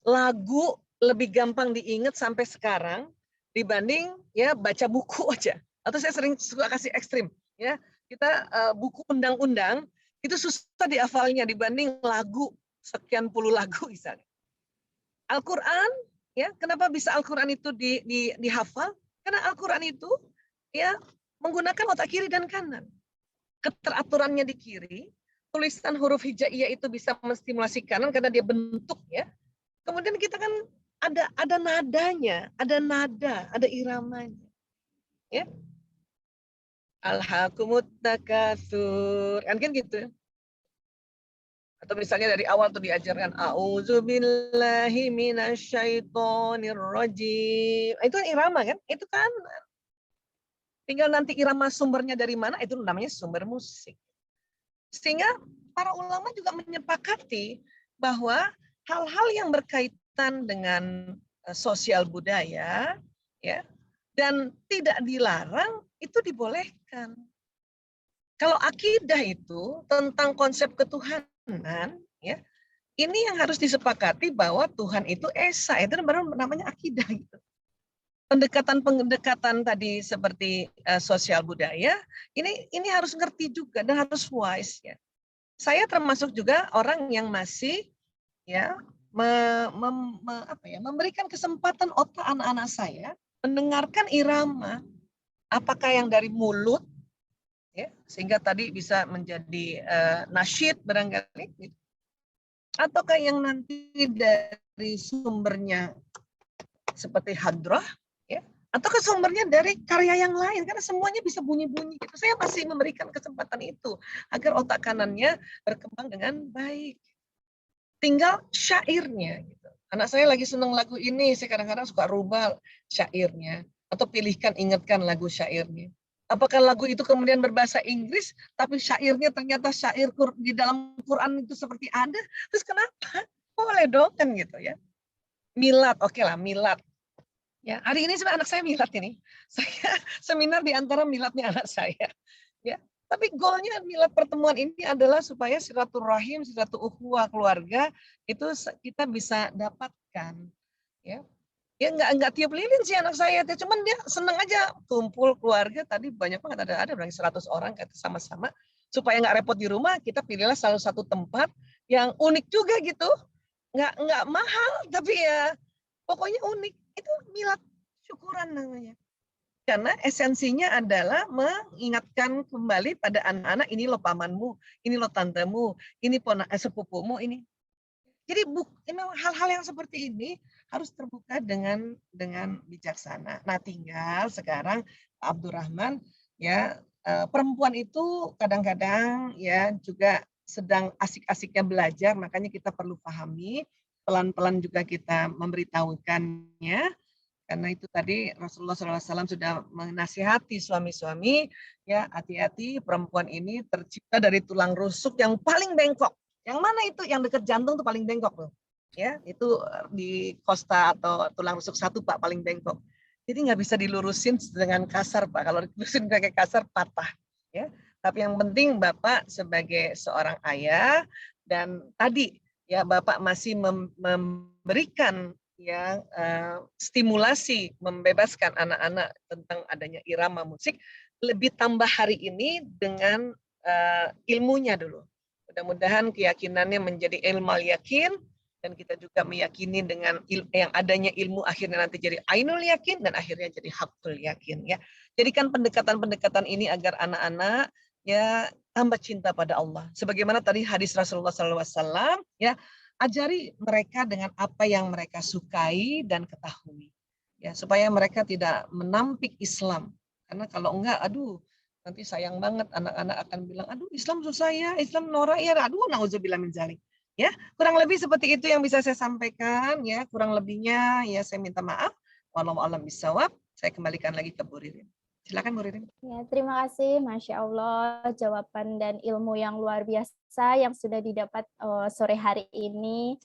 Lagu lebih gampang diingat sampai sekarang dibanding ya baca buku aja. Atau saya sering suka kasih ekstrim, ya kita buku undang-undang itu susah dihafalnya dibanding lagu sekian puluh lagu misalnya. Al-Quran, ya kenapa bisa Al-Quran itu dihafal? Karena Al-Quran itu ya menggunakan otak kiri dan kanan. Keteraturannya di kiri, tulisan huruf hijaiyah itu bisa menstimulasi kanan karena dia bentuk ya. Kemudian kita kan ada nadanya, ada nada, ada iramanya. Ya. Alhaakumut takatsur, kan gitu. Atau misalnya dari awal tuh diajarkan auzubillahi minasyaitonirrajim. Itu kan irama kan? Itu kan tinggal nanti irama sumbernya dari mana, itu namanya sumber musik. Sehingga para ulama juga menyepakati bahwa hal-hal yang berkaitan dengan sosial budaya ya dan tidak dilarang itu dibolehkan. Kalau akidah itu tentang konsep ketuhanan, ya, ini yang harus disepakati bahwa Tuhan itu esa, itu baru namanya akidah. Gitu. Pendekatan tadi seperti sosial budaya, ini harus ngerti juga dan harus wise. Ya. Saya termasuk juga orang yang masih ya memberikan kesempatan otak anak-anak saya mendengarkan irama, apakah yang dari mulut, ya, sehingga tadi bisa menjadi nasyid barangkali, ataukah yang nanti dari sumbernya seperti hadrah, ya, ataukah sumbernya dari karya yang lain, karena semuanya bisa bunyi-bunyi. Gitu. Saya masih memberikan kesempatan itu agar otak kanannya berkembang dengan baik. Tinggal syairnya. Gitu. Anak saya lagi senang lagu ini, saya kadang-kadang suka rubah syairnya atau pilihkan, ingatkan lagu syairnya. Apakah lagu itu kemudian berbahasa Inggris, tapi syairnya ternyata syair di dalam Quran itu seperti ada, terus kenapa? Boleh dong kan gitu ya. Milad, oke lah milad. Ya, hari ini sebenarnya anak saya milad ini. Saya seminar di antara miladnya anak saya. Ya, tapi goalnya milad pertemuan ini adalah supaya silaturahim, silaturahim keluarga itu kita bisa dapatkan. Ya. Ya nggak tiup lilin sih anak saya, cuman dia seneng aja kumpul keluarga. Tadi banyak banget ada berarti 100 orang kata sama-sama, supaya nggak repot di rumah kita pilihlah salah satu tempat yang unik juga gitu, nggak mahal tapi ya pokoknya unik. Itu milad syukuran namanya, karena esensinya adalah mengingatkan kembali pada anak-anak, ini lo pamanmu, ini lo tantemu, ini sepupumu, ini. Jadi hal-hal yang seperti ini harus terbuka dengan bijaksana. Nah, tinggal sekarang Pak Abdurrahman ya perempuan itu kadang-kadang ya juga sedang asik-asiknya belajar, makanya kita perlu pahami, pelan-pelan juga kita memberitahukannya. Karena itu tadi Rasulullah SAW sudah menasihati suami-suami ya, hati-hati perempuan ini tercipta dari tulang rusuk yang paling bengkok. Yang mana itu? Yang dekat jantung itu paling bengkok loh. Ya, itu di kosta atau tulang rusuk 1 Pak paling bengkok. Jadi nggak bisa dilurusin dengan kasar Pak. Kalau dilurusin pakai kasar patah. Ya, tapi yang penting Bapak sebagai seorang ayah dan tadi ya Bapak masih memberikan ya stimulasi, membebaskan anak-anak tentang adanya irama musik, lebih tambah hari ini dengan ilmunya dulu. Mudah-mudahan keyakinannya menjadi ilmu yakin, dan kita juga meyakini dengan yang adanya ilmu akhirnya nanti jadi ainul yakin dan akhirnya jadi hakul yakin ya. Jadikan pendekatan-pendekatan ini agar anak-anak ya tambah cinta pada Allah. Sebagaimana tadi hadis Rasulullah SAW ya, ajari mereka dengan apa yang mereka sukai dan ketahui. Ya, supaya mereka tidak menampik Islam. Karena kalau enggak, aduh, nanti sayang banget anak-anak akan bilang, aduh Islam susah ya, Islam norak ya, aduh nauzubillah min dzalik. Ya, kurang lebih seperti itu yang bisa saya sampaikan ya, kurang lebihnya ya saya minta maaf. Wallahu a'lam bishawab. Saya kembalikan lagi ke Bu Ririn. Silakan Bu Ririn. Ya, terima kasih, Masya Allah, jawaban dan ilmu yang luar biasa yang sudah didapat sore hari ini.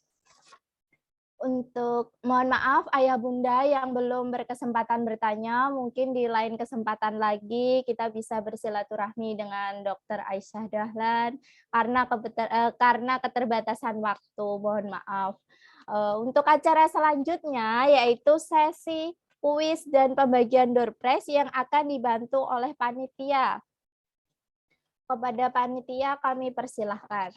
Untuk mohon maaf ayah bunda yang belum berkesempatan bertanya, mungkin di lain kesempatan lagi kita bisa bersilaturahmi dengan Dr. Aisyah Dahlan karena keterbatasan waktu, mohon maaf. Untuk acara selanjutnya yaitu sesi kuis dan pembagian door prize yang akan dibantu oleh panitia. Kepada panitia kami persilahkan.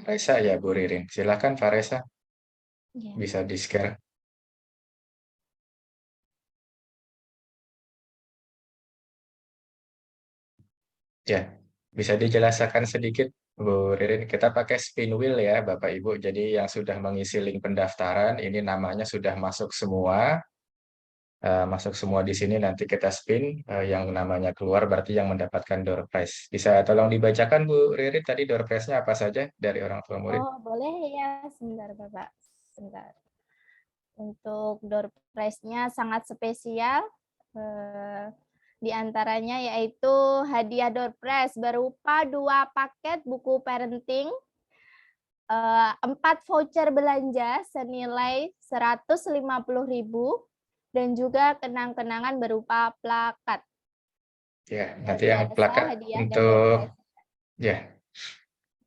Resa ya Bu Ririn. Silakan Pak Resa, Ya. bisa di-share. Ya, bisa dijelaskan sedikit Bu Ririn. Kita pakai spin wheel ya Bapak Ibu. Jadi yang sudah mengisi link pendaftaran ini namanya sudah masuk semua. Masuk semua di sini nanti kita spin yang namanya keluar berarti yang mendapatkan door prize. Bisa tolong dibacakan Bu Ririn tadi door prize-nya apa saja dari orang tua murid? Oh, boleh ya, sebentar Bapak. Sebentar. Untuk door prize-nya sangat spesial. Di antaranya yaitu hadiah door prize berupa 2 paket buku parenting, 4 voucher belanja senilai 150.000 dan juga kenang-kenangan berupa plakat. Ya, nanti Bagi yang Resa, plakat hadiah dan door untuk prize. ya.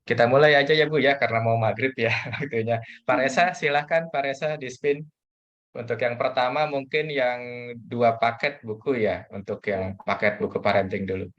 Kita mulai aja ya Bu ya karena mau maghrib ya waktunya. Pak Resa silahkan Pak Resa di spin. Untuk yang pertama mungkin yang 2 paket buku ya untuk yang paket buku parenting dulu.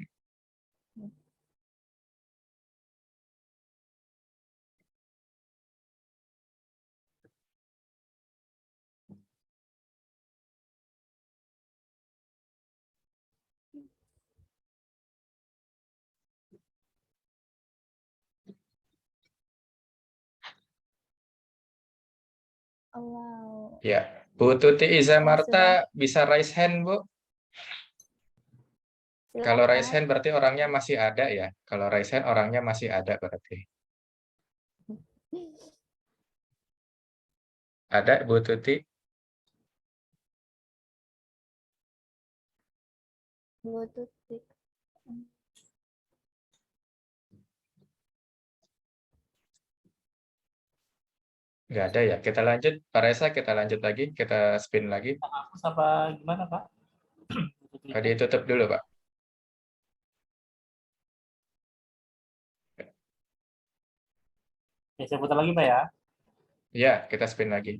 Oh, wow. Ya, Bu Tuti Iza Oh, Marta sudah. bisa raise hand Bu. Kalau raise Silakan. hand berarti orangnya masih ada ya. Kalau raise hand orangnya masih ada berarti. Ada Bu Tuti? Bluetooth. Nggak ada ya. Kita lanjut. Pak Resa kita lanjut lagi. Kita spin lagi. Hapus apa gimana Pak? Ditutup dulu Pak. Ya, saya putar lagi Pak ya. Ya, kita spin lagi.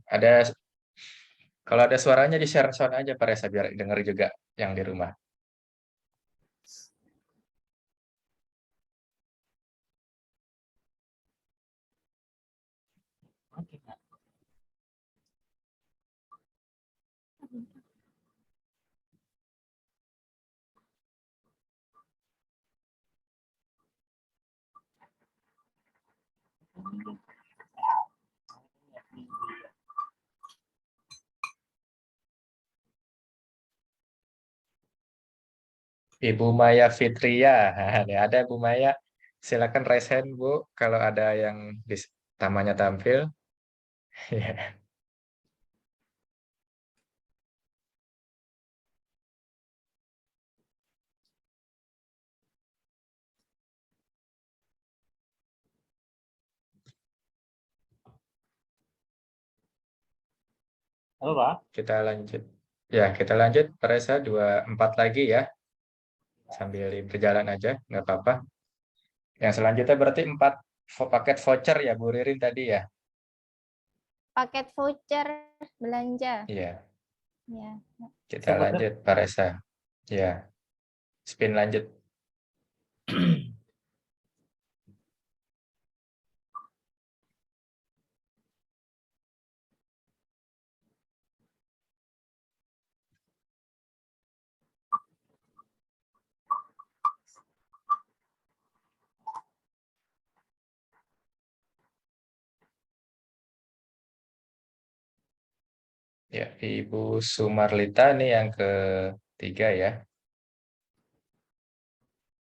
Kalau ada suaranya di share sound aja Pak Resa biar dengar juga yang di rumah. Oke, Pak. Ibu Maya Fitria. Nih ada Bu Maya. Silakan raise hand Bu kalau ada yang tamanya tampil. Ya. Halo Pak. Kita lanjut. Ya, kita lanjut. Pak Resa 24 lagi ya. Sambil berjalan aja, nggak apa-apa. Yang selanjutnya berarti 4 paket voucher ya Bu Ririn tadi ya. Paket voucher belanja. Iya, Ya. kita Saya putar. lanjut Pak Resa. Ya, spin lanjut. Ya, Ibu Sumarlita nih yang ketiga ya.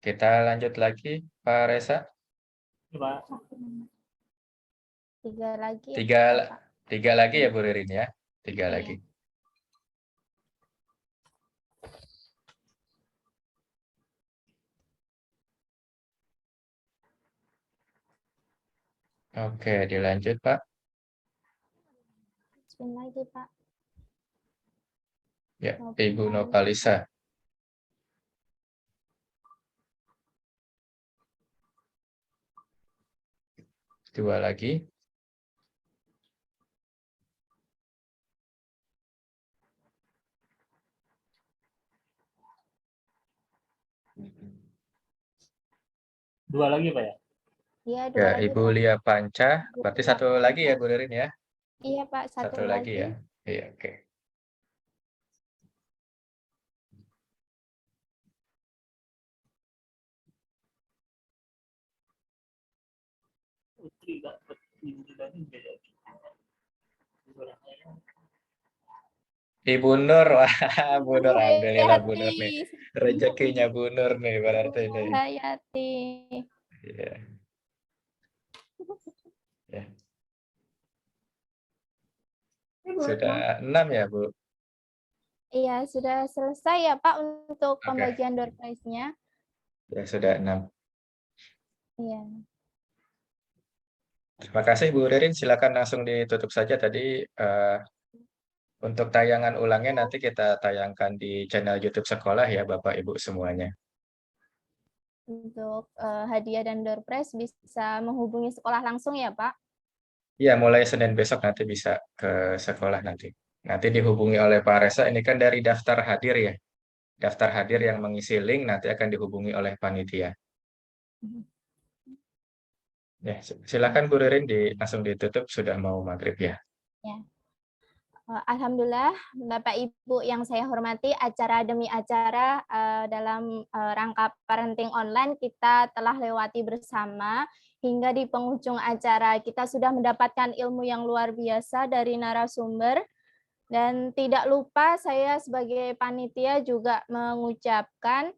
Kita lanjut lagi, Pak Reza. Iya, Pak. 3 lagi ya, Tiga, Pak. tiga lagi ya Bu Ririn ya. Tiga Iya. lagi. Oke, dilanjut Pak. Spin lagi, Pak. Ya, Nopal. Ibu Nopalisa. Dua lagi. Dua lagi, Pak ya? Iya, Ya, 2 lagi, Ibu Pak. Lia Panca. Ibu Berarti Lia satu lagi ya Panca. Bu Ririn ya. Iya, Pak, Satu satu lagi lagi. ya. Iya, oke. Putri dapat tinggi lagi beda. Ibu Nur, wah Bu Nur, alhamdulillah Bu Nur Hayati. nih. Rezekinya Bu Nur nih berarti Bu nih. Hayati. Iya, ya. Sudah 6 ya Bu. Iya, sudah selesai ya, Pak, untuk Oke, pembagian door prize-nya. ya sudah 6. Iya. Terima kasih Bu Ririn, silakan langsung ditutup saja tadi. Untuk tayangan ulangnya nanti kita tayangkan di channel YouTube sekolah ya Bapak Ibu semuanya. Untuk hadiah dan door prize bisa menghubungi sekolah langsung ya, Pak? Iya, mulai Senin besok nanti bisa ke sekolah nanti. Nanti dihubungi oleh Pak Resa, ini kan dari daftar hadir ya. Daftar hadir yang mengisi link nanti akan dihubungi oleh panitia. Ya, silakan Bu Ririn langsung ditutup, sudah mau maghrib ya. Ya. Alhamdulillah, Bapak Ibu yang saya hormati, acara demi acara dalam rangka parenting online kita telah lewati bersama hingga di penghujung acara kita sudah mendapatkan ilmu yang luar biasa dari narasumber. Dan tidak lupa saya sebagai panitia juga mengucapkan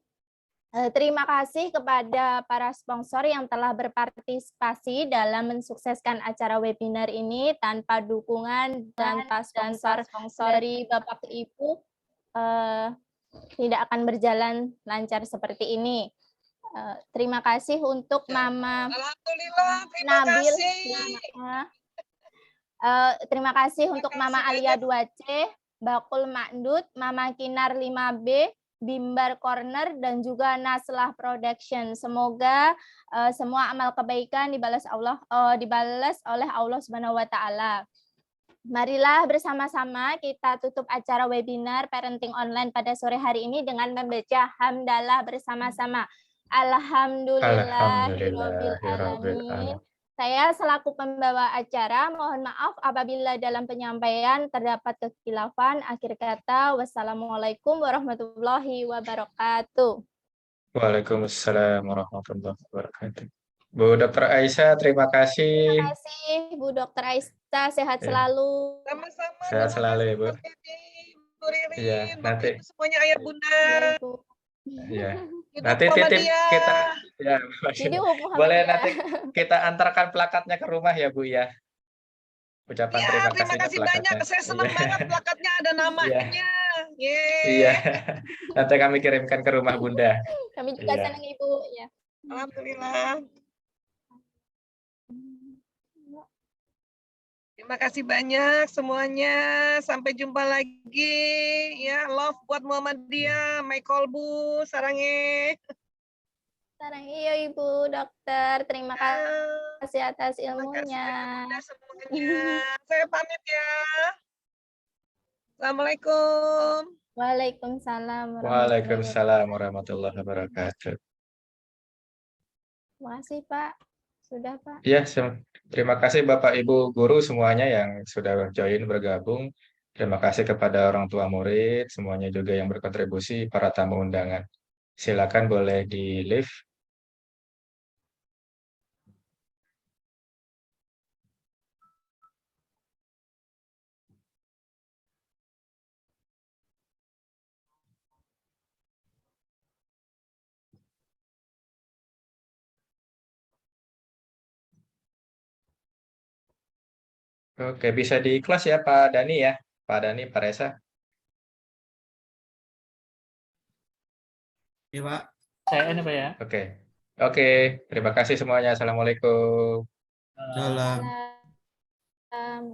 terima kasih kepada para sponsor yang telah berpartisipasi dalam mensukseskan acara webinar ini. Tanpa dukungan dan sponsor dari Bapak Ibu tidak akan berjalan lancar seperti ini. Terima kasih untuk Mama Alhamdulillah, terima Nabil. kasih. Terima kasih untuk Mama Alia 2C, Bakul Makdud, Mama Kinar 5B, Bimbar Corner, dan juga Naslah Production. Semoga semua amal kebaikan dibalas oleh Allah Subhanahu wa Ta'ala. Marilah bersama-sama kita tutup acara webinar parenting online pada sore hari ini dengan membaca hamdalah bersama-sama. Alhamdulillahirabbil alamin. Saya selaku pembawa acara mohon maaf apabila dalam penyampaian terdapat kekhilafan. Akhir kata, wassalamualaikum warahmatullahi wabarakatuh. Waalaikumsalam warahmatullahi wabarakatuh. Bu Dr. Aisyah, terima kasih. Terima kasih Bu Dr. Aisyah, sehat Ya. selalu. Sama-sama. Sehat selalu ya Bu. Bu Ririn, Iya, Bapak nanti. Ibu semuanya ayah bunda. Ya, Ibu. Iya. Hidup Nanti titip Muhammadiyah. kita ya, Hidup boleh Muhammadiyah. nanti kita antarkan plakatnya ke rumah ya Bu ya. Ucapan Ya, terima terima kasihnya kasih plakatnya. banyak. Saya senang Iya. banget plakatnya ada namanya. Yeay. Iya. Nanti kami kirimkan ke rumah Bunda. Kami juga Iya. senang Ibu. Ya. Alhamdulillah. Terima kasih banyak semuanya. Sampai jumpa lagi. Ya, love buat Muhammadiyah. My kolbu, sarange. Sarang iyo Ibu Dokter. Terima kasih atas ilmunya. Terima kasih semuanya. Saya pamit ya. Assalamualaikum. Waalaikumsalam Waalaikumsalam warahmatullahi wabarakatuh. Terima kasih Pak. Sudah Pak. Ya, terima kasih Bapak Ibu guru semuanya yang sudah join bergabung. Terima kasih kepada orang tua murid, semuanya juga yang berkontribusi, para tamu undangan. Silakan boleh di live. Oke, bisa di kelas ya Pak Dani ya. Pak Dani, Pak Reza. Iya, Pak. Saya ini, Pak ya. Oke. Oke, terima kasih semuanya. Assalamualaikum. Salam.